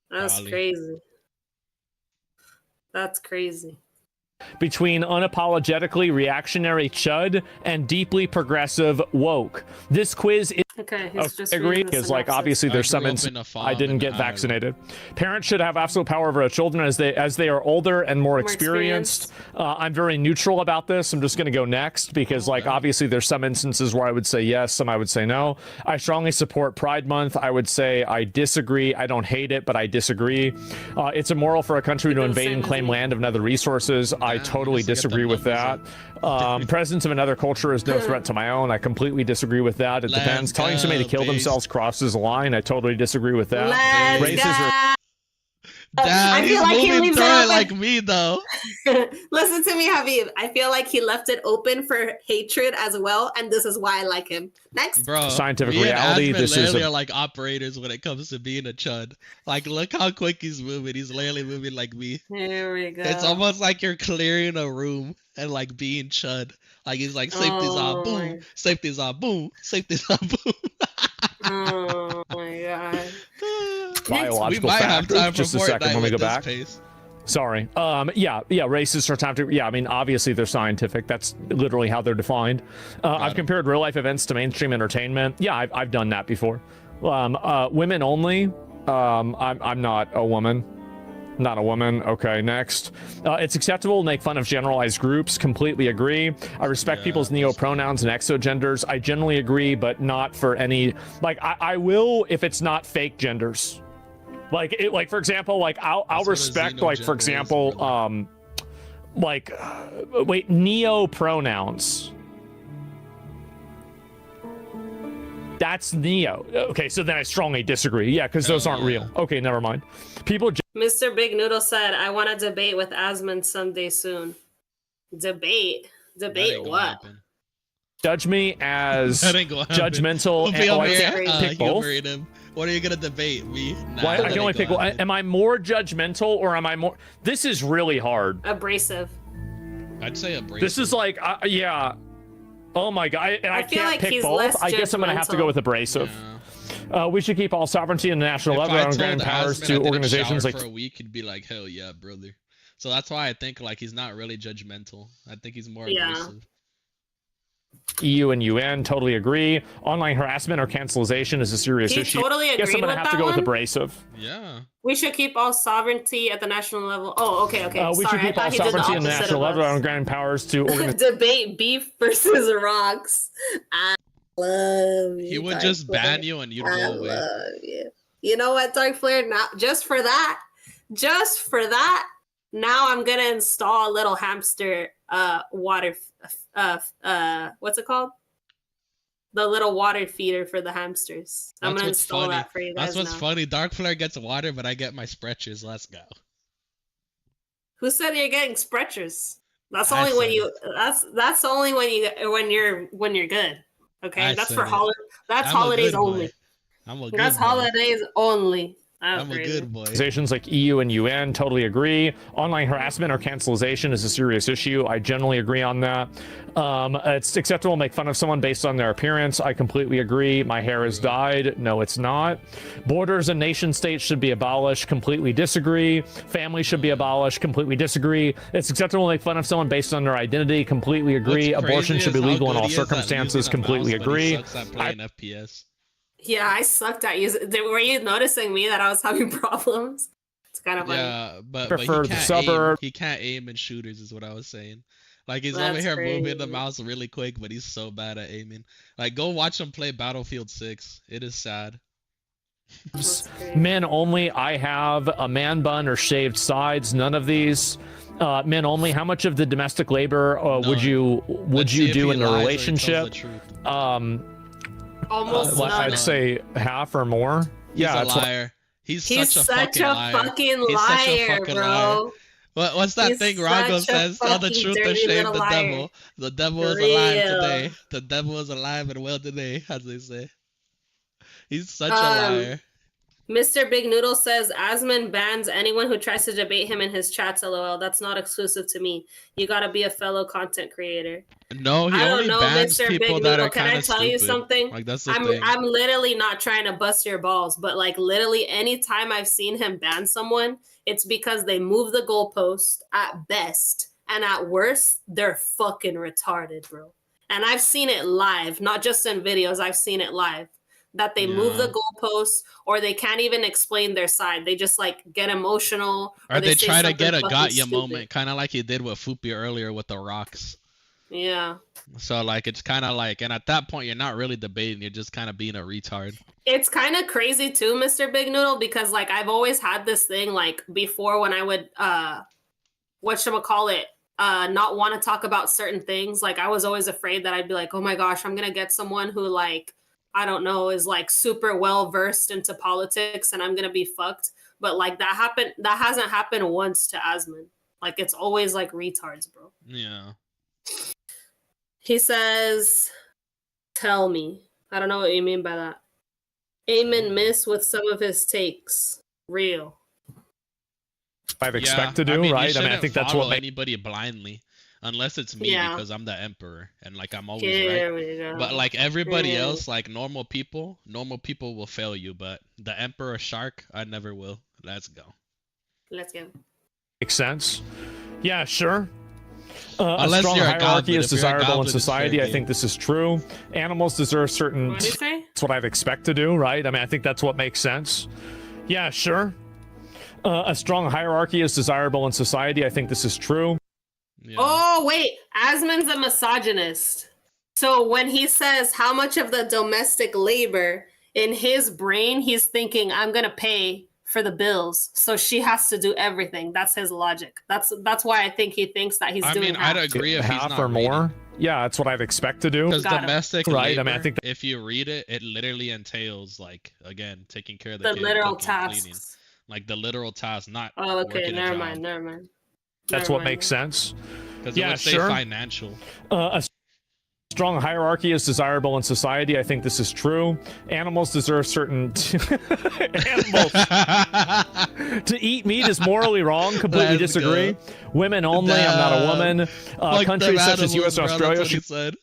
That's crazy. That's crazy. Between unapologetically reactionary Chud and deeply progressive woke. This quiz is... Okay, he's just agree because like obviously there's some I didn't get vaccinated. Parents should have absolute power over their children as they are older and more experienced. I'm very neutral about this. I'm just going to go next because like obviously there's some instances where I would say yes, some I would say no. I strongly support Pride Month. I would say I disagree. I don't hate it, but I disagree. It's immoral for a country to invade and claim land of other resources. I totally disagree with that. Presence of another culture is no threat to my own. I completely disagree with that. It depends. Telling somebody to kill themselves crosses a line. I totally disagree with that. Damn, I feel like he leaves it open. like me though. Listen to me, Habib. I feel like he left it open for hatred as well, and this is why I like him. Next, bro. Scientific reality. This is like operators when it comes to being a chud. Like, look how quick he's moving. He's literally moving like me. Here we go. It's almost like you're clearing a room and like being chud. Like he's like safety's on, boom. Safety's on, boom. Safety's on, boom. Oh my god. Biological factors. Just a second, let me go back. Sorry. Yeah, races are time to. Yeah, I mean, obviously they're scientific. That's literally how they're defined. I've compared real life events to mainstream entertainment. Yeah, I've done that before. Women only. I'm not a woman. Not a woman. Okay, next. It's acceptable to make fun of generalized groups. Completely agree. I respect people's neo-pronouns and exogenders. I generally agree, but not for any... Like, I will if it's not fake genders. Like for example, like, I'll respect, like, for example, neo-pronouns. That's neo. Okay, so then I strongly disagree. Yeah, because those aren't real. Okay, never mind. People. Mr. Big Noodle said, "I want to debate with Asmund someday soon." Debate what? Judge me as judgmental. Pick both. What are you gonna debate me? Nah, I can only pick one. Am I more judgmental or am I more? This is really hard. Abrasive. I'd say abrasive. This is like, yeah. Oh my god, and I can't like pick both. I guess I'm gonna have to go with abrasive. Yeah. We should keep all sovereignty in the national level and grant powers to organizations like. For a week, he'd be like, hell yeah, brother. So that's why I think like he's not really judgmental. I think he's more abrasive. EU and UN totally agree. Online harassment or cancelization is a serious issue. Totally agreed. Guess I'm gonna have to go with abrasive. Yeah. We should keep all sovereignty at the national level. Oh, okay. We should keep all sovereignty in the national level and grant powers to debate beef versus rocks. I love you. He would just ban you and you'd go away. Love you. You know what, Dark Flare? Now, just for that, now I'm gonna install a little hamster water. What's it called? The little water feeder for the hamsters. I'm gonna install that for you guys. That's what's funny. Dark Flare gets water, but I get my Sprechers. Let's go. Who said you're getting Sprechers? That's only when you. That's only when you're good. Okay, that's for holidays only. That's holidays only. I'm a good boy. Organizations like EU and UN totally agree. Online harassment or cancelization is a serious issue. I generally agree on that. It's acceptable to make fun of someone based on their appearance. I completely agree. My hair is dyed. No, it's not. Borders and nation states should be abolished. Completely disagree. Family should be abolished. Completely disagree. It's acceptable to make fun of someone based on their identity. Completely agree. Abortion should be legal in all circumstances. Completely agree. Yeah, I sucked at using. Were you noticing me that I was having problems? It's kind of funny. Yeah, but he can't aim in shooters, is what I was saying. Like he's over here moving the mouse really quick, but he's so bad at aiming. Like go watch him play Battlefield 6. It is sad. Men only. I have a man bun or shaved sides. None of these. Men only. How much of the domestic labor would you do in a relationship? Almost none. I'd say half or more. He's a liar. He's such a fucking liar, bro. What's that thing Rago says? Tell the truth or shame the devil. The devil is alive today. The devil is alive and well today, as they say. He's such a liar. Mr. Big Noodle says Asmund bans anyone who tries to debate him in his chats. LOL. That's not exclusive to me. You gotta be a fellow content creator. No, he only bans Mr. people Big that Noodle, are kind of stupid. Can I tell you something? Like that's the thing. I'm literally not trying to bust your balls, but like literally anytime I've seen him ban someone, it's because they move the goalpost at best, and at worst, they're fucking retarded, bro. And I've seen it live, not just in videos. I've seen it live. That they move the goalposts, or they can't even explain their side. They just like get emotional, or they try to get a got ya moment, kind of like you did with Foopy earlier with the rocks. Yeah. So like it's kind of like, and at that point you're not really debating, you're just kind of being a retard. It's kind of crazy too, Mr. Big Noodle, because like I've always had this thing like before when I would whatchamacallit, not want to talk about certain things. Like I was always afraid that I'd be like, oh my gosh, I'm gonna get someone who like, I don't know, is like super well versed into politics and I'm gonna be fucked. But like that hasn't happened once to Asmund. Like it's always like retards, bro. Yeah. He says, tell me. I don't know what you mean by that. Aim and miss with some of his takes. Real. I'd expect to do, right? I mean, I think that's what anybody blindly, unless it's me because I'm the emperor and like I'm always right. But like everybody else, like normal people will fail you. But the emperor shark, I never will. Let's go. Let's go. Makes sense. Yeah, sure. A Unless strong you're a hierarchy goblin. is desirable in society. I think this is true. Animals deserve certain. What did you say? That's what I'd expect to do, right? I mean, I think that's what makes sense. Yeah, sure. A strong hierarchy is desirable in society. I think this is true. Yeah. Oh, wait. Asmund's a misogynist. So when he says how much of the domestic labor, in his brain, he's thinking, I'm going to pay for the bills. So she has to do everything. That's his logic. That's why I think he thinks that he's doing half. I'd agree if half he's not or more. Yeah, that's what I'd expect to do. Because domestic labor, right? I mean, I think if you read it, it literally entails like again taking care of the kid, literal cooking, tasks. cleaning. Like the literal task, not. Oh, okay. Never mind. That's what makes sense. Because it would say financial. A strong hierarchy is desirable in society. I think this is true. Animals deserve certain animals. To eat meat is morally wrong. Completely disagree. Women only. I'm not a woman. Countries such as U.S. and Australia should.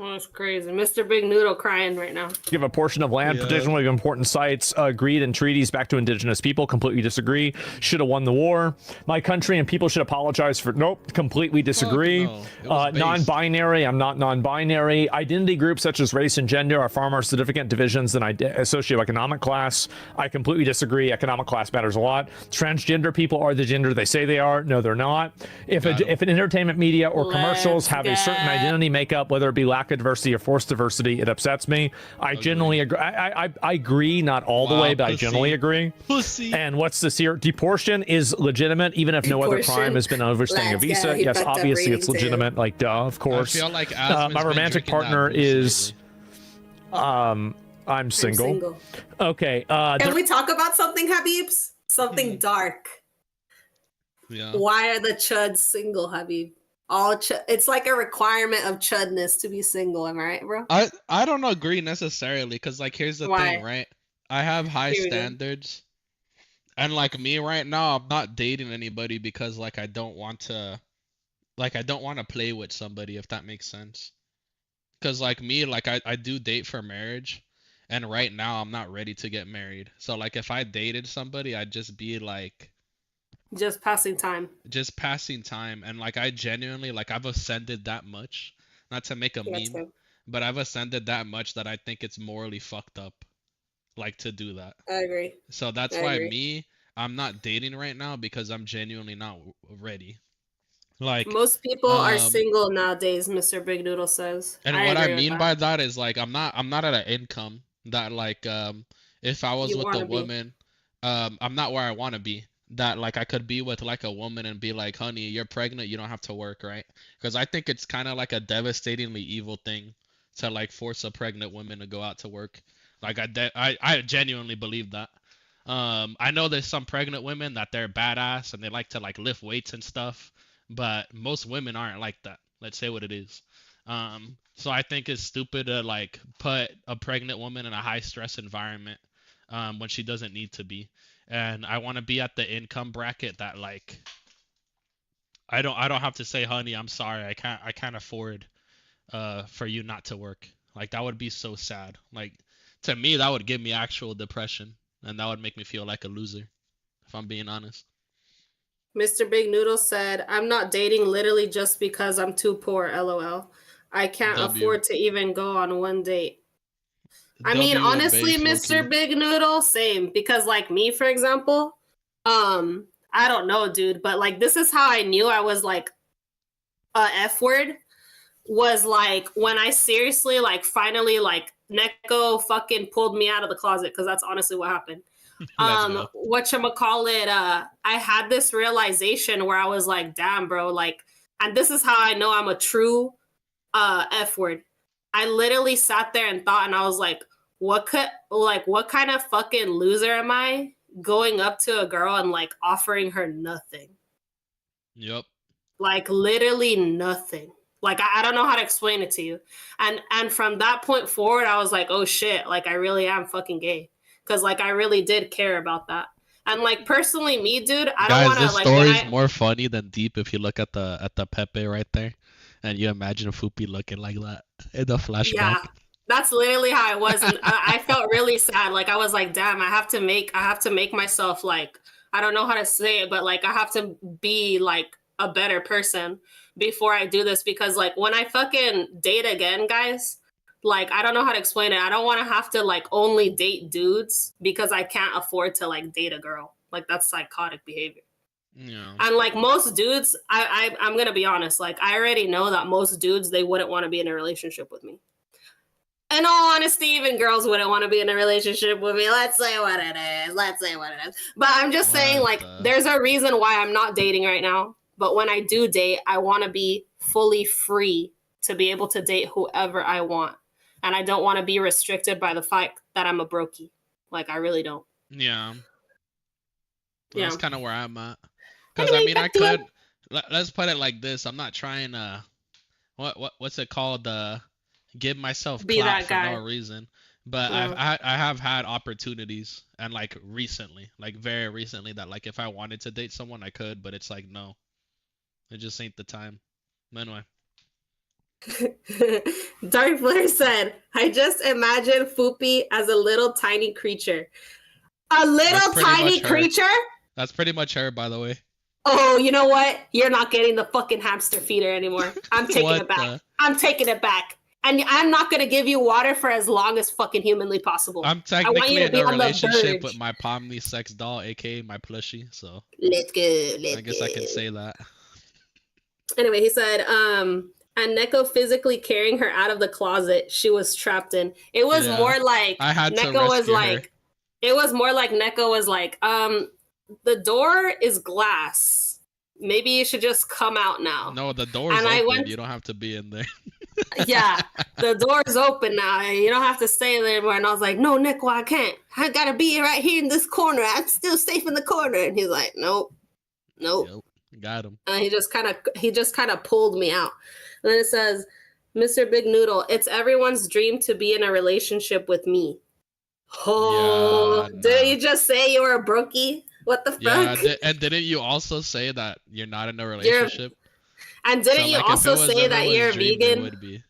Oh, that's crazy. Mr. Big Noodle crying right now. Give a portion of land, particularly important sites, agreed and treaties back to indigenous people. Completely disagree. Should have won the war. My country and people should apologize for. Nope. Completely disagree. No. Non-binary. I'm not non-binary. Identity groups such as race and gender are far more significant divisions than socioeconomic class. I completely disagree. Economic class matters a lot. Transgender people are the gender they say they are. No, they're not. If an entertainment media or commercials have a certain identity makeup, whether it be lack of diversity or forced diversity, it upsets me. I generally agree. I agree, not all the way, but I generally agree. Pussy. And what's this here? Deportation is legitimate, even if no other crime has been overstaying a visa. Yes, obviously it's legitimate. Like, duh, of course. I feel like my romantic partner is. I'm single. Okay. Can we talk about something, Habibs? Something dark. Yeah. Why are the Chuds single, Habib? It's like a requirement of chudness to be single. Am I right, bro? I don't agree necessarily, because like here's the thing, right? I have high standards, and like me right now, I'm not dating anybody because like I don't want to play with somebody, if that makes sense. Because like me, like I do date for marriage, and right now I'm not ready to get married. So like if I dated somebody, I'd just be like. Just passing time. And like I genuinely, like I've ascended that much, not to make a meme, but I've ascended that much that I think it's morally fucked up, like to do that. I agree. So that's why I'm not dating right now, because I'm genuinely not ready. Like most people are single nowadays, Mr. Big Noodle says. And what I mean by that is like I'm not at an income that like if I was with a woman, I'm not where I want to be. That like I could be with like a woman and be like, honey, you're pregnant, you don't have to work, right? Because I think it's kind of like a devastatingly evil thing to like force a pregnant woman to go out to work. Like I genuinely believe that. I know there's some pregnant women that they're badass and they like to like lift weights and stuff, but most women aren't like that. Let's say what it is. So I think it's stupid to like put a pregnant woman in a high stress environment when she doesn't need to be. And I want to be at the income bracket that like I don't have to say, honey, I'm sorry, I can't afford for you not to work. Like that would be so sad. Like to me that would give me actual depression, and that would make me feel like a loser, if I'm being honest. Mr. Big Noodle said, I'm not dating literally just because I'm too poor, LOL. I can't afford to even go on one date. I mean, honestly, Mr. Big Noodle, same. Because like me, for example, I don't know, dude, but like this is how I knew I was like a F word, was like when I seriously like finally like Neko fucking pulled me out of the closet, because that's honestly what happened. Whatchamacallit, I had this realization where I was like, damn, bro, like And this is how I know I'm a true F word. I literally sat there and thought, and I was like, what kind of fucking loser am I going up to a girl and like offering her nothing? Yep. Like literally nothing. Like I don't know how to explain it to you. And from that point forward, I was like, oh shit, like I really am fucking gay. Cause like I really did care about that. And like personally me, dude, I don't want to Guys, this like story's more funny than deep if you look at the Pepe right there. And you imagine Foopy looking like that in the flashback. Yeah. That's literally how I was, and I felt really sad. Like I was like, damn, I have to make myself like, I don't know how to say it, but like I have to be like a better person before I do this, because like when I fucking date again, guys, like I don't know how to explain it. I don't want to have to like only date dudes because I can't afford to like date a girl. Like that's psychotic behavior. Yeah. And like most dudes, I'm gonna be honest, like I already know that most dudes, they wouldn't want to be in a relationship with me. In all honesty, even girls wouldn't want to be in a relationship with me. Let's say what it is. But I'm just saying, like, there's a reason why I'm not dating right now. But when I do date, I want to be fully free to be able to date whoever I want. And I don't want to be restricted by the fact that I'm a brokey. Like, I really don't. Yeah. Yeah. That's kind of where I'm at. Because, Anyway, I mean, I could... Let's put it like this. I'm not trying to... What's it called? Give myself clout for no reason. But I have had opportunities, and like recently, like very recently, that like if I wanted to date someone I could, but it's like no, it just ain't the time. Anyway. Dark Flare said, I just imagine Foopy as a little tiny creature. A little tiny creature? That's pretty much her, by the way. Oh, you know what? You're not getting the fucking hamster feeder anymore. I'm taking it back. I'm taking it back. And I'm not going to give you water for as long as fucking humanly possible. I'm technically in a relationship with my Pomni sex doll, aka my plushie, so... Let's go, I guess I can say that. Anyway, he said, and Neko physically carrying her out of the closet she was trapped in. It was more like... I had Neko to was like... her. It was more like Neko was like, the door is glass. Maybe you should just come out now. No, the door's open. You don't have to be in there. Yeah, the door's open now. You don't have to stay there anymore. And I was like, no, Neko, I can't. I gotta be right here in this corner. I'm still safe in the corner. And he's like, nope. Yep, got him. And he just kind of pulled me out. And then it says, Mr. Big Noodle, it's everyone's dream to be in a relationship with me. Oh, yeah, did you just say you were a brookie? What the fuck? Yeah, and didn't you also say that you're not in a relationship? And didn't you also say that you're a vegan? Would be.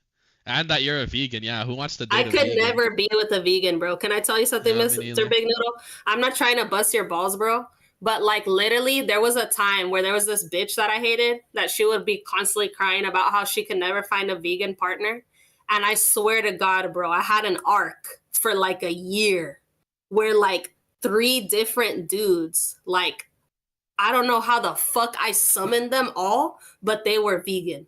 And that you're a vegan, yeah. Who wants to date I could never be with a vegan, bro. Can I tell you something, Mr. Big Noodle? I'm not trying to bust your balls, bro. But like literally, there was a time where there was this bitch that I hated that she would be constantly crying about how she could never find a vegan partner. And I swear to God, bro, I had an arc for like a year where like 3 different dudes, like, I don't know how the fuck I summoned them all, but they were vegan.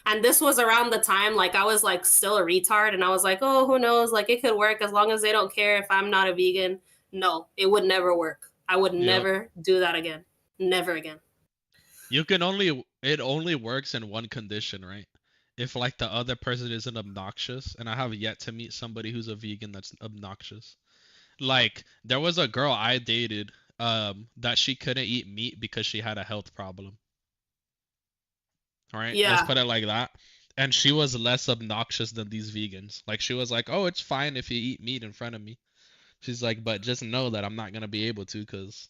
And this was around the time, like, I was, like, still a retard. And I was like, oh, who knows? Like, it could work as long as they don't care if I'm not a vegan. No, it would never work. I would never do that again. Never again. It only works in one condition, right? If, like, the other person isn't obnoxious. And I have yet to meet somebody who's a vegan that's obnoxious. Like, there was a girl I dated that she couldn't eat meat because she had a health problem. All right, let's put it like that. And she was less obnoxious than these vegans. Like, she was like, oh, it's fine if you eat meat in front of me. She's like, but just know that I'm not going to be able to because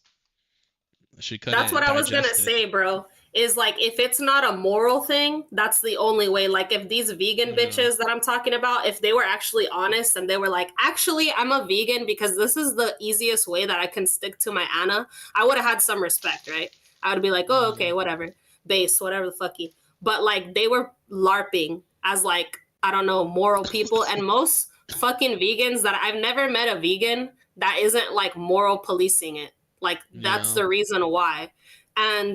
she couldn't. That's what I was going to say, bro. Is like, if it's not a moral thing, that's the only way. Like, if these vegan bitches that I'm talking about, if they were actually honest and they were like, actually, I'm a vegan because this is the easiest way that I can stick to my Anna, I would have had some respect, right? I would be like, oh, okay, whatever. Base, whatever the fucky. But, like, they were LARPing as, like, I don't know, moral people. And most fucking vegans that I've never met a vegan that isn't, like, moral policing it. Like, that's the reason why. And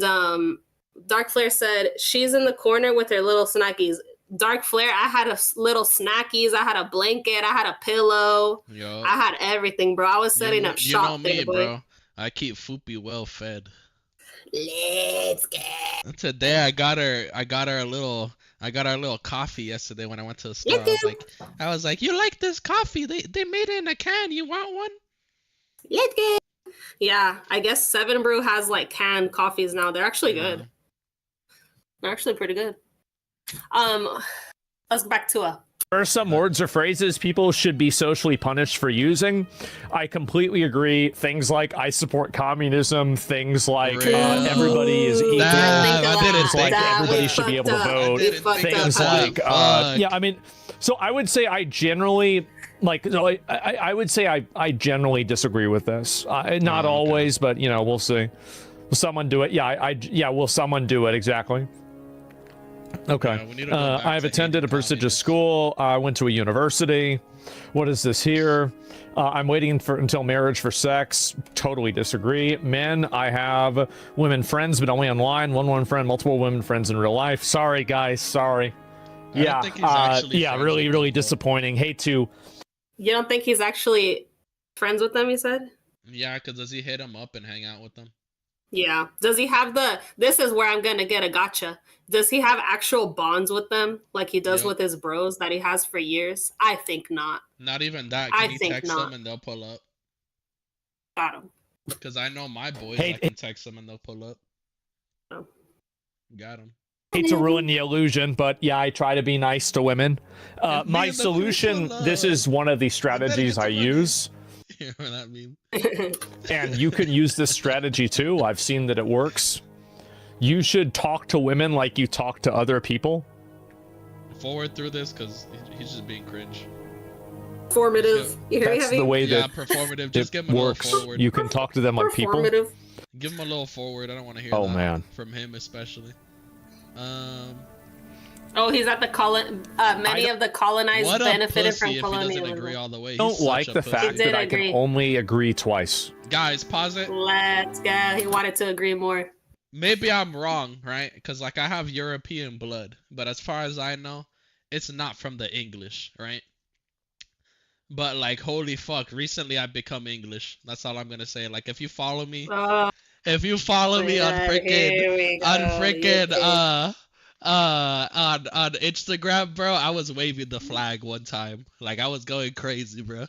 Dark Flare said, she's in the corner with her little snackies. Dark Flare, I had a little snackies. I had a blanket. I had a pillow. I had everything, bro. I was setting up shop. You know me, bro. I keep Foopy well fed. Let's go. Today I got her a little coffee yesterday when I went to the store. I was like, you like this coffee? They made it in a can. You want one? Let's go. Yeah, I guess 7 Brew has like canned coffees now. They're actually good. They're actually pretty good. Let's go back to a. There are some words or phrases people should be socially punished for using. I completely agree. Things like "I support communism," things like everybody is equal, things like everybody should be able to vote, things like yeah. I mean, so I would say I generally I would say I generally disagree with this. Not always, but you know, we'll see. Will someone do it? Yeah, will someone do it exactly? Okay. Yeah, I've attended a prestigious school. I went to a university. What is this here? I'm waiting until marriage for sex. Totally disagree. Men, I have women friends, but only online. One woman friend, multiple women friends in real life. Sorry, guys. Sorry. Yeah. Yeah. Really, really disappointing. Hate to. You don't think he's actually friends with them? You said. Yeah, because does he hit them up and hang out with them? Yeah. Does he have this is where I'm going to get a gotcha. Does he have actual bonds with them like he does with his bros that he has for years? I think not. Not even that. Can you text them and they'll pull up? Got him. Because I know my boys, I can text them and they'll pull up. Oh. Got him. Hate to ruin the illusion, but yeah, I try to be nice to women. My solution, this is one of the strategies I use. You know what that means? And you can use this strategy too. I've seen that it works. You should talk to women like you talk to other people. Forward through this because he's just being cringe. Performative. That's the way that performative. Just give him a works. little forward. You can talk to them like people. Give him a little forward. I don't want to hear man. From him especially. Oh, he's at the many of the colonized benefited from colonialism. He doesn't agree all the way. I don't like the fact that I can only agree twice. Guys, pause it. Let's go. He wanted to agree more. Maybe I'm wrong, right? Because like I have European blood, but as far as I know, it's not from the English, right? But like, holy fuck, recently I've become English. That's all I'm gonna say. Like, if you follow me, on Instagram, bro, I was waving the flag one time. Like, I was going crazy, bro.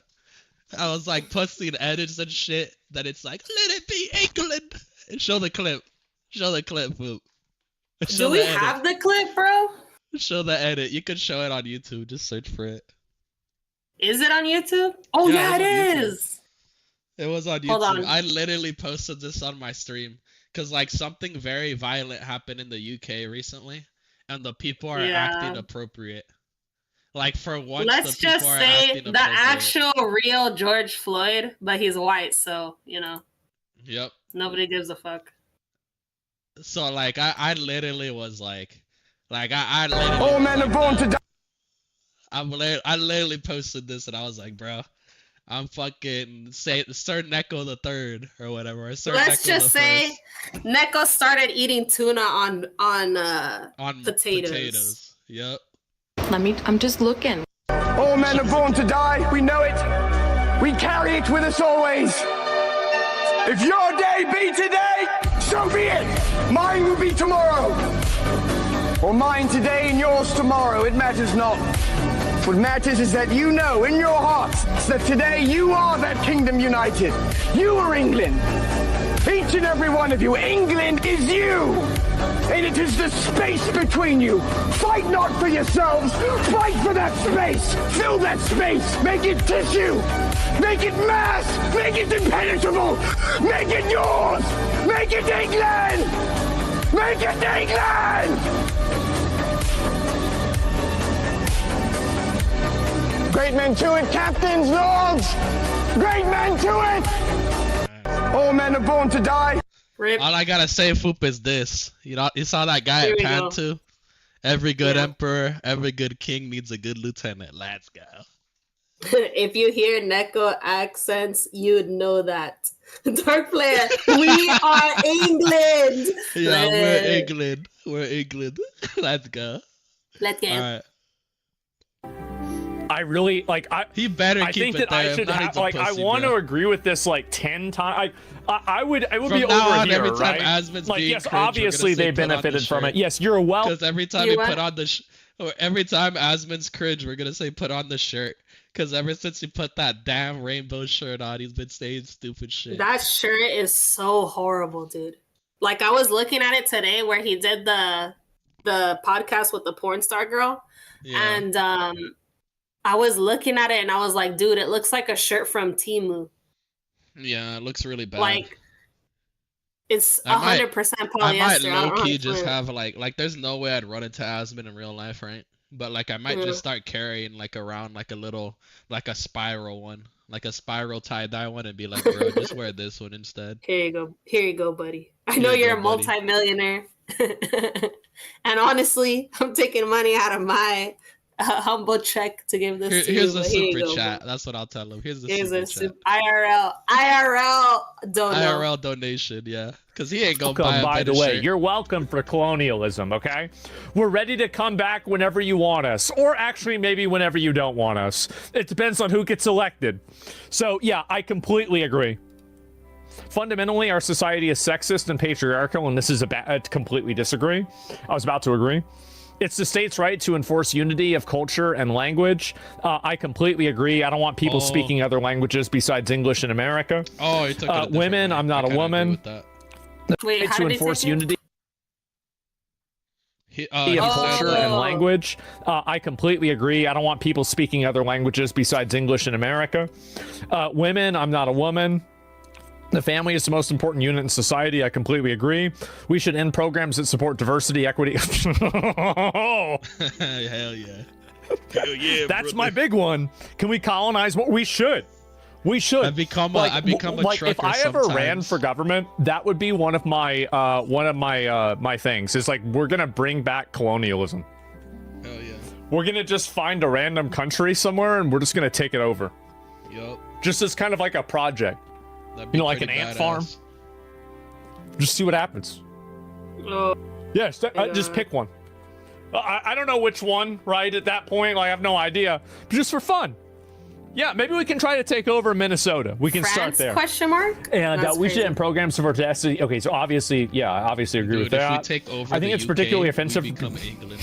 I was like posting edits and shit that it's like, let it be England. And show the clip. Show the clip, Foop. Do we have the clip, bro? Show the edit. You can show it on YouTube. Just search for it. Is it on YouTube? Oh, yeah, it is. It was on YouTube. Hold on. I literally posted this on my stream. Because, like, something very violent happened in the UK recently. And the people are acting appropriate. Like, for once, let's just say the actual real George Floyd, but he's white, so, you know. Yep. Nobody gives a fuck. So, like, I literally was like I literally... All men are born to die. I literally posted this, and I was like, bro, I'm fucking Sir Neko the Third or whatever. Let's just say Neko started eating tuna on potatoes. Yep. I'm just looking. All men are born to die. We know it. We carry it with us always. If your day be today, so be it. Mine will be tomorrow. Or mine today and yours tomorrow. It matters not. What matters is that you know in your hearts that today you are that kingdom united. You are England. Each and every one of you. England is you. And it is the space between you. Fight not for yourselves. Fight for that space. Fill that space. Make it tissue. Make it mass. Make it impenetrable. Make it yours. Make it England. Make it England. Great men to it, captains, lords! Great men to it! All men are born to die. Rip. All I gotta say, Foop, is this. You know, you saw that guy at Pan too? Every good emperor, every good king needs a good lieutenant. Let's go. If you hear Neko accents, you'd know that. Dark player, we are England! Yeah, we're England. We're England. Let's go. Let's go. All right. I really like. He better I keep think it that there. I should have, like. I want to agree with this like 10 times. I would. It would From be now over on, here, every time right? Asmon's Like, being yes, cringe, obviously they benefited from it. Yes, you're well. Because every time he put on the, or every time Asmon's cringe, we're gonna say put on the shirt. Because ever since he put that damn rainbow shirt on, he's been saying stupid shit. That shirt is so horrible, dude. Like, I was looking at it today where he did the podcast with the porn star girl, and I was looking at it and I was like, dude, it looks like a shirt from Temu. Yeah, it looks really bad. Like, it's 100% polyester. I might low-key just have like there's no way I'd run into Asmon in real life, right? But like I might just start carrying like around like a little, like a spiral one, like a spiral tie-dye one, and be like, bro, just wear this one instead. Here you go, buddy. I know you're a multi-millionaire. And honestly, I'm taking money out of my humble check to give this to you. Here's a super chat. That's what I'll tell him. Here's a super chat. IRL donation. IRL donation, yeah. Because he ain't gonna buy By the way, shirt. you're welcome for colonialism, okay? We're ready to come back whenever you want us. Or actually, maybe whenever you don't want us. It depends on who gets elected. So, yeah, I completely agree. Fundamentally, our society is sexist and patriarchal, and this is completely disagree. I was about to agree. It's the state's right to enforce unity of culture and language. I completely agree. I don't want people speaking other languages besides English in America. Oh, you took it women, I'm not a woman. Wait, how to did enforce he take unity of of culture and language. I completely agree. I don't want people speaking other languages besides English in America. Women, I'm not a woman. The family is the most important unit in society. I completely agree. We should end programs that support diversity, equity. Hell yeah. Hell yeah. That's my big one. Can we colonize what we should? We should. I become a trucker if I ever ran for government, that would be one of my my things. Is like, we're gonna bring back colonialism. Hell yeah. We're gonna just find a random country somewhere and we're just gonna take it over. Yup. Just as kind of like a project. You know, like an ant farm. Just see what happens. Yes, just pick one. I don't know which one, right? At that point, I have no idea. But just for fun. Yeah, maybe we can try to take over Minnesota. We can start there. Question mark? And we should end programs for diversity. Okay, so obviously, yeah, I obviously agree with that. If we take over I think it's particularly offensive. We become England.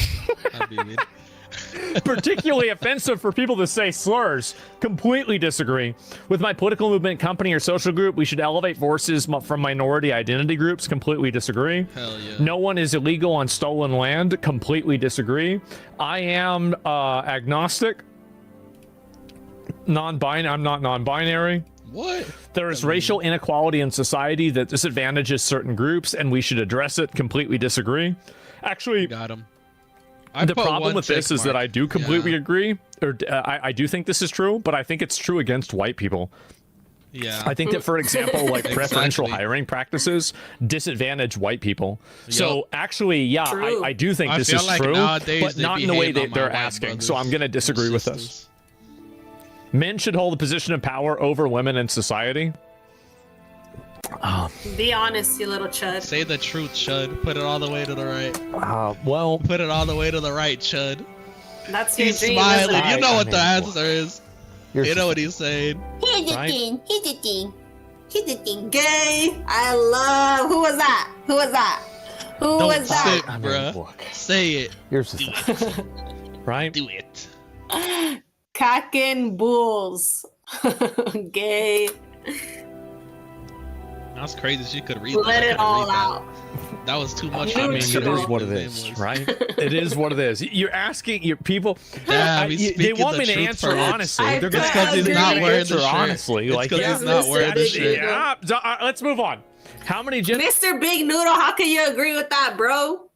Particularly offensive for people to say slurs. Completely disagree. With my political movement, company, or social group, we should elevate voices from minority identity groups. Completely disagree. Hell yeah. No one is illegal on stolen land. Completely disagree. I am agnostic. I'm not non-binary. What? There is racial inequality in society that disadvantages certain groups, and we should address it. Completely disagree. Actually, got him. The problem with this is that I do completely agree, or I do think this is true, but I think it's true against white people. Yeah. I think that, for example, like preferential hiring practices disadvantage white people. Yep. So actually, yeah, I do think this is true, but not in the way that they're asking. So I'm going to disagree with this. Men should hold a position of power over women in society. Be honest, you little chud. Say the truth, Chud. Put it all the way to the right. Well, put it all the way to the right, Chud. That's your he's dream. Smiling. You know what the answer is. You know what he's saying. Here's the thing. Here's the thing. Here's the thing. Gay. I love. Who was that? Who was that? Who Don't was that? Sit, bruh. Say it. Here's the thing. Right? Do it. Cockin' bulls. Gay. That's crazy. She could read. Let it all out. That was too much. I mean, it is what it is, right? It is what it is. You're asking your people. They want me to answer honestly. They're going because he's not wearing the shirt. Honestly, like he's not wearing the shirt. Yeah. Let's move on. How many? Mr. Big Noodle, how can you agree with that, bro?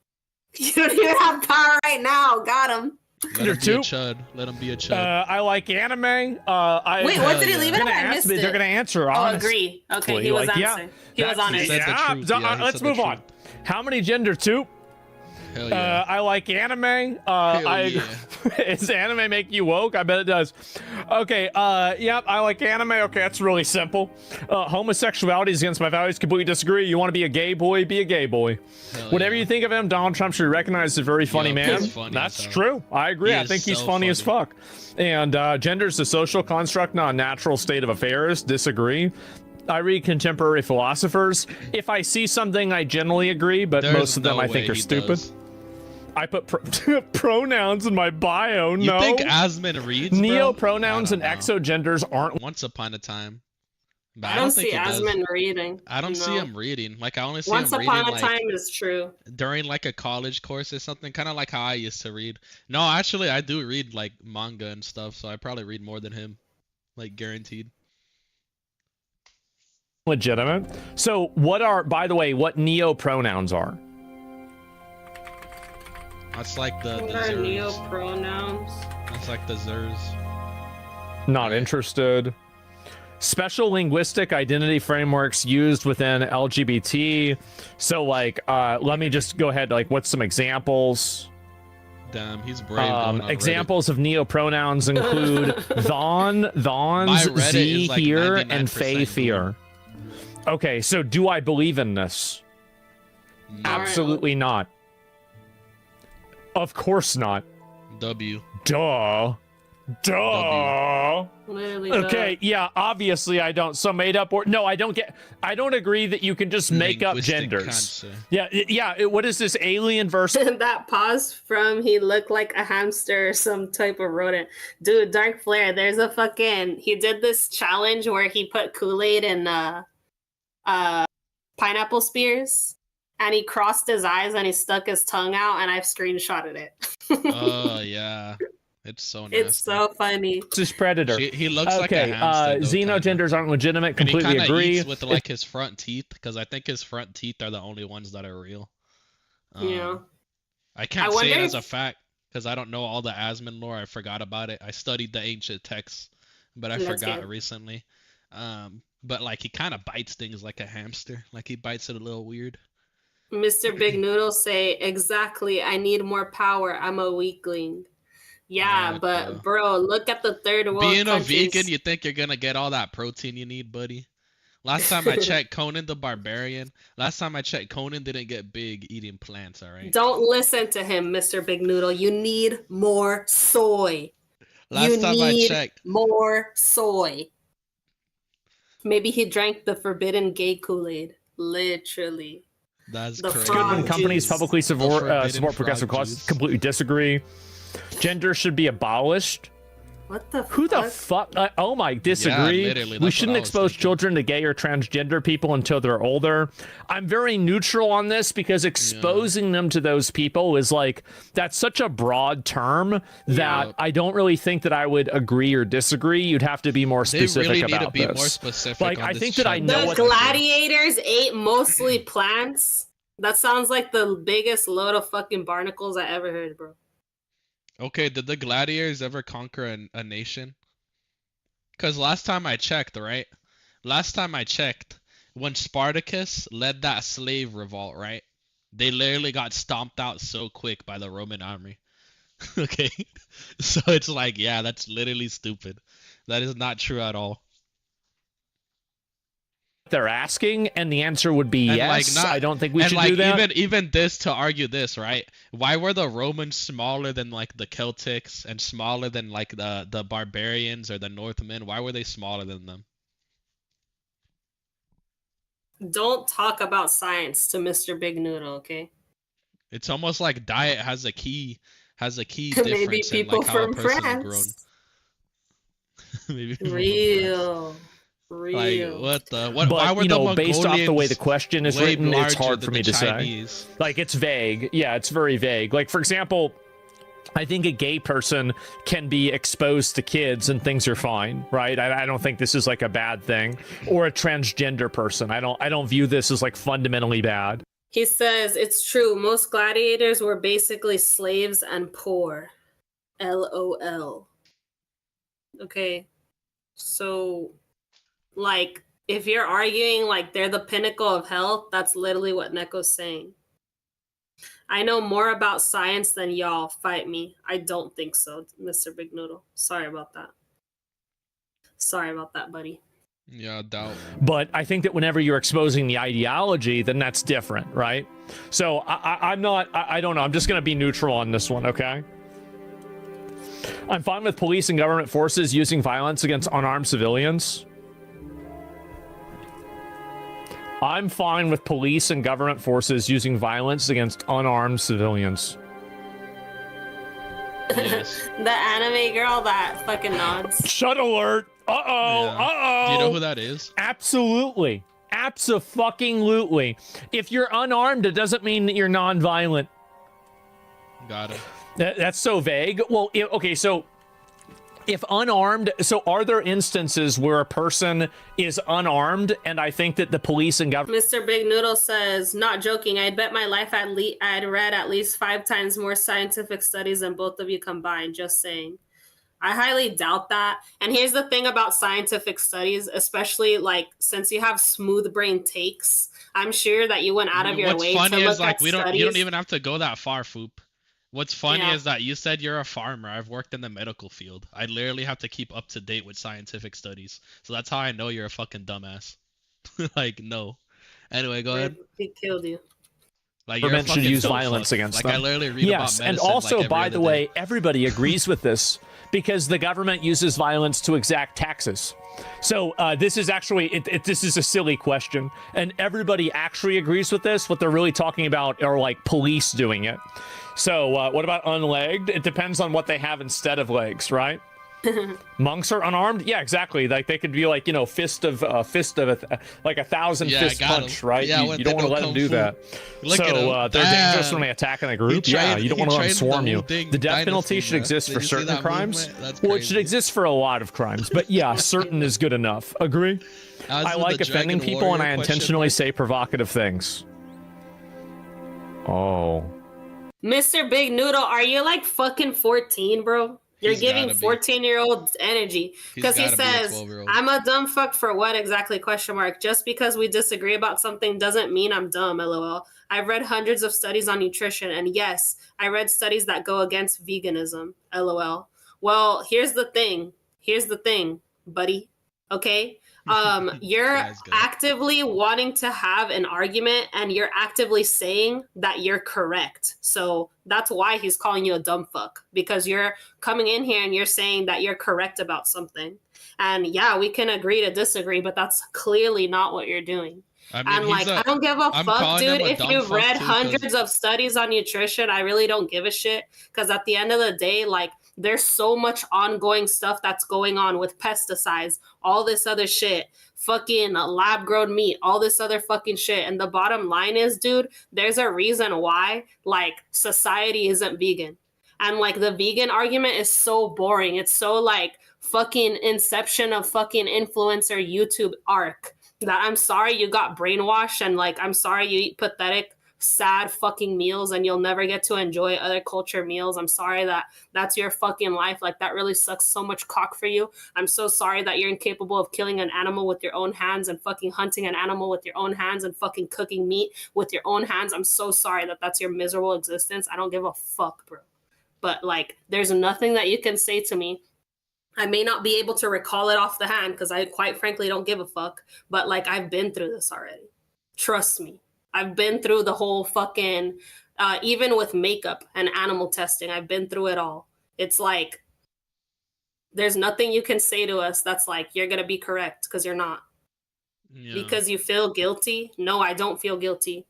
You don't even have power right now. Got him. Let him be a chud. Let him be a chud. I like anime. Wait, what did he leave it at? I missed it. They're gonna answer. Oh, agree. Okay, he was answering. He was honest. Let's move on. How many gender? 2. Hell yeah. I like anime. Yeah. Does anime make you woke? I bet it does. Okay, yep, I like anime. Okay, that's really simple. Homosexuality is against my values. Completely disagree. You want to be a gay boy? Be a gay boy. Hell Whatever yeah. you think of him, Donald Trump should recognize he's a very funny man. He's funny That's as hell. true. I agree. He I is think he's so funny as fuck. And gender is a social construct, not a natural state of affairs. Disagree. I read contemporary philosophers. If I see something, I generally agree, but There's most of them no I think way are he stupid. does. I put pronouns in my bio. You No. think Asmin reads, Neo bro? pronouns and I don't know. exogenders aren't. Once upon a time. But I don't think see he does. Asmin reading. I don't see No. him reading. Like I only see Once him upon reading a time is true. during like a college course or something, kind of like how I used to read. No, actually I do read like manga and stuff, so I probably read more than him. Like guaranteed. Legitimate. So what are, by the way, what neo pronouns are? That's like the What are zers. neo pronouns? That's like the zers. Not interested. Special linguistic identity frameworks used within LGBT. So like, let me just go ahead. Like, what's some examples? Damn, he's brave. Going on Examples of neo pronouns include thon, My thons, Reddit z is like here, and 99% fey fear. Okay, so do I believe in this? Reddit. Absolutely not. Of course not. W. Duh. Literally. Okay, yeah, obviously I don't. So made up or no, I don't agree that you can just make up Linguistic genders. cancer. Yeah, what is this alien verse? That pause from he looked like a hamster or some type of rodent. Dude, Dark Flare, there's a fucking he did this challenge where he put Kool-Aid in pineapple spears and he crossed his eyes and he stuck his tongue out and I've screenshotted it. Oh yeah, it's so nasty. It's so funny. This is Predator. He looks like a Okay, hamster. though, kinda. xenogenders aren't legitimate. And he Completely kinda agree. eats with like his front teeth, because I think his front teeth are the only ones that are real. Yeah. I can't I say it wonder as a if- fact because I don't know all the Asmin lore. I forgot about it. I studied the ancient texts, but I That's forgot good. recently. But like he kind of bites things like a hamster. Like he bites it a little weird. Mr. Big Noodle say, exactly, I need more power. I'm a weakling. Yeah, Yeah, but bro, look at the third world Being a countries. vegan, you think you're gonna get all that protein you need, buddy? Last time I checked, Conan the Barbarian. Last time I checked, Conan didn't get big eating plants. All right. Don't listen to him, Mr. Big Noodle. You need more soy. Last time I checked, more soy. Maybe he drank the forbidden gay Kool-Aid. Literally. that's The crazy. frog When companies juice. publicly support forbidden progressive frog causes, juice. completely disagree. Gender should be abolished. What the Who fuck? the fuck? Oh my, disagree. literally, that's We what shouldn't I was expose thinking. children to gay or transgender people until they're older. I'm very neutral on this because exposing them to those people is like, that's such a broad term that Yeah. I don't really think that I would agree or disagree. You'd have to be more They specific really need about to be this. more specific. Like, on I this think that I Chud know The what- gladiators ate mostly plants. That sounds like the biggest load of fucking barnacles I ever heard, bro. Okay, did the gladiators ever conquer a nation? Because last time I checked, right? Last time I checked, when Spartacus led that slave revolt, right? They literally got stomped out so quick by the Roman army. Okay? So it's like, yeah, that's literally stupid. That is not true at all. They're asking, and the answer would be And, yes. like, not- I don't think we and should like do that. even this to argue this, right? Why were the Romans smaller than like the Celtics and smaller than like the barbarians or the Northmen? Why were they smaller than them? Don't talk about science to Mr. Big Noodle, okay? It's almost like diet has a key Maybe difference in people like how a from person is grown. France. Maybe people from Real. Like what the what? But, Why were you know, the based off the way the Mongolians question is way written, it's larger hard than for me the to say. Chinese? Like, it's vague. Yeah, it's very vague. Like, for example, I think a gay person can be exposed to kids and things are fine, right? I don't think this is like a bad thing. Or a transgender person. I don't view this as like fundamentally bad. He says, it's true. Most gladiators were basically slaves and poor. LOL. Okay. So, like, if you're arguing like they're the pinnacle of health, that's literally what Neko's saying. I know more about science than y'all. Fight me. I don't think so, Mr. Big Noodle. Sorry about that. Sorry about that, buddy. Yeah, doubt. But I think that whenever you're exposing the ideology, then that's different, right? So I'm not, I don't know. I'm just going to be neutral on this one, okay? I'm fine with police and government forces using violence against unarmed civilians. I'm fine with police and government forces using violence against unarmed civilians. Yes. The anime girl that fucking nods. Chud alert! Uh-oh! Yeah. Uh-oh! Do you know who that is? Absolutely. Abso-fucking-lutely. If you're unarmed, it doesn't mean that you're non-violent. Got it. That's so vague. Well, okay, so if unarmed, so are there instances where a person is unarmed, and I think that the police and government... Mr. Big Noodle says, not joking, I'd bet my life I'd read at least 5 times more scientific studies than both of you combined, just saying. I highly doubt that. And here's the thing about scientific studies, especially like since you have smooth brain takes, I'm sure that you went out of your way to look at studies. What's funny is like you don't even have to go that far, Foop. What's funny Yeah. is that you said you're a farmer. I've worked in the medical field. I literally have to keep up to date with scientific studies. So that's how I know you're a fucking dumbass. Like, no. Anyway, go ahead. He killed you. Like, Government should use violence against them. I literally read yes, about and medicine, also, like, every by the other way, day. everybody agrees with this because the government uses violence to exact taxes. So this is actually, this is a silly question, and everybody actually agrees with this. What they're really talking about are like police doing it. So what about unlegged? It depends on what they have instead of legs, right? Monks are unarmed? Yeah, exactly. Like they could be like, you know, fist of like 1,000 fist punch, right? Yeah, you don't want to let them do that. Look So they're dangerous when they attack in a group. Yeah, you don't want to let them swarm you. The death penalty should exist for certain crimes. Well, it should exist for a lot of crimes, but yeah, certain is good enough. Agree? I like offending people, and I intentionally say provocative things. Oh. Mr. Big Noodle, are you like fucking 14, bro? You're giving 14-year-old energy because he says, I'm a dumb fuck for what exactly, question mark. Just because we disagree about something doesn't mean I'm dumb, lol. I've read hundreds of studies on nutrition, and yes, I read studies that go against veganism, lol. Well, here's the thing, buddy, okay? You're actively wanting to have an argument, and you're actively saying that you're correct. So that's why he's calling you a dumb fuck, because you're coming in here and you're saying that you're correct about something. And yeah, we can agree to disagree, but that's clearly not what you're doing. I mean, and like, I don't give a fuck, dude. If you've read hundreds of studies on nutrition, I really don't give a shit. Because at the end of the day, like, there's so much ongoing stuff that's going on with pesticides, all this other shit, fucking lab grown meat, all this other fucking shit. And the bottom line is, dude, there's a reason why, like, society isn't vegan. And like, the vegan argument is so boring. It's so like fucking inception of fucking influencer YouTube arc that I'm sorry you got brainwashed, and like, I'm sorry you eat pathetic, sad fucking meals and you'll never get to enjoy other culture meals. I'm sorry that that's your fucking life. Like, that really sucks so much cock for you. I'm so sorry that you're incapable of killing an animal with your own hands and fucking hunting an animal with your own hands and fucking cooking meat with your own hands. I'm so sorry that that's your miserable existence. I don't give a fuck, bro. But like, there's nothing that you can say to me. I may not be able to recall it off the hand because I quite frankly don't give a fuck. But like, I've been through this already. Trust me. I've been through the whole fucking, even with makeup and animal testing, I've been through it all. It's like, there's nothing you can say to us that's like, you're going to be correct, because you're not. Yeah. Because you feel guilty? No, I don't feel guilty.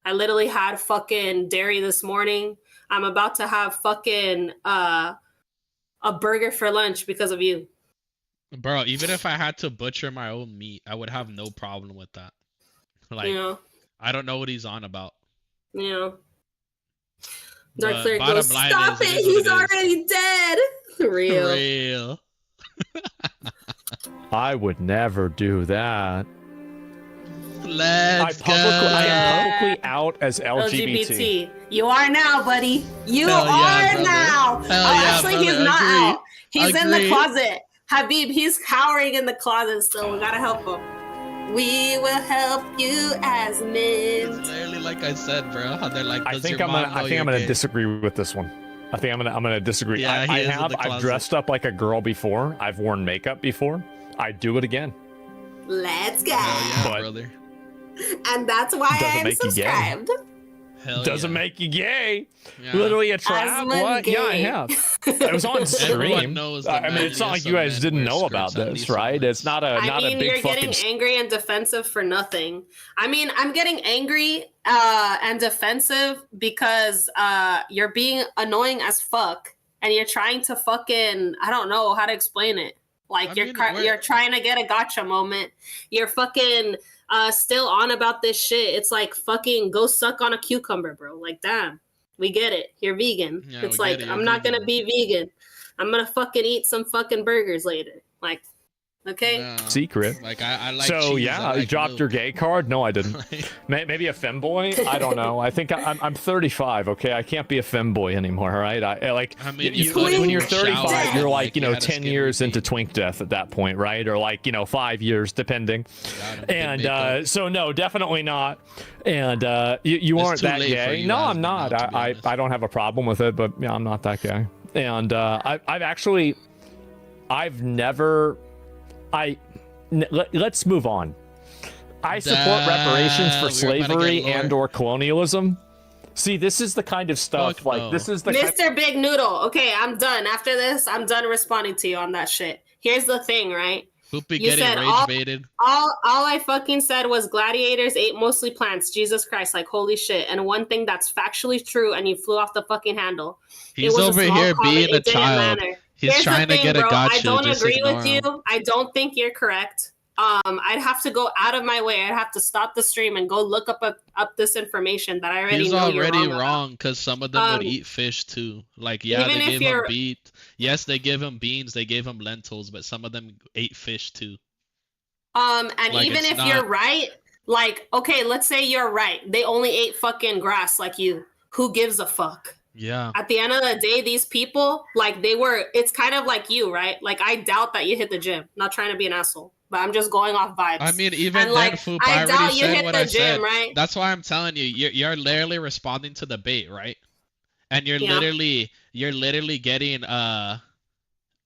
I literally had fucking dairy this morning. I'm about to have fucking a burger for lunch because of you. Bro, even if I had to butcher my own meat, I would have no problem with that. Like, yeah. I don't know what he's on about. Yeah. Dark Flare goes, stop it, he's already dead. Real. I would never do that. Let's go. I am publicly out as LGBT. You are now, buddy. You are now. Actually, he's not out. He's in the closet. Habib, he's cowering in the closet still. We gotta help him. We will help you as men. It's literally like I said, bro. How they're like, I think I'm gonna disagree with this one. I think I'm gonna disagree. Yeah, I've dressed up like a girl before. I've worn makeup before. I'd do it again. Let's go. Hell yeah, brother. And that's why I'm subscribed. Hell doesn't make you gay. Yeah. Literally a trap. What? Gay. Yeah, I have. It was on stream. I mean, it's not like you guys didn't know about this, right? It's not a big you're fucking... getting angry and defensive for nothing. I mean, I'm getting angry and defensive because you're being annoying as fuck and you're trying to fucking, I don't know how to explain it. Like you're trying to get a gotcha moment. You're fucking still on about this shit. It's like fucking go suck on a cucumber, bro. Like, damn, we get it. You're vegan. Yeah, it's like, I'm not going to be vegan. I'm going to fucking eat some fucking burgers later. Like, okay. No. Secret. Like I like so cheese. Yeah, like you dropped milk. your gay card. No, I didn't. Maybe a femboy. I don't know. I think I'm 35. Okay, I can't be a femboy anymore. Right? I mean, when you're 35, you're like 10 years into twink death at that point, right? Or like 5 years, depending. And so no, definitely not. And you aren't that gay. No, I'm not. I don't have a problem with it, but yeah, I'm not that gay. And let's move on. I support reparations for slavery and or colonialism. See, this is the kind of stuff this is the Mr. Big Noodle. Okay, I'm done. After this, I'm done responding to you on that shit. Here's the thing, right? Foopy getting rage baited. All I fucking said was gladiators ate mostly plants. Jesus Christ, like holy shit. And one thing that's factually true, and you flew off the fucking handle. He's over here being a child. He's trying to get a gotcha. I don't agree with you. I don't think you're correct. I'd have to go out of my way. I'd have to stop the stream and go look up this information that I already know you're wrong. He's already wrong because some of them would eat fish too. Like, yeah, they gave him beet. Yes, they gave him beans. They gave him lentils, but some of them ate fish too. And like, even if you're right, like, okay, let's say you're right. They only ate fucking grass like you. Who gives a fuck? Yeah. At the end of the day, these people, like, it's kind of like you, right? Like, I doubt that you hit the gym. Not trying to be an asshole, but I'm just going off vibes. I mean, even then, like, Foop, I already doubt you said hit what the I gym, said. right? That's why I'm telling you, you're literally responding to the bait, right? And you're literally getting,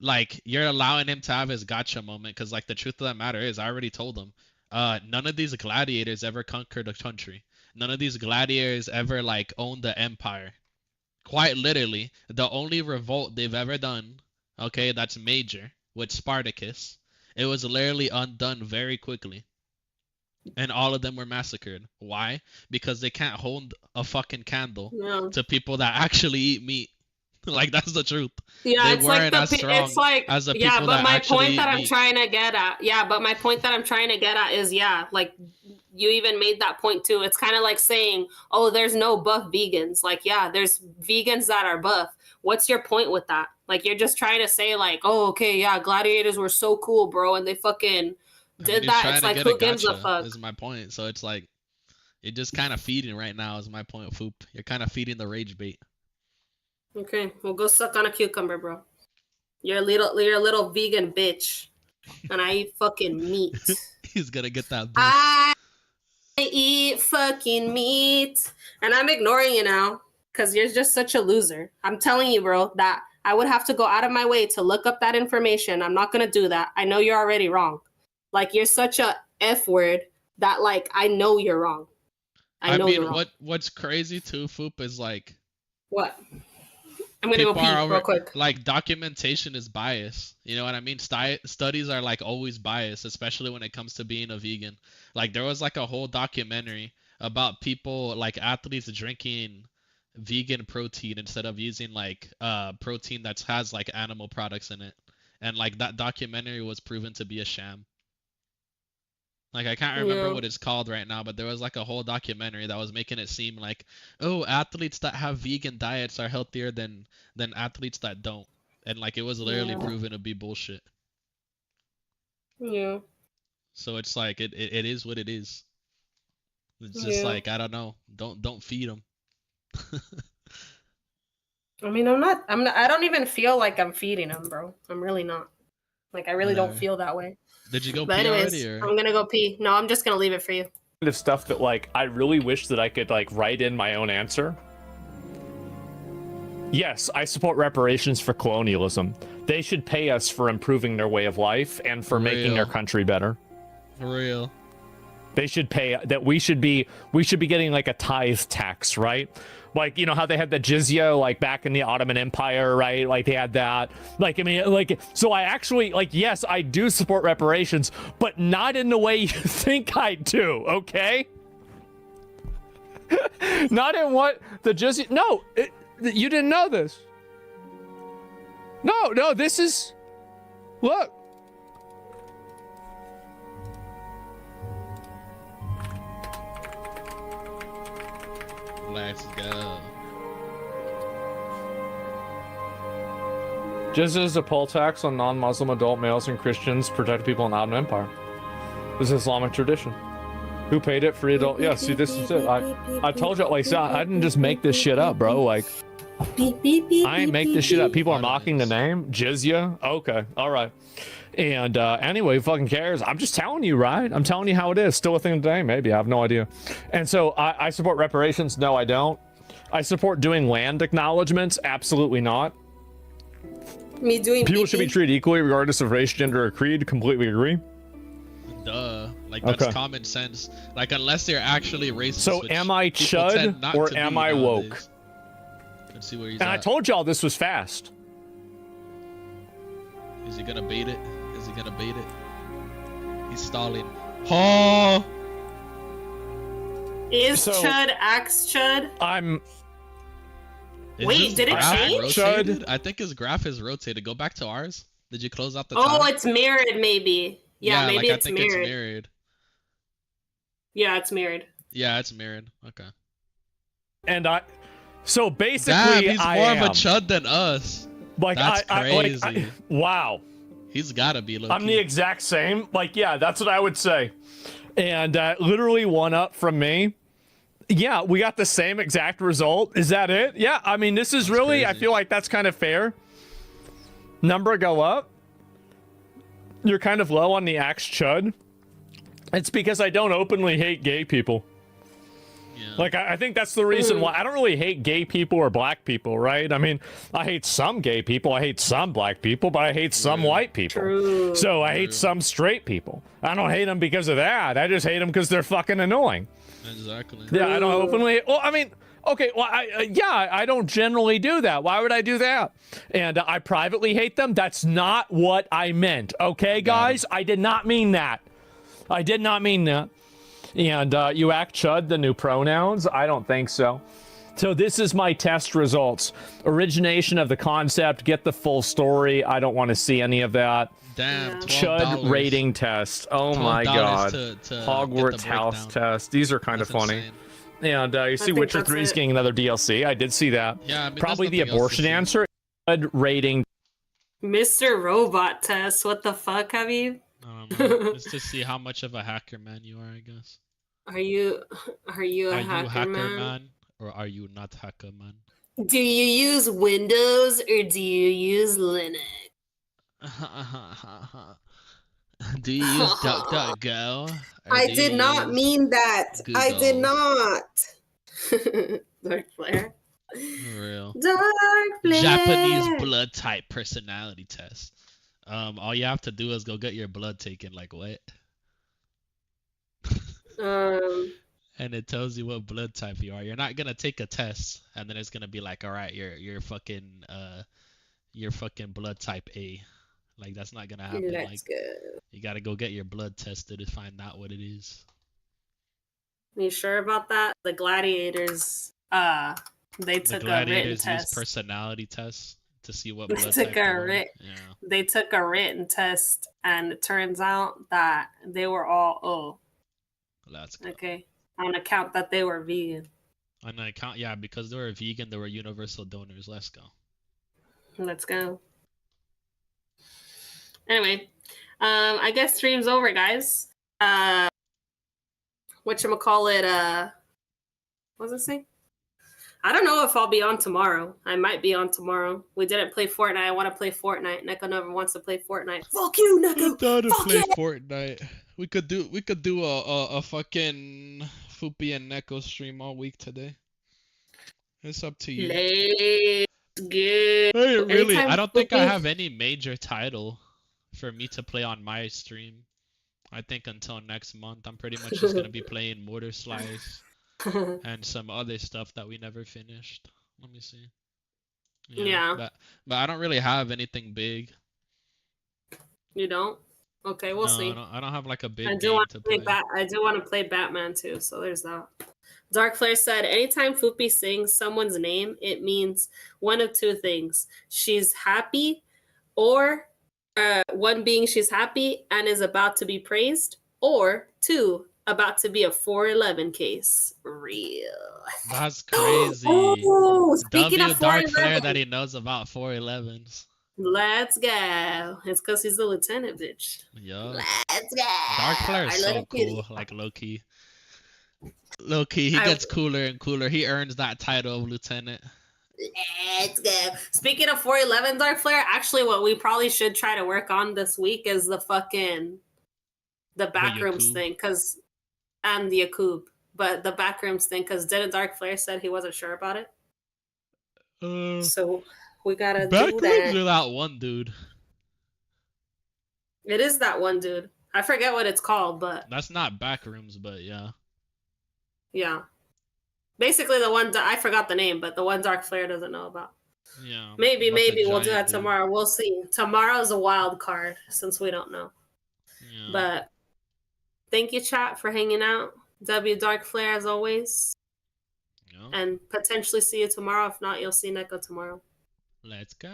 like, you're allowing him to have his gotcha moment, because, like, the truth of the matter is, I already told him, none of these gladiators ever conquered a country. None of these gladiators ever, like, owned the empire. Quite literally, the only revolt they've ever done, okay, that's major, with Spartacus, it was literally undone very quickly. And all of them were massacred. Why? Because they can't hold a fucking candle to people that actually eat meat. Like, that's the truth. Yeah, they it's like as strong as the people but that my actually point that I'm meat. trying to get at, but my point that I'm trying to get at is, like, you even made that point too. It's kind of like saying, oh, there's no buff vegans. Like, yeah, there's vegans that are buff. What's your point with that? Like, you're just trying to say, like, oh, okay, yeah, gladiators were so cool, bro, and they fucking did that. It's like, who gives a fuck? Is my point. So it's like, you're just kind of feeding right now, is my point, Foop. You're kind of feeding the rage bait. Okay, well, go suck on a cucumber, bro. You're a little vegan bitch, and I eat fucking meat. He's gonna get that. I eat fucking meat, and I'm ignoring you now because you're just such a loser. I'm telling you, bro, that I would have to go out of my way to look up that information. I'm not gonna do that. I know you're already wrong. Like, you're such a F word that, like, I know you're wrong. I know you're wrong. What's crazy too, Foop, is like, what? I'm gonna go pee real quick. Like, documentation is biased. You know what I mean? Studies are, like, always biased, especially when it comes to being a vegan. Like, there was, like, a whole documentary about people, like, athletes drinking vegan protein instead of using, like, protein that has, like, animal products in it. And, like, that documentary was proven to be a sham. Like, I can't remember what it's called right now, but there was, like, a whole documentary that was making it seem like, oh, athletes that have vegan diets are healthier than athletes that don't. And, like, it was literally proven to be bullshit. Yeah. So it's like, it is what it is. It's just like, I don't know. Don't feed them. I mean, I'm not, I don't even feel like I'm feeding them, bro. I'm really not. Like I really don't feel that way. Did you go But pee anyways, already? Or? I'm gonna go pee. No, I'm just gonna leave it for you. Of stuff that like I really wish that I could like write in my own answer. Yes, I support reparations for colonialism. They should pay us for improving their way of life and for making their country better. For real. They should pay that. We should be getting like a tithe tax, right? Like, you know how they had the jizya like back in the Ottoman Empire, right? Like they had that. Like, I mean, like, so I actually like, yes, I do support reparations, but not in the way you think I do, okay? Not in what the jizya. No, you didn't know this. No, this is. Look. Let's go. Jizya is a poll tax on non-Muslim adult males and Christians, protected people in the Ottoman Empire. This is Islamic tradition. Who paid it? Free adult. Yeah, see, this is it. I told you, like, I didn't just make this shit up, bro. Like, I ain't make this shit up. People are mocking the name. Jizya? Okay, all right. And anyway, who fucking cares? I'm just telling you, right? I'm telling you how it is. Still a thing today? Maybe. I have no idea. And so I support reparations. No, I don't. I support doing land acknowledgements. Absolutely not. Me doing people should be treated equally regardless of race, gender, or creed. Completely agree. Duh. Like, that's common sense. Like, unless they're actually racist. So am I chud or am I woke? Let's see where he's and at. I told y'all this was fast. Is he gonna bait it? Is he gonna bait it? He's stalling. Oh! Is Chud Axe Chud? Wait, did it change? Chud? I think his graph is rotated. Go back to ours. Did you close out the Oh, tab? it's mirrored, maybe. Yeah, maybe like, it's I think mirrored. It's mirrored. Yeah, it's mirrored. Yeah, it's mirrored. Okay. And so basically, damn, he's more of a chud than us. Like, that's crazy. Wow. He's gotta be low-key. I'm the exact same. Like, yeah, that's what I would say. And literally one up from me. Yeah, we got the same exact result. Is that it? Yeah, I mean, this is really, crazy. I feel like that's kind of fair. Number go up. You're kind of low on the Axe Chud. It's because I don't openly hate gay people. Yeah. Like, I think that's the reason why. I don't really hate gay people or black people, right? I mean, I hate some gay people, I hate some black people, but I hate some white people. True. So I hate some straight people. I don't hate them because of that. I just hate them because they're fucking annoying. Exactly. Yeah, I don't openly. Well, I mean, okay, well, I don't generally do that. Why would I do that? And I privately hate them. That's not what I meant. Okay, guys, I did not mean that. I did not mean that. And you act chud, the new pronouns? I don't think so. So this is my test results. Origination of the concept, get the full story. I don't want to see any of that. Damn, Chud rating test. Oh my god. To Hogwarts house test. These are kind of funny. Insane. And you see Witcher 3 is getting another DLC. I did see that. Yeah, I mean, probably the abortion answer. Chud rating. Mr. Robot test. What the fuck, Habib? I don't know. Just to see how much of a hacker man you are, I guess. Are you a hacker man? Or are you not hacker man? Do you use Windows or do you use Linux? Do you use DuckDuckGo? I did not mean that. Google? I did not. Dark Flare. For real. Dark Flare. Japanese blood type personality test. All you have to do is go get your blood taken. Like what? And it tells you what blood type you are. You're not gonna take a test and then it's gonna be like, all right, you're fucking blood type A. Like that's not gonna happen. Let's go. You gotta go get your blood tested to find out what it is. Are you sure about that? The gladiators, they took a written test. Personality tests to see what blood they type took They took a written test, and it turns out that they were all O. That's good. Okay. On account that they were vegan. On account, yeah, because they were vegan, they were universal donors. Let's go. Let's go. Anyway, I guess stream's over, guys. Whatchamacallit, what was I saying? I don't know if I'll be on tomorrow. I might be on tomorrow. We didn't play Fortnite. I want to play Fortnite. Neko never wants to play Fortnite. Fuck you, Neko. I'm down to Fuck play yeah. Fortnite. We could do a fucking Foopy and Neko stream all week today. It's up to you. Let's go. Hey, really, Anytime I don't think I Foopy- have any major title for me to play on my stream. I think until next month, I'm pretty much just gonna be playing Mortar Slice and some other stuff that we never finished. Let me see. Yeah. But I don't really have anything big. You don't? Okay, we'll No, see. I don't have like a big I do game want to to play. play. I do want to play Batman too. So there's that. Dark Flare said, anytime Foopy sings someone's name, it means one of two things: she's happy, or one being she's happy and is about to be praised, or two, about to be a 411 case. Real. That's crazy. Oh, speaking W of Dark 411, Flare that he knows about 411s. let's go. It's because he's the lieutenant, bitch. Yo. Let's go. Dark Flare is I so love it. cool, like low key. Low key, he gets cooler and cooler. He earns that title of lieutenant. Let's go. Speaking of 411 Dark Flare, actually what we probably should try to work on this week is the backrooms thing, and the Yakub. But the backrooms thing, because didn't Dark Flare said he wasn't sure about it? So we gotta do Backrooms that. or that one dude? It is that one dude. I forget what it's called, but That's not backrooms, but yeah. yeah. Basically the one I forgot the name, but the one Dark Flare doesn't know about. Yeah. Maybe but the we'll do giant that tomorrow. We'll see. Tomorrow's a wild card since we don't know. Yeah. But thank you, chat, for hanging out. W Dark Flare as always. Yeah. And potentially see you tomorrow. If not, you'll see Neko tomorrow. Let's go.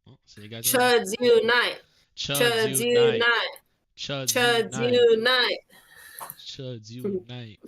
Well, see you guys later. Chuds unite. Chuds unite. unite. Chuds Chuds unite. unite. Chuds unite.